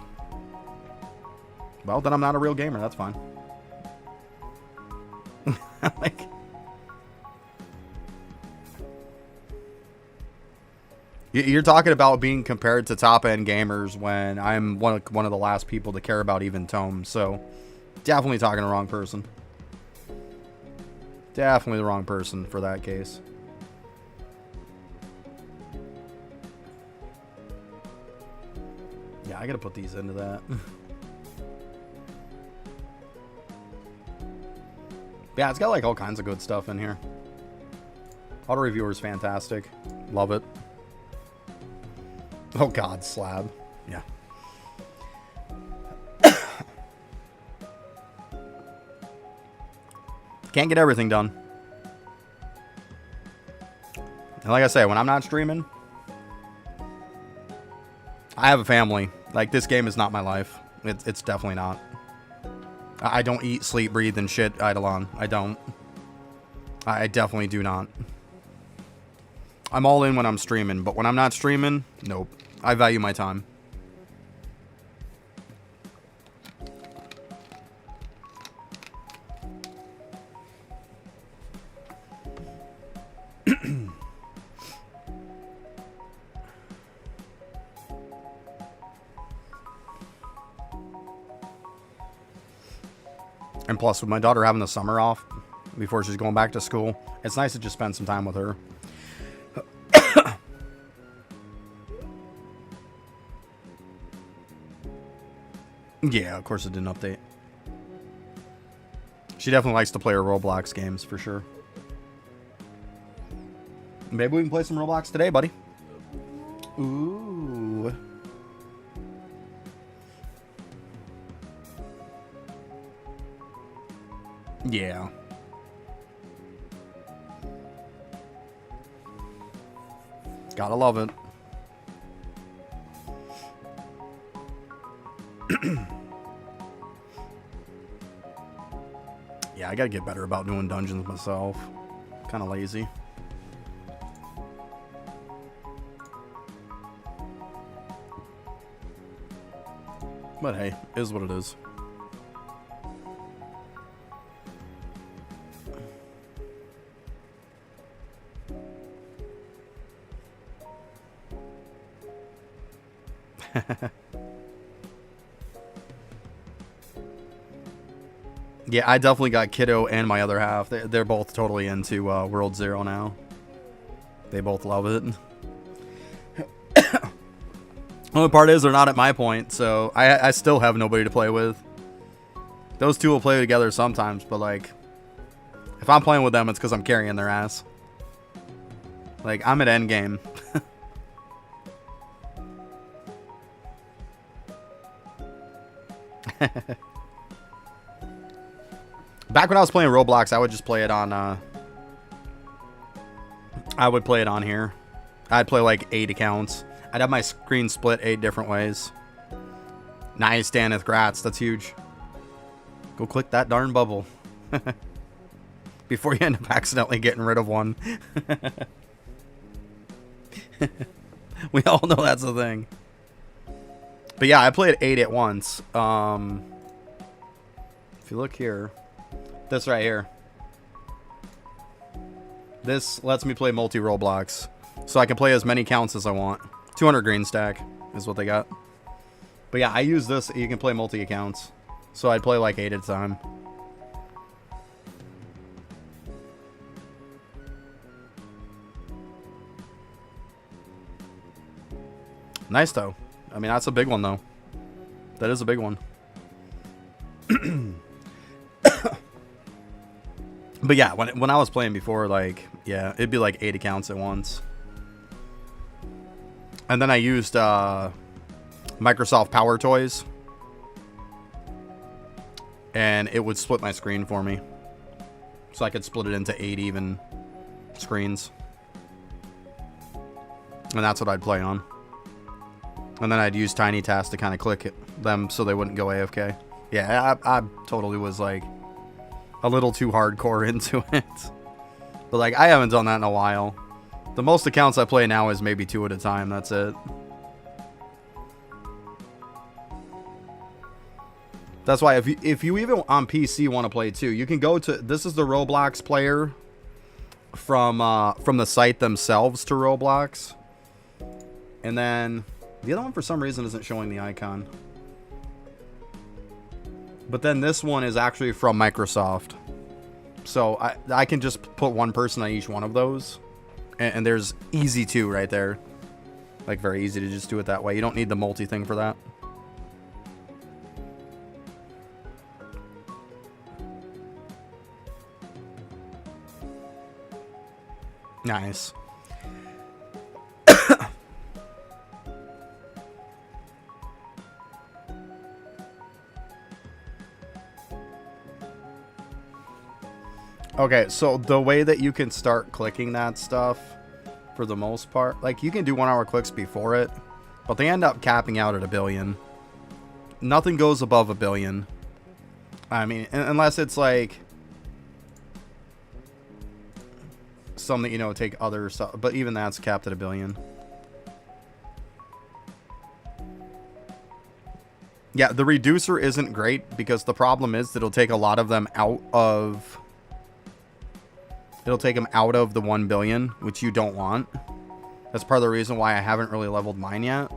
Well, then I'm not a real gamer. That's fine. Like... You're talking about being compared to top-end gamers when I'm one of the last people to care about even Tome. So, definitely talking to the wrong person. Definitely the wrong person for that case. Yeah, I gotta put these into that. Yeah, it's got like all kinds of good stuff in here. Auto reviewer is fantastic. Love it. Oh god, slab. Yeah. Can't get everything done. And like I say, when I'm not streaming, I have a family. Like, this game is not my life. It's definitely not. I don't eat, sleep, breathe, and shit Eidolon. I don't. I definitely do not. I'm all in when I'm streaming, but when I'm not streaming, nope. I value my time. And plus, with my daughter having the summer off before she's going back to school, it's nice to just spend some time with her. Yeah, of course it didn't update. She definitely likes to play her Roblox games, for sure. Maybe we can play some Roblox today, buddy. Ooh. Yeah. Gotta love it. Yeah, I gotta get better about doing dungeons myself. Kind of lazy. But hey, is what it is. Yeah, I definitely got Kiddo and my other half. They're both totally into World 0 now. They both love it. Only part is they're not at my point, so I still have nobody to play with. Those two will play together sometimes, but like, if I'm playing with them, it's because I'm carrying their ass. Like, I'm at endgame. Back when I was playing Roblox, I would just play it on, I would play it on here. I'd play like 8 accounts. I'd have my screen split 8 different ways. Nice, Daneth Gratz. That's huge. Go click that darn bubble. Before you end up accidentally getting rid of one. We all know that's the thing. But yeah, I played 8 at once. If you look here. This right here. This lets me play multi-Roblox. So I can play as many counts as I want. 200 green stack is what they got. But yeah, I use this. You can play multi-accounts. So I'd play like 8 at a time. Nice, though. I mean, that's a big one, though. That is a big one. But yeah, when I was playing before, like, yeah, it'd be like 8 accounts at once. And then I used Microsoft Power Toys. And it would split my screen for me. So I could split it into 8 even screens. And that's what I'd play on. And then I'd use Tiny Task to kind of click them so they wouldn't go AFK. Yeah, I totally was like a little too hardcore into it. But like, I haven't done that in a while. The most accounts I play now is maybe 2 at a time. That's it. That's why if you even on PC want to play too, you can go to, this is the Roblox player from the site themselves to Roblox. And then the other one for some reason isn't showing the icon. But then this one is actually from Microsoft. So I can just put one person on each one of those. And there's easy to right there. Like very easy to just do it that way. You don't need the multi thing for that. Nice. Okay, so the way that you can start clicking that stuff, for the most part, like you can do 1 hour clicks before it, but they end up capping out at 1 billion. Nothing goes above 1 billion. I mean, unless it's like something, you know, take other stuff, but even that's capped at 1 billion. Yeah, the reducer isn't great because the problem is that it'll take a lot of them out of... It'll take them out of the 1 billion, which you don't want. That's part of the reason why I haven't really leveled mine yet.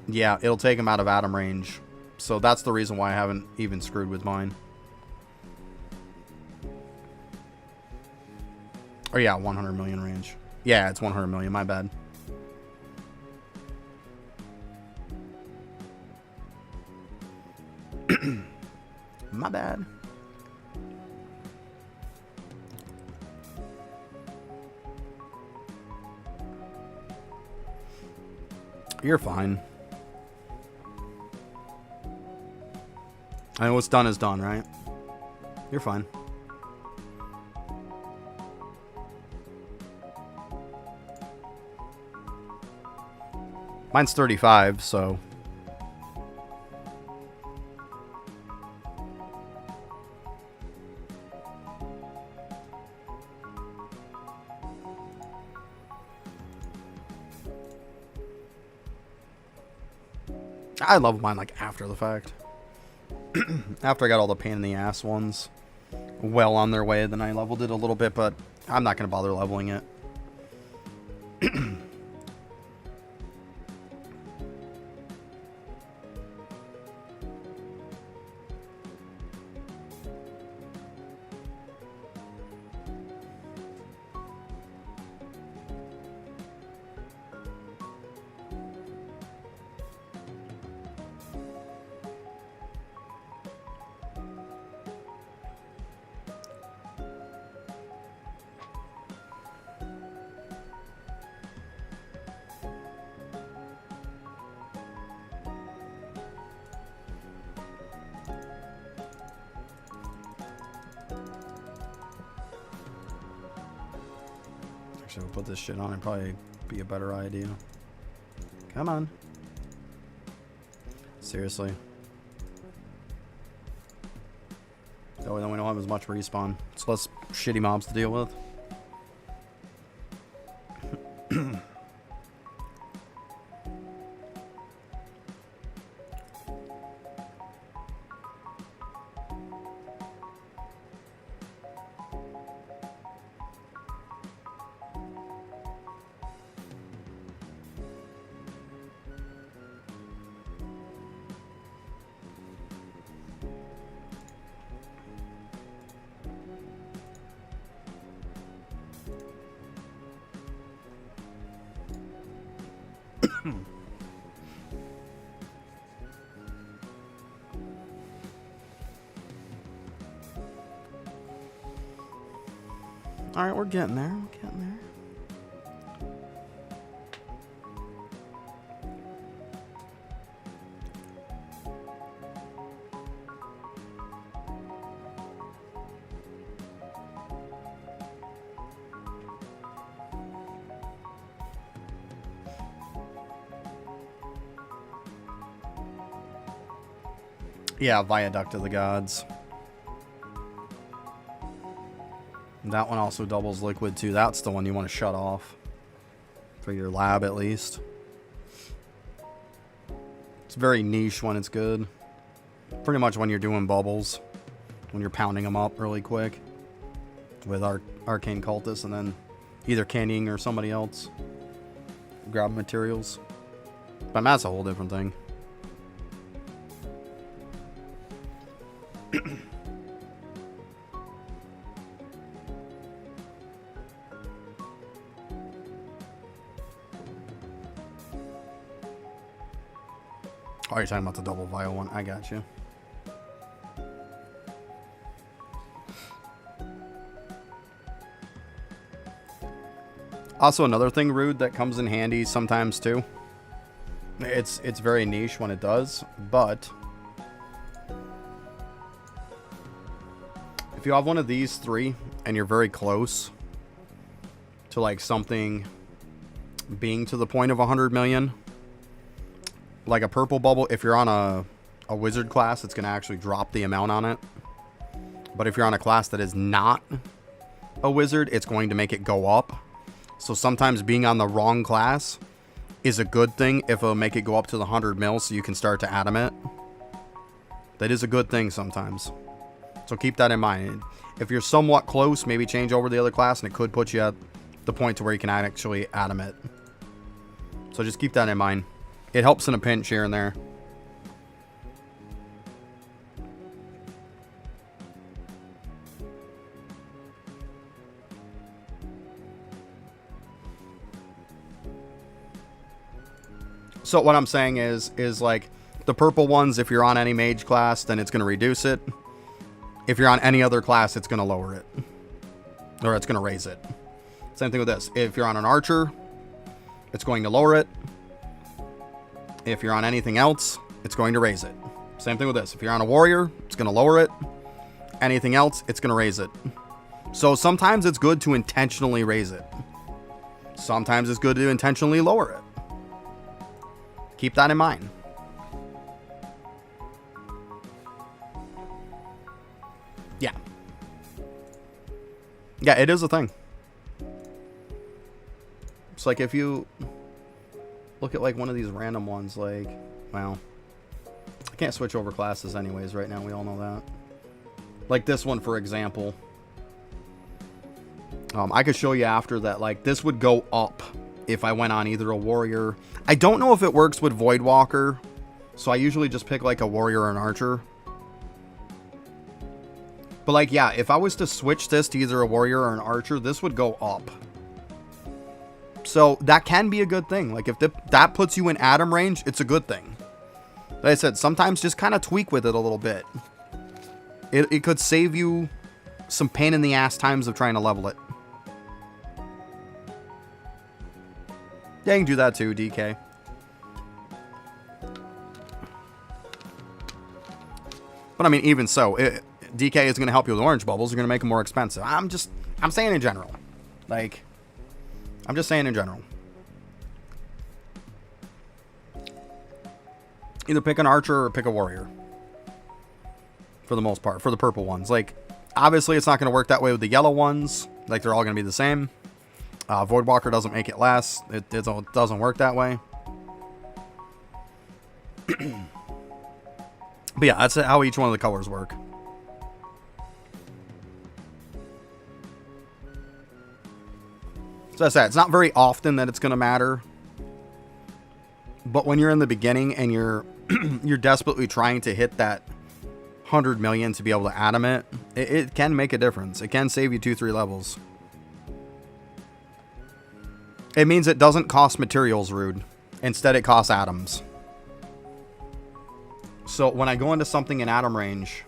Yeah, it'll take them out of atom range. So that's the reason why I haven't even screwed with mine. Oh yeah, 100 million range. Yeah, it's 100 million, my bad. My bad. You're fine. I know what's done is done, right? You're fine. Mine's 35, so... I love mine like after the fact. After I got all the pain in the ass ones well on their way, then I leveled it a little bit, but I'm not going to bother leveling it. Actually, we'll put this shit on. It'd probably be a better idea. Come on. Seriously. That way then we don't have as much respawn. It's less shitty mobs to deal with. Alright, we're getting there. We're getting there. Yeah, Viaduct of the Gods. That one also doubles liquid too. That's the one you want to shut off. For your lab at least. It's very niche when it's good. Pretty much when you're doing bubbles. When you're pounding them up really quick. With Arcane Cultist and then either candying or somebody else. Grab materials. But that's a whole different thing. Oh, you're talking about the double vial one. I got you. Also, another thing, Rude, that comes in handy sometimes too. It's very niche when it does, but if you have one of these three and you're very close to like something being to the point of 100 million, like a purple bubble, if you're on a wizard class, it's going to actually drop the amount on it. But if you're on a class that is not a wizard, it's going to make it go up. So sometimes being on the wrong class is a good thing if it'll make it go up to the 100 mil so you can start to atom it. That is a good thing sometimes. So keep that in mind. If you're somewhat close, maybe change over the other class and it could put you at the point to where you can actually atom it. So just keep that in mind. It helps in a pinch here and there. So what I'm saying is like the purple ones, if you're on any mage class, then it's going to reduce it. If you're on any other class, it's going to lower it. Or it's going to raise it. Same thing with this. If you're on an archer, it's going to lower it. If you're on anything else, it's going to raise it. Same thing with this. If you're on a warrior, it's going to lower it. Anything else, it's going to raise it. So sometimes it's good to intentionally raise it. Sometimes it's good to intentionally lower it. Keep that in mind. Yeah. Yeah, it is a thing. It's like if you look at like one of these random ones, like, well, I can't switch over classes anyways right now. We all know that. Like this one, for example. I could show you after that, like this would go up if I went on either a warrior. I don't know if it works with Voidwalker, so I usually just pick like a warrior or an archer. But like, yeah, if I was to switch this to either a warrior or an archer, this would go up. So that can be a good thing. Like if that puts you in atom range, it's a good thing. Like I said, sometimes just kind of tweak with it a little bit. It could save you some pain in the ass times of trying to level it. Yeah, you can do that too, DK. But I mean, even so, DK is going to help you with orange bubbles. You're going to make them more expensive. I'm saying in general. Like, I'm just saying in general. Either pick an archer or pick a warrior. For the most part, for the purple ones. Like, obviously it's not going to work that way with the yellow ones. Like, they're all going to be the same. Voidwalker doesn't make it less. It doesn't work that way. But yeah, that's how each one of the colors work. So that's that. It's not very often that it's going to matter. But when you're in the beginning and you're you're desperately trying to hit that 100 million to be able to atom it, it can make a difference. It can save you 2-3 levels. It means it doesn't cost materials, Rude. Instead, it costs atoms. So when I go into something in atom range,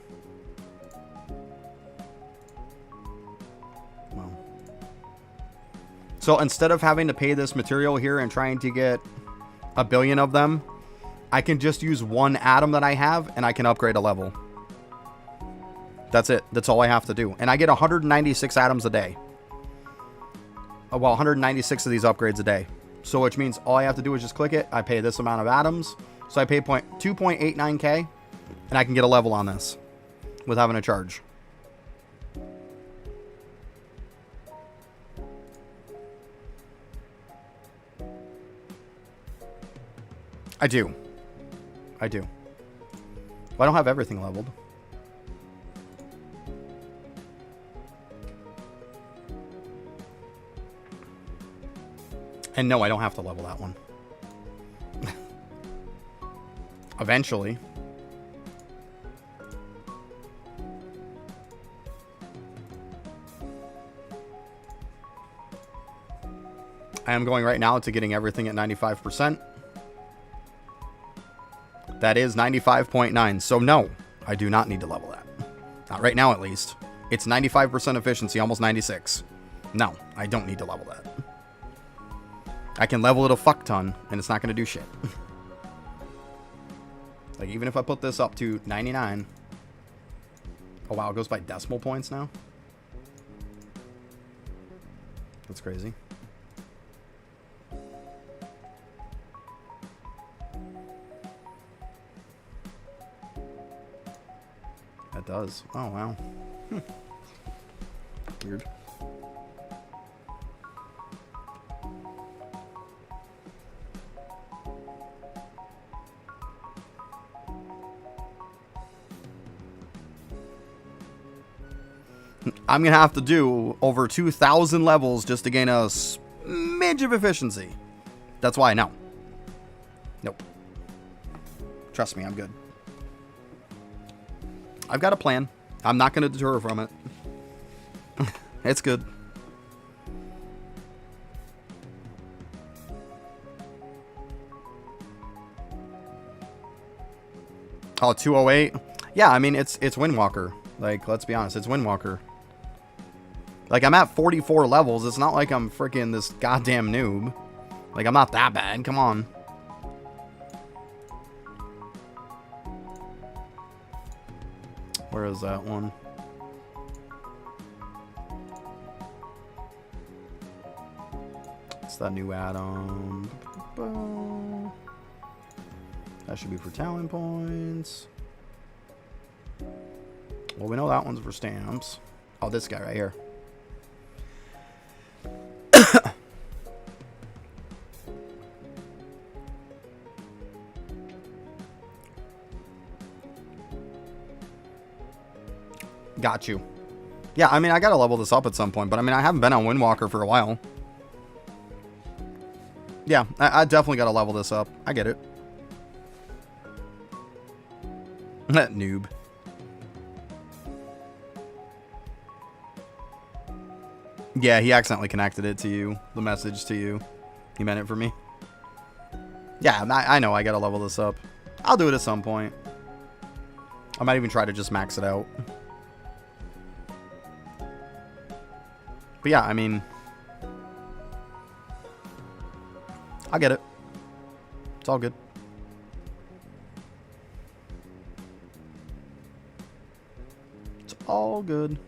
well, so instead of having to pay this material here and trying to get 1 billion of them, I can just use one atom that I have and I can upgrade a level. That's it. That's all I have to do. And I get 196 atoms a day. Well, 196 of these upgrades a day. So which means all I have to do is just click it. I pay this amount of atoms. So I pay 2.89k and I can get a level on this with having a charge. I do. I do. But I don't have everything leveled. And no, I don't have to level that one. Eventually. I am going right now to getting everything at 95%. That is 95.9. So no, I do not need to level that. Not right now, at least. It's 95% efficiency, almost 96. No, I don't need to level that. I can level it a fuck ton, and it's not going to do shit. Like, even if I put this up to 99. Oh, wow, it goes by decimal points now? That's crazy. That does. Oh, wow. Weird. I'm going to have to do over 2,000 levels just to gain a smidge of efficiency. That's why I know. Nope. Trust me, I'm good. I've got a plan. I'm not going to deter from it. It's good. Oh, 208? Yeah, I mean, it's Windwalker. Like, let's be honest, it's Windwalker. Like, I'm at 44 levels. It's not like I'm freaking this goddamn noob. Like, I'm not that bad. Come on. Where is that one? It's that new add-on. That should be for talent points. Well, we know that one's for stamps. Oh, this guy right here. Got you. Yeah, I mean, I gotta level this up at some point, but I mean, I haven't been on Windwalker for a while. Yeah, I definitely gotta level this up. I get it. That noob. Yeah, he accidentally connected it to you. The message to you. He meant it for me. Yeah, I know I gotta level this up. I'll do it at some point. I might even try to just max it out. But yeah, I mean, I get it. It's all good. It's all good.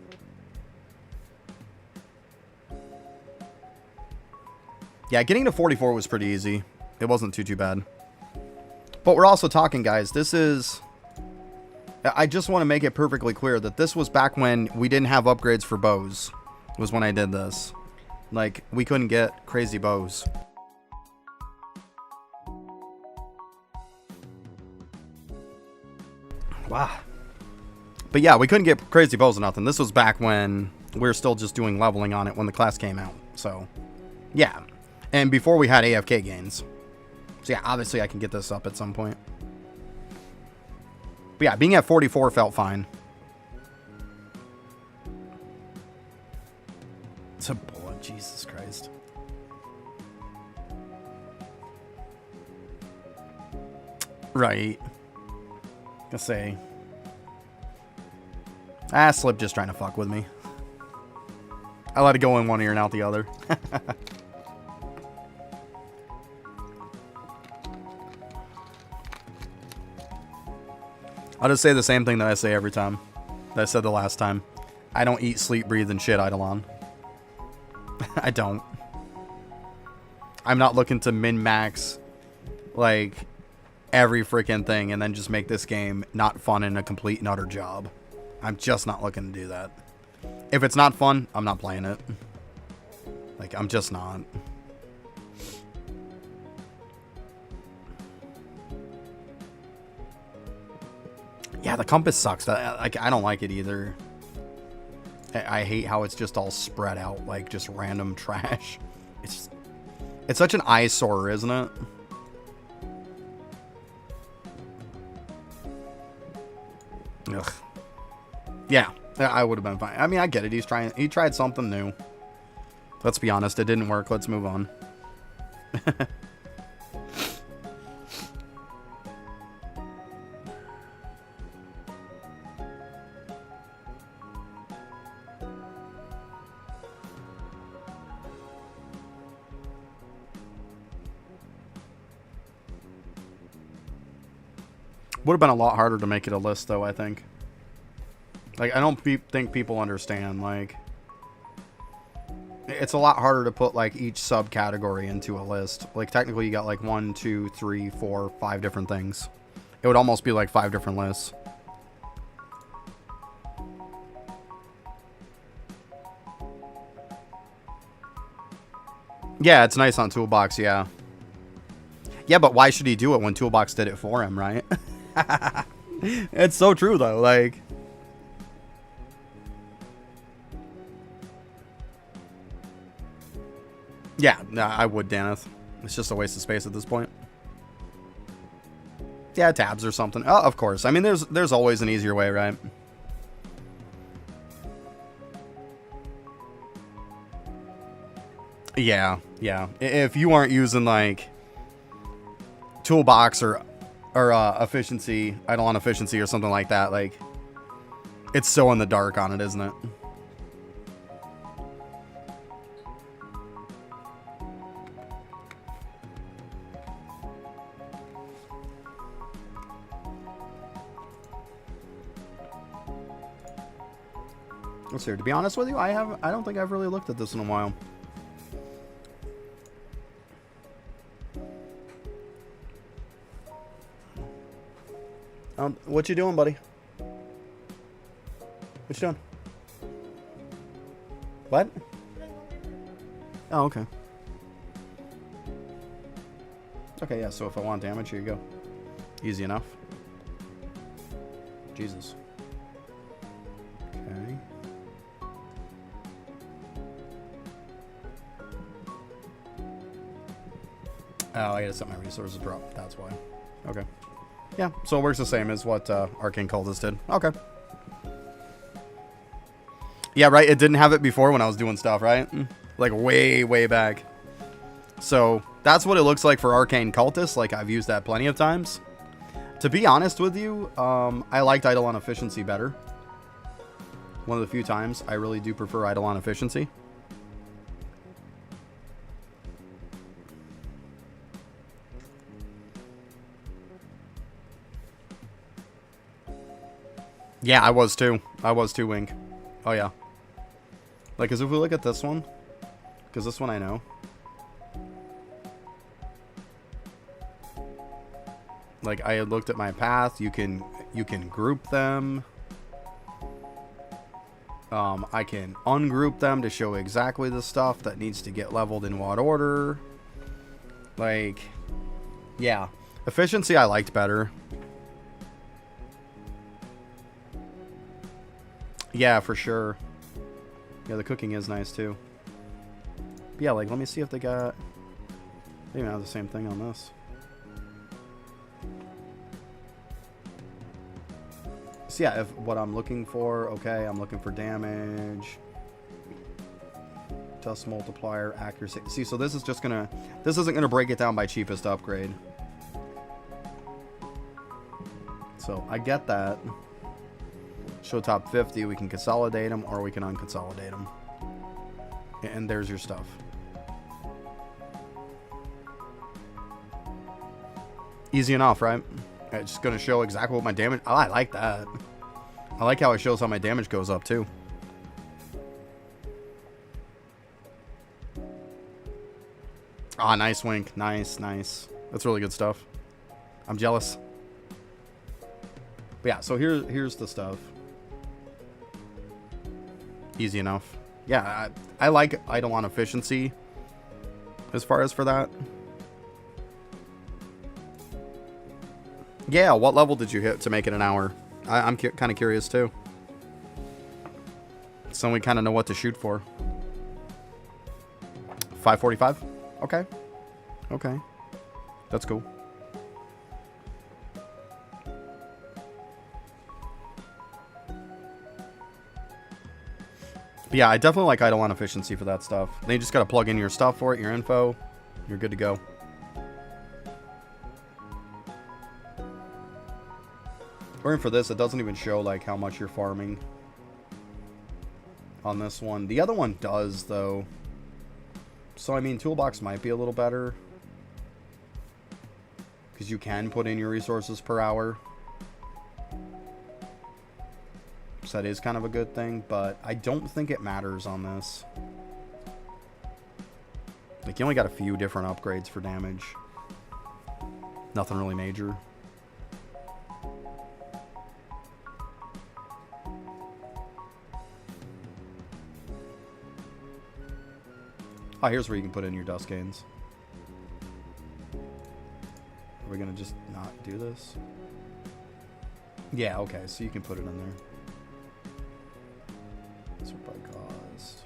Yeah, getting to 44 was pretty easy. It wasn't too bad. But we're also talking, guys, this is... I just want to make it perfectly clear that this was back when we didn't have upgrades for bows. Was when I did this. Like, we couldn't get crazy bows. Wow. But yeah, we couldn't get crazy bows or nothing. This was back when we were still just doing leveling on it when the class came out. So, yeah. And before we had AFK gains. So yeah, obviously I can get this up at some point. But yeah, being at 44 felt fine. It's a bullet, Jesus Christ. Right. Gonna say. Slip just trying to fuck with me. I let it go in one ear and out the other. I'll just say the same thing that I say every time. That I said the last time. I don't eat, sleep, breathe, and shit Eidolon. I don't. I'm not looking to min-max, like, every freaking thing and then just make this game not fun and a complete and utter job. I'm just not looking to do that. If it's not fun, I'm not playing it. Like, I'm just not. Yeah, the compass sucks. I don't like it either. I hate how it's just all spread out, like just random trash. It's such an eyesore, isn't it? Ugh. Yeah, I would have been fine. I mean, I get it. He tried something new. Let's be honest, it didn't work. Let's move on. Would have been a lot harder to make it a list, though, I think. Like, I don't think people understand, like... It's a lot harder to put, like, each subcategory into a list. Like, technically, you got, like, 1, 2, 3, 4, 5 different things. It would almost be, like, 5 different lists. Yeah, it's nice on Toolbox, yeah. Yeah, but why should he do it when Toolbox did it for him, right? It's so true, though, like... Yeah, no, I would, Daneth. It's just a waste of space at this point. Yeah, tabs or something. Oh, of course. I mean, there's always an easier way, right? Yeah, yeah. If you aren't using, like, Toolbox or efficiency, Eidolon efficiency or something like that, like, it's so in the dark on it, isn't it? Let's see. To be honest with you, I don't think I've really looked at this in a while. What you doing, buddy? What you doing? What? Oh, okay. Okay, yeah, so if I want damage, here you go. Easy enough. Jesus. Okay. Oh, I gotta set my resources drop. That's why. Okay. Yeah, so it works the same as what Arcane Cultist did. Okay. Yeah, right? It didn't have it before when I was doing stuff, right? Like, way, way back. So, that's what it looks like for Arcane Cultist. Like, I've used that plenty of times. To be honest with you, I liked Eidolon Efficiency better. One of the few times I really do prefer Eidolon Efficiency. Yeah, I was too. I was too, Wink. Oh, yeah. Like, because if we look at this one, because this one I know. Like, I had looked at my path. You can group them. I can ungroup them to show exactly the stuff that needs to get leveled in what order. Like, yeah. Efficiency I liked better. Yeah, for sure. Yeah, the cooking is nice too. But yeah, like, let me see if they got... They even have the same thing on this. So yeah, if what I'm looking for, okay, I'm looking for damage, dust multiplier, accuracy. See, so this is just gonna, this isn't gonna break it down by cheapest upgrade. So I get that. Show top 50, we can consolidate them or we can unconsolidate them. And there's your stuff. Easy enough, right? It's just going to show exactly what my damage... Oh, I like that. I like how it shows how my damage goes up, too. Ah, nice, Wink. Nice, nice. That's really good stuff. I'm jealous. But yeah, so here's the stuff. Easy enough. Yeah, I like Eidolon efficiency as far as for that. Yeah, what level did you hit to make it an hour? I'm kind of curious too. So we kind of know what to shoot for. 545? Okay. Okay. That's cool. But yeah, I definitely like Eidolon efficiency for that stuff. Then you just got to plug in your stuff for it, your info. You're good to go. Or for this, it doesn't even show like how much you're farming on this one. The other one does, though. So, I mean, Toolbox might be a little better. Because you can put in your resources per hour. So that is kind of a good thing. But I don't think it matters on this. Like, you only got a few different upgrades for damage. Nothing really major. Oh, here's where you can put in your dust gains. Are we gonna just not do this? Yeah, okay, so you can put it in there. Sort by cost.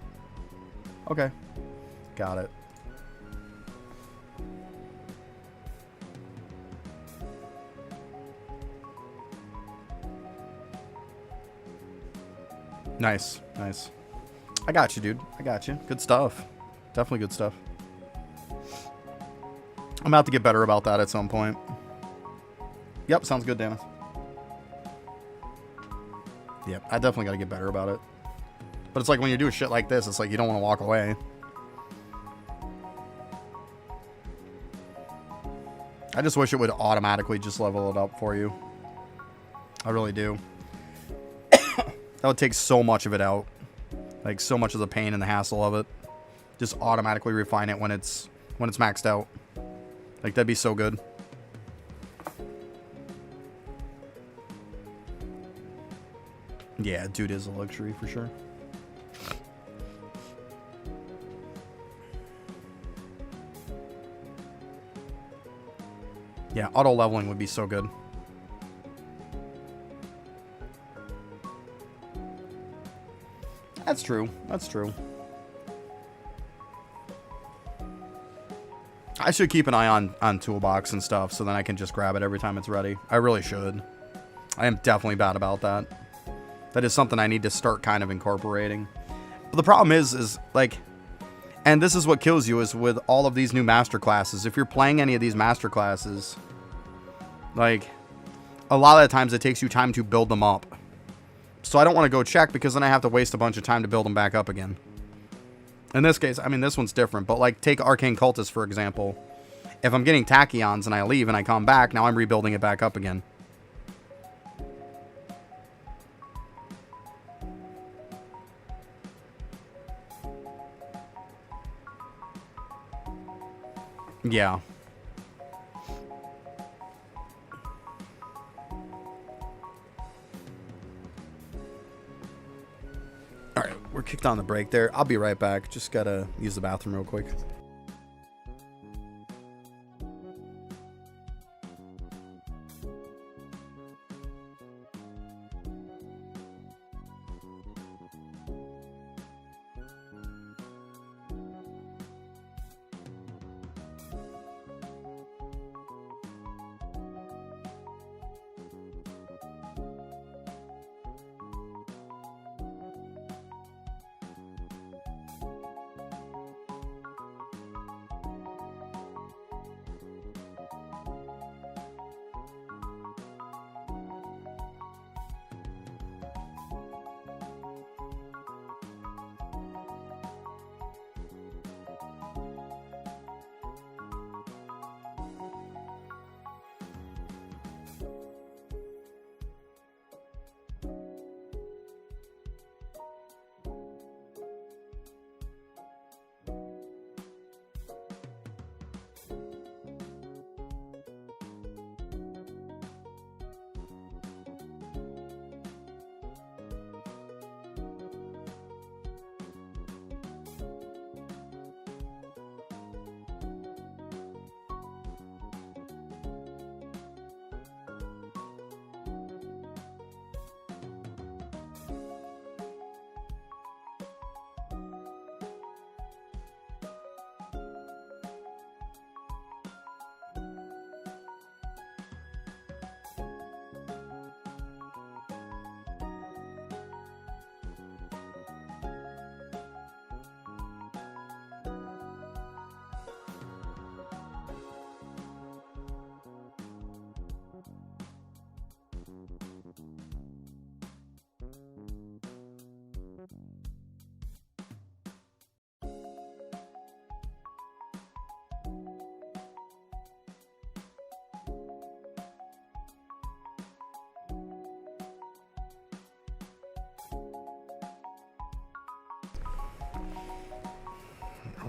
Okay. Got it. Nice, nice. I got you, dude. I got you. Good stuff. Definitely good stuff. I'm about to get better about that at some point. Yep, sounds good, Dennis. Yep, I definitely got to get better about it. But it's like when you do shit like this, it's like you don't want to walk away. I just wish it would automatically just level it up for you. I really do. That would take so much of it out. Like, so much of the pain and the hassle of it. Just automatically refine it when it's maxed out. Like, that'd be so good. Yeah, dude is a luxury for sure. Yeah, auto leveling would be so good. That's true. That's true. I should keep an eye on Toolbox and stuff so then I can just grab it every time it's ready. I really should. I am definitely bad about that. That is something I need to start kind of incorporating. But the problem is like, and this is what kills you, is with all of these new master classes. If you're playing any of these master classes, like, a lot of the times it takes you time to build them up. So I don't want to go check because then I have to waste a bunch of time to build them back up again. In this case, I mean, this one's different, but like, take Arcane Cultist, for example. If I'm getting Tachyons and I leave and I come back, now I'm rebuilding it back up again. we're kicked on the break there. I'll be right back. Just gotta use the bathroom real quick.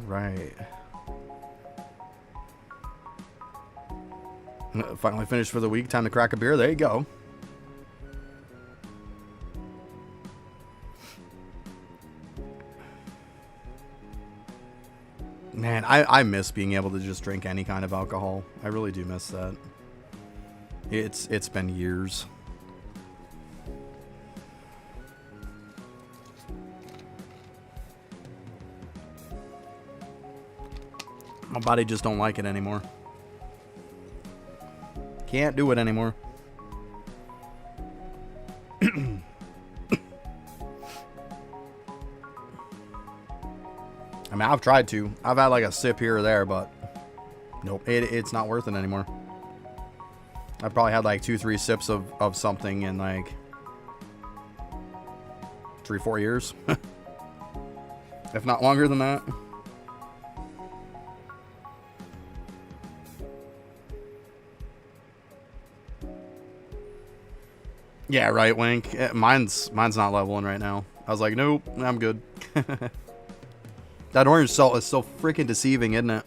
Right. Finally finished for the week. Time to crack a beer. There you go. Man, I miss being able to just drink any kind of alcohol. I really do miss that. It's been years. My body just don't like it anymore. Can't do it anymore. I mean, I've tried to. I've had like a sip here or there, but nope, it's not worth it anymore. I've probably had like 2-3 sips of something in like 3-4 years. If not longer than that. Yeah, right, Wink. Mine's not leveling right now. I was like, nope, I'm good. That orange salt is so freaking deceiving, isn't it?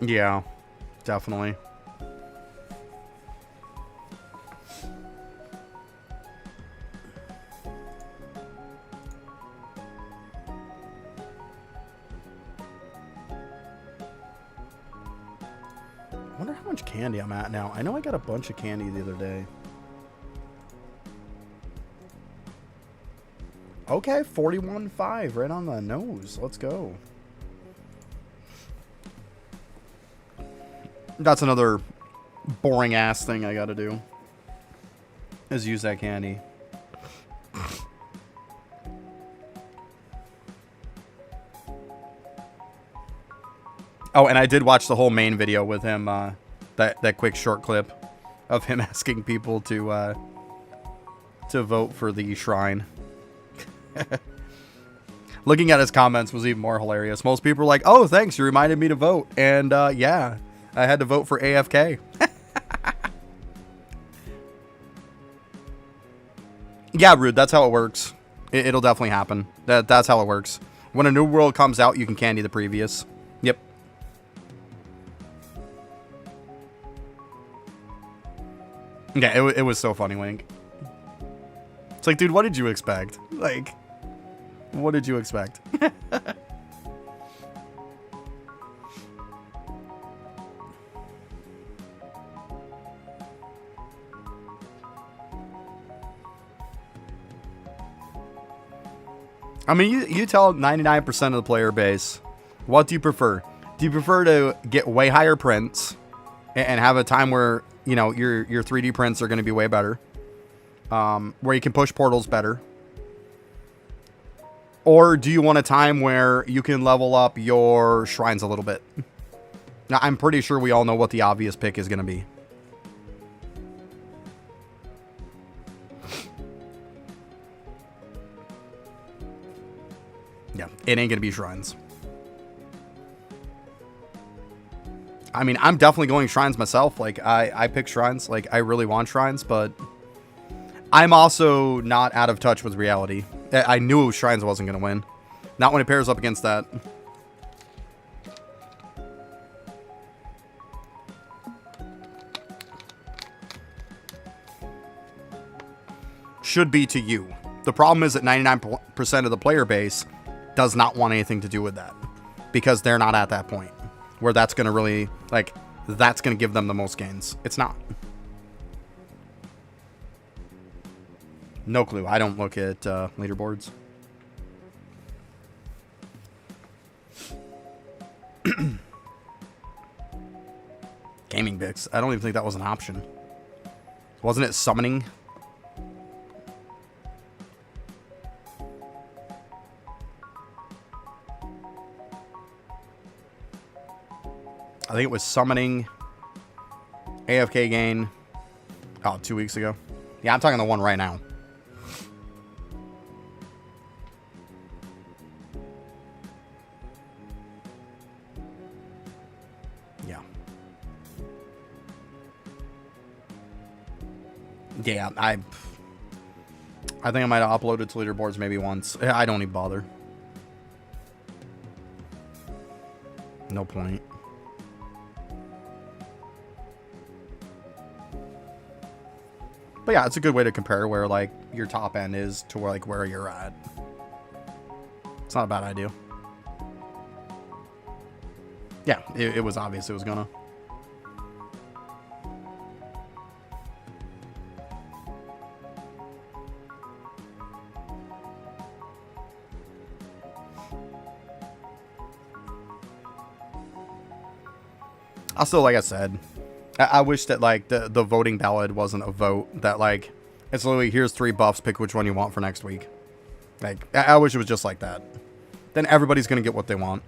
Yeah, definitely. I wonder how much candy I'm at now. I know I got a bunch of candy the other day. Okay, 41.5, right on the nose. Let's go. That's another boring ass thing I gotta do, is use that candy. Oh, and I did watch the whole main video with him, that quick short clip of him asking people to vote for the shrine. Looking at his comments was even more hilarious. Most people were like, oh, thanks, you reminded me to vote. And yeah, I had to vote for AFK. Yeah, Rude, that's how it works. It'll definitely happen. That's how it works. When a new world comes out, you can candy the previous. Yep. Yeah, it was so funny, Wink. It's like, dude, what did you expect? Like, what did you expect? I mean, you tell 99% of the player base, what do you prefer? Do you prefer to get way higher prints and have a time where, you know, your 3D prints are going to be way better, where you can push portals better? Or do you want a time where you can level up your shrines a little bit? Now, I'm pretty sure we all know what the obvious pick is going to be. Yeah, it ain't gonna be shrines. I mean, I'm definitely going shrines myself. Like, I pick shrines. Like, I really want shrines, but I'm also not out of touch with reality. I knew shrines wasn't gonna win. Not when it pairs up against that. Should be to you. The problem is that 99% of the player base does not want anything to do with that, because they're not at that point where that's going to really, like, that's going to give them the most gains. It's not. No clue. I don't look at leaderboards. Gaming Bix. I don't even think that was an option. Wasn't it summoning? I think it was summoning, AFK gain, 2 weeks ago. Yeah, I'm talking the one right now. Yeah. Yeah, I think I might have uploaded to leaderboards maybe once. I don't even bother. No point. But yeah, it's a good way to compare where, like, your top end is to where, like, where you're at. It's not a bad idea. Yeah, it was obvious it was gonna. Also, like I said, I wish that, like, the voting ballot wasn't a vote. That, like, it's literally, here's 3 buffs, pick which one you want for next week. Like, I wish it was just like that. Then everybody's gonna get what they want.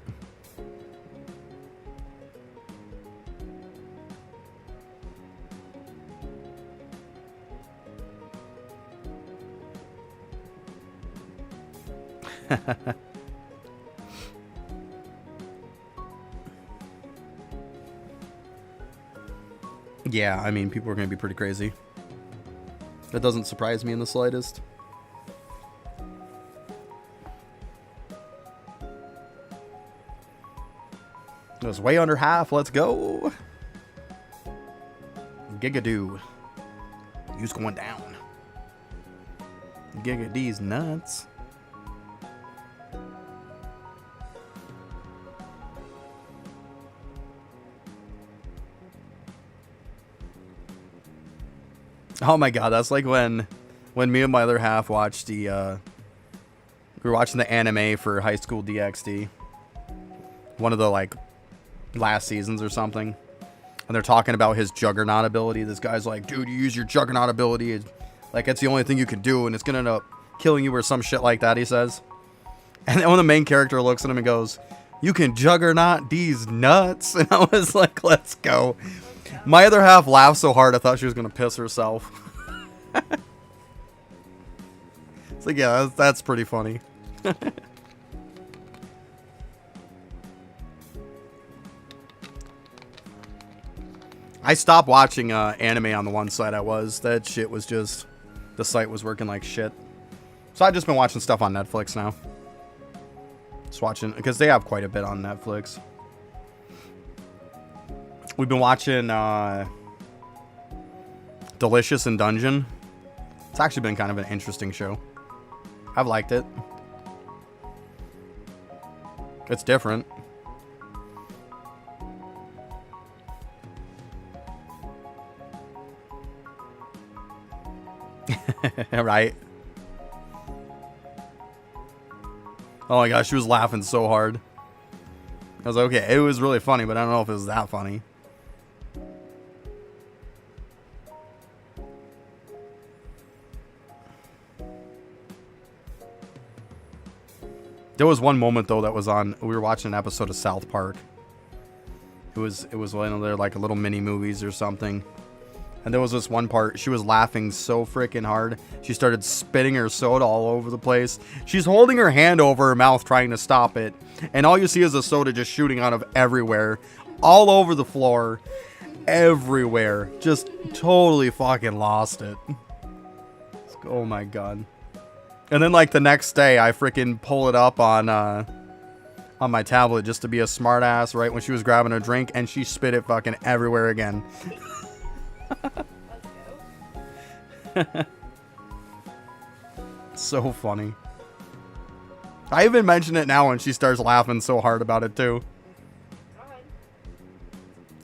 Yeah, I mean, people are going to be pretty crazy. That doesn't surprise me in the slightest. It was way under half. Let's go. Gigadoo. You's going down. Gigad's nuts. Oh my god, that's like when me and my other half watched we were watching the anime for High School DxD. One of the, like, last seasons or something. And they're talking about his Juggernaut ability. This guy's like, dude, you use your Juggernaut ability. It's, like, it's the only thing you can do, and it's gonna end up killing you or some shit like that, he says. And then when the main character looks at him and goes, you can Juggernaut these nuts? And I was like, let's go. My other half laughed so hard I thought she was gonna piss herself. It's like, yeah, that's pretty funny. I stopped watching anime on the one site I was. That shit was just... The site was working like shit. So I've just been watching stuff on Netflix now. Just watching... Because they have quite a bit on Netflix. We've been watching Delicious in Dungeon. It's actually been kind of an interesting show. I've liked it. It's different. Right. Oh my gosh, she was laughing so hard. I was like, okay, it was really funny, but I don't know if it was that funny. There was one moment though that was on. We were watching an episode of South Park. It was one of their like little mini movies or something. And there was this one part, she was laughing so freaking hard. She started spitting her soda all over the place. She's holding her hand over her mouth trying to stop it. And all you see is the soda just shooting out of everywhere. All over the floor. Everywhere. Just totally fucking lost it. Oh my god. And then like the next day, I freaking pull it up on my tablet just to be a smartass right when she was grabbing a drink. And she spit it fucking everywhere again. So funny. I even mention it now when she starts laughing so hard about it too.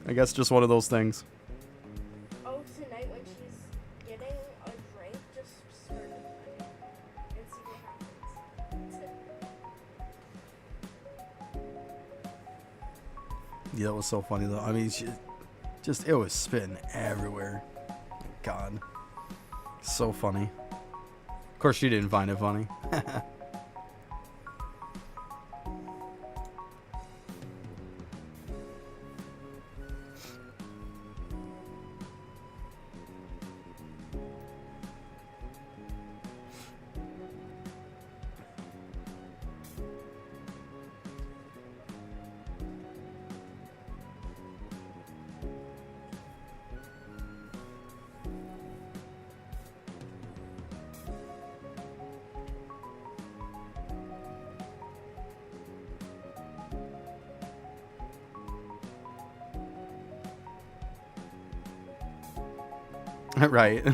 I guess just one of those things. Oh, tonight when she's getting a drink, just stir it and see what happens. Yeah, that was so funny though. I mean, it was spitting everywhere. God. So funny. Of course, she didn't find it funny. Right.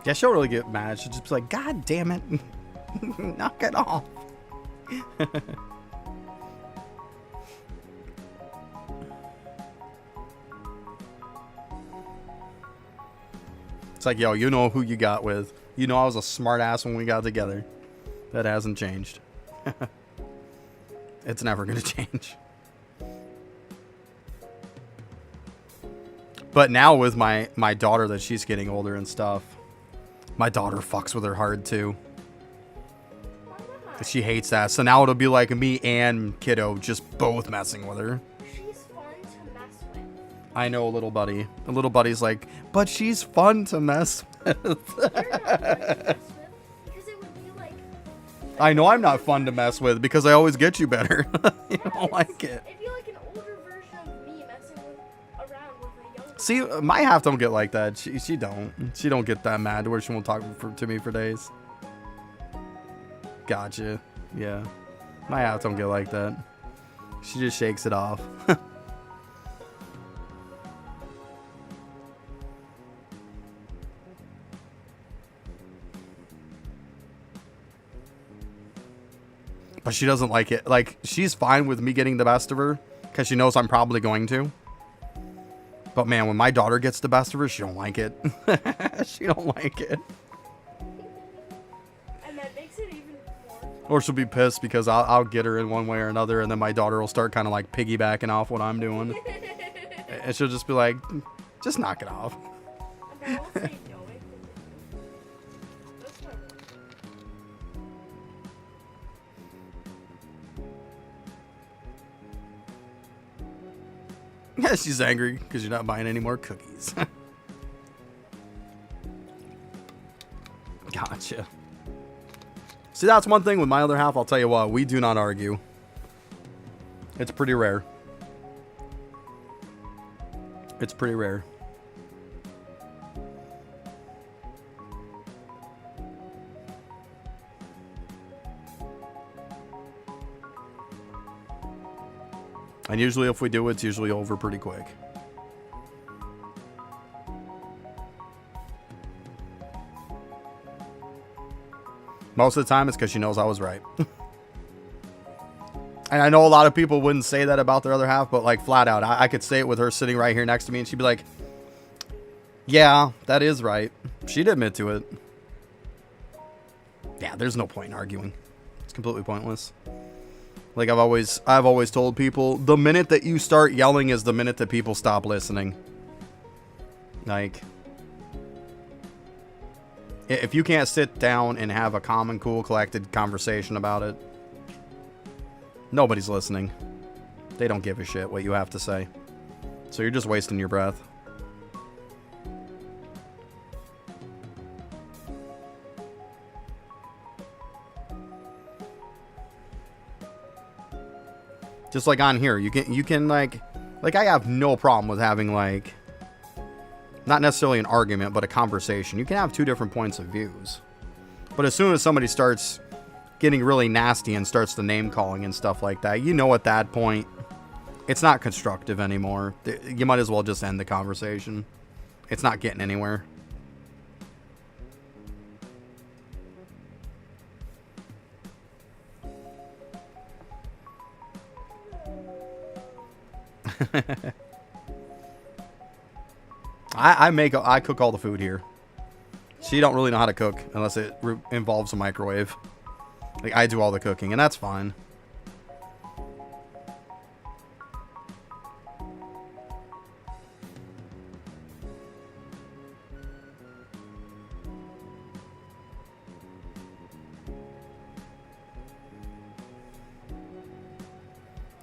Yeah, she'll really get mad. She'll just be like, God damn it. Knock it off. It's like, yo, you know who you got with. You know I was a smart ass when we got together. That hasn't changed. It's never going to change. But now with my daughter that she's getting older and stuff, my daughter fucks with her hard too. She hates that. So now it'll be like me and kiddo just both messing with her. She's fun to mess with. I know, little buddy. The little buddy's like, but she's fun to mess with. You're not fun to mess with because it would be like. I know I'm not fun to mess with because I always get you better. You don't like it. It'd be like an older version of me messing around with a younger. See, my half don't get like that. She don't. She don't get that mad where she won't talk to me for days. Gotcha. Yeah. My half don't get like that. She just shakes it off. But she doesn't like it. Like, she's fine with me getting the best of her because she knows I'm probably going to. But man, when my daughter gets the best of her, she don't like it. She don't like it. And that makes it even more. Or she'll be pissed because I'll get her in one way or another, and then my daughter will start kind of like piggybacking off what I'm doing. And she'll just be like, just knock it off. And I'll say no. That's my rule. Yeah, she's angry because you're not buying any more cookies. Gotcha. See, that's one thing with my other half. I'll tell you what, we do not argue. It's pretty rare. It's pretty rare. And usually if we do, it's usually over pretty quick. Most of the time it's because she knows I was right. And I know a lot of people wouldn't say that about their other half, but like flat out, I could say it with her sitting right here next to me and she'd be like, yeah, that is right. She'd admit to it. Yeah, there's no point in arguing. It's completely pointless. Like I've always told people, the minute that you start yelling is the minute that people stop listening. Like, if you can't sit down and have a calm and cool, collected conversation about it, nobody's listening. They don't give a shit what you have to say. So you're just wasting your breath. Just like on here, you can like I have no problem with having like, not necessarily an argument, but a conversation. You can have two different points of views. But as soon as somebody starts getting really nasty and starts the name calling and stuff like that, you know at that point, it's not constructive anymore. You might as well just end the conversation. It's not getting anywhere. I cook all the food here. She don't really know how to cook unless it involves a microwave. Like I do all the cooking, and that's fine.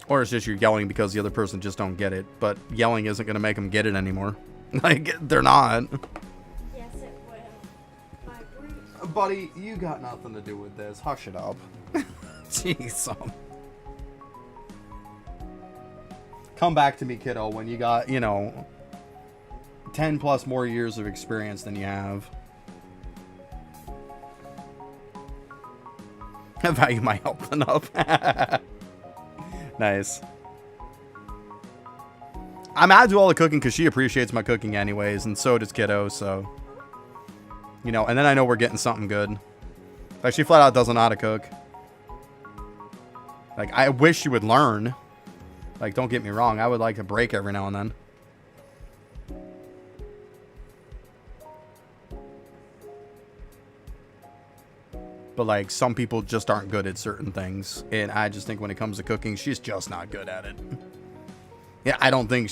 Or it's just you're yelling because the other person just don't get it. But yelling isn't going to make them get it anymore. Like, they're not. Yes, it will. My brute. Buddy, you got nothing to do with this. Hush it up. Jeez. Come back to me, kiddo, when you got, 10 plus more years of experience than you have. I value my help enough. Nice. I do all the cooking because she appreciates my cooking anyways, and so does kiddo, so. And then I know we're getting something good. Like, she flat out doesn't know how to cook. Like, I wish she would learn. Like, don't get me wrong, I would like a break every now and then. But, like, some people just aren't good at certain things. And I just think when it comes to cooking, she's just not good at it. Yeah, I don't think,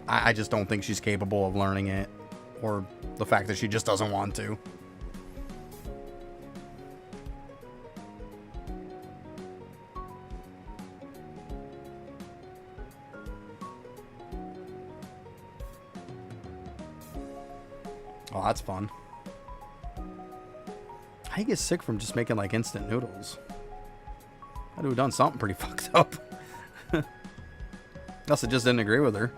I just don't think she's capable of learning it. Or the fact that she just doesn't want to. Oh, that's fun. How do you get sick from just making like instant noodles? I'd have done something pretty fucked up. Unless I just didn't agree with her.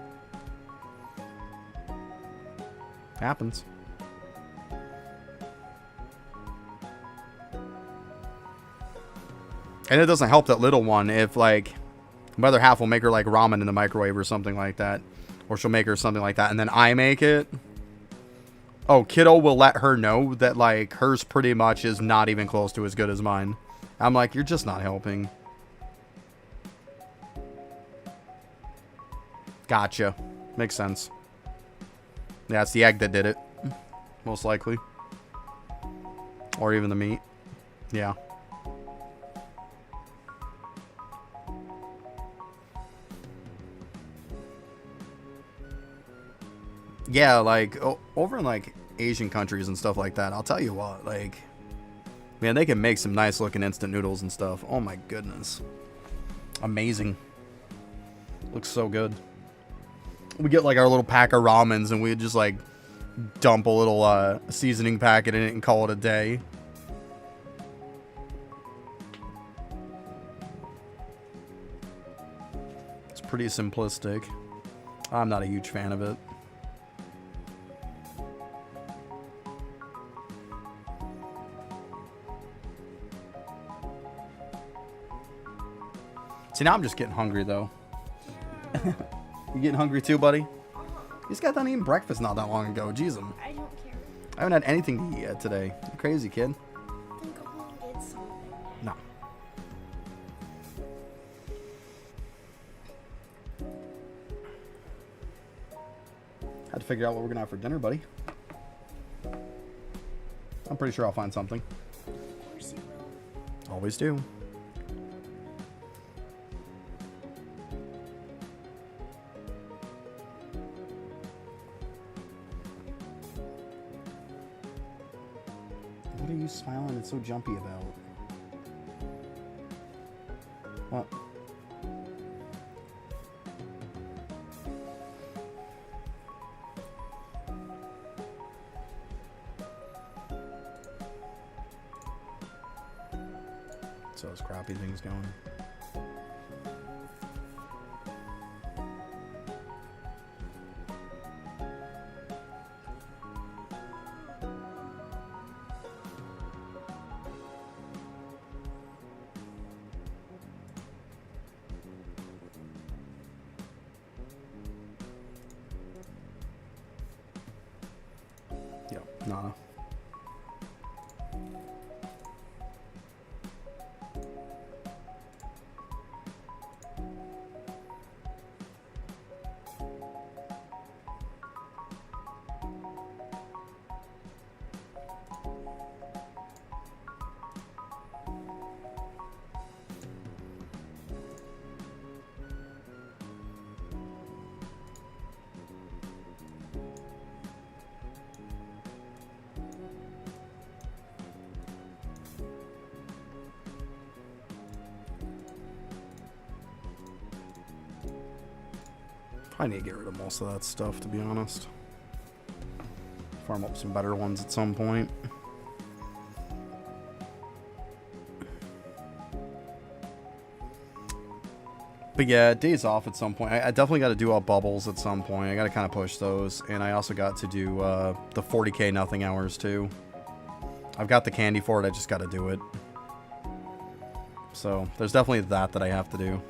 Happens. And it doesn't help that little one if like my other half will make her like ramen in the microwave or something like that. Or she'll make her something like that and then I make it. Oh, kiddo will let her know that, like, hers pretty much is not even close to as good as mine. I'm like, you're just not helping. Gotcha. Makes sense. Yeah, it's the egg that did it. Most likely. Or even the meat. Yeah. Yeah, like, over in, like, Asian countries and stuff like that, I'll tell you what, like, man, they can make some nice looking instant noodles and stuff. Oh my goodness. Amazing. Looks so good. We get, like, our little pack of ramens and we just, like, dump a little seasoning packet in it and call it a day. pretty simplistic. I'm not a huge fan of it. See, now I'm just getting hungry, though. You getting hungry too, buddy? Uh-huh. You just got done eating breakfast not that long ago. Jeez, I don't care. I haven't had anything to eat yet today. You crazy, kid. Then go home and get something. No. Had to figure out what we're gonna have for dinner, buddy. I'm pretty sure I'll find something. Of course you will. Always do. What are you smiling and so jumpy about? What? So those crappy things going. Yep, nah. I need to get rid of most of that stuff, to be honest. Farm up some better ones at some point. But yeah, days off at some point. I definitely got to do up bubbles at some point. I got to kind of push those. And I also got to do the 40k nothing hours too. I've got the candy for it. I just got to do it. So there's definitely that I have to do.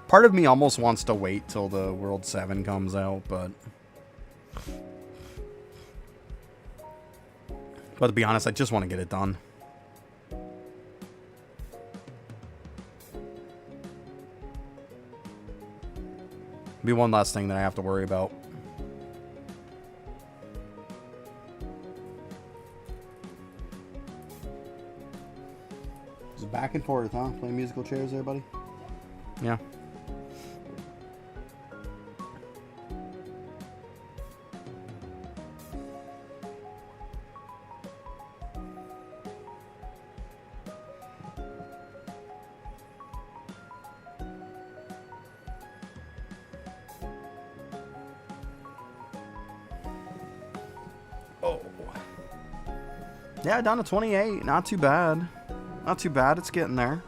Part of me almost wants to wait till the World 7 comes out, but to be honest, I just want to get it done. Be one last thing that I have to worry about. Just back and forth, huh? Playing musical chairs there, buddy? Yeah. Oh. Yeah, down to 28. Not too bad. Not too bad. It's getting there.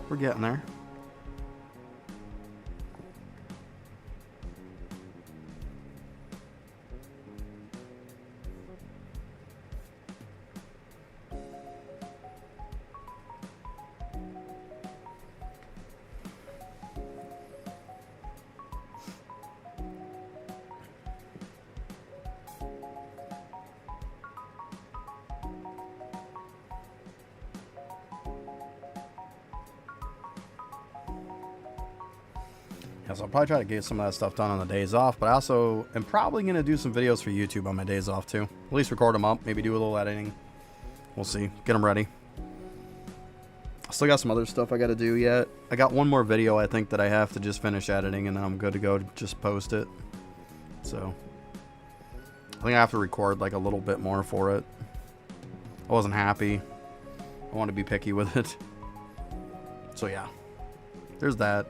We're getting there. Yeah, so I'll probably try to get some of that stuff done on the days off, but I also am probably going to do some videos for YouTube on my days off too. At least record them up, maybe do a little editing. We'll see. Get them ready. I still got some other stuff I got to do yet. I got one more video I think that I have to just finish editing, and then I'm good to go to just post it. So I think I have to record like a little bit more for it. I wasn't happy. I want to be picky with it. So yeah, there's that.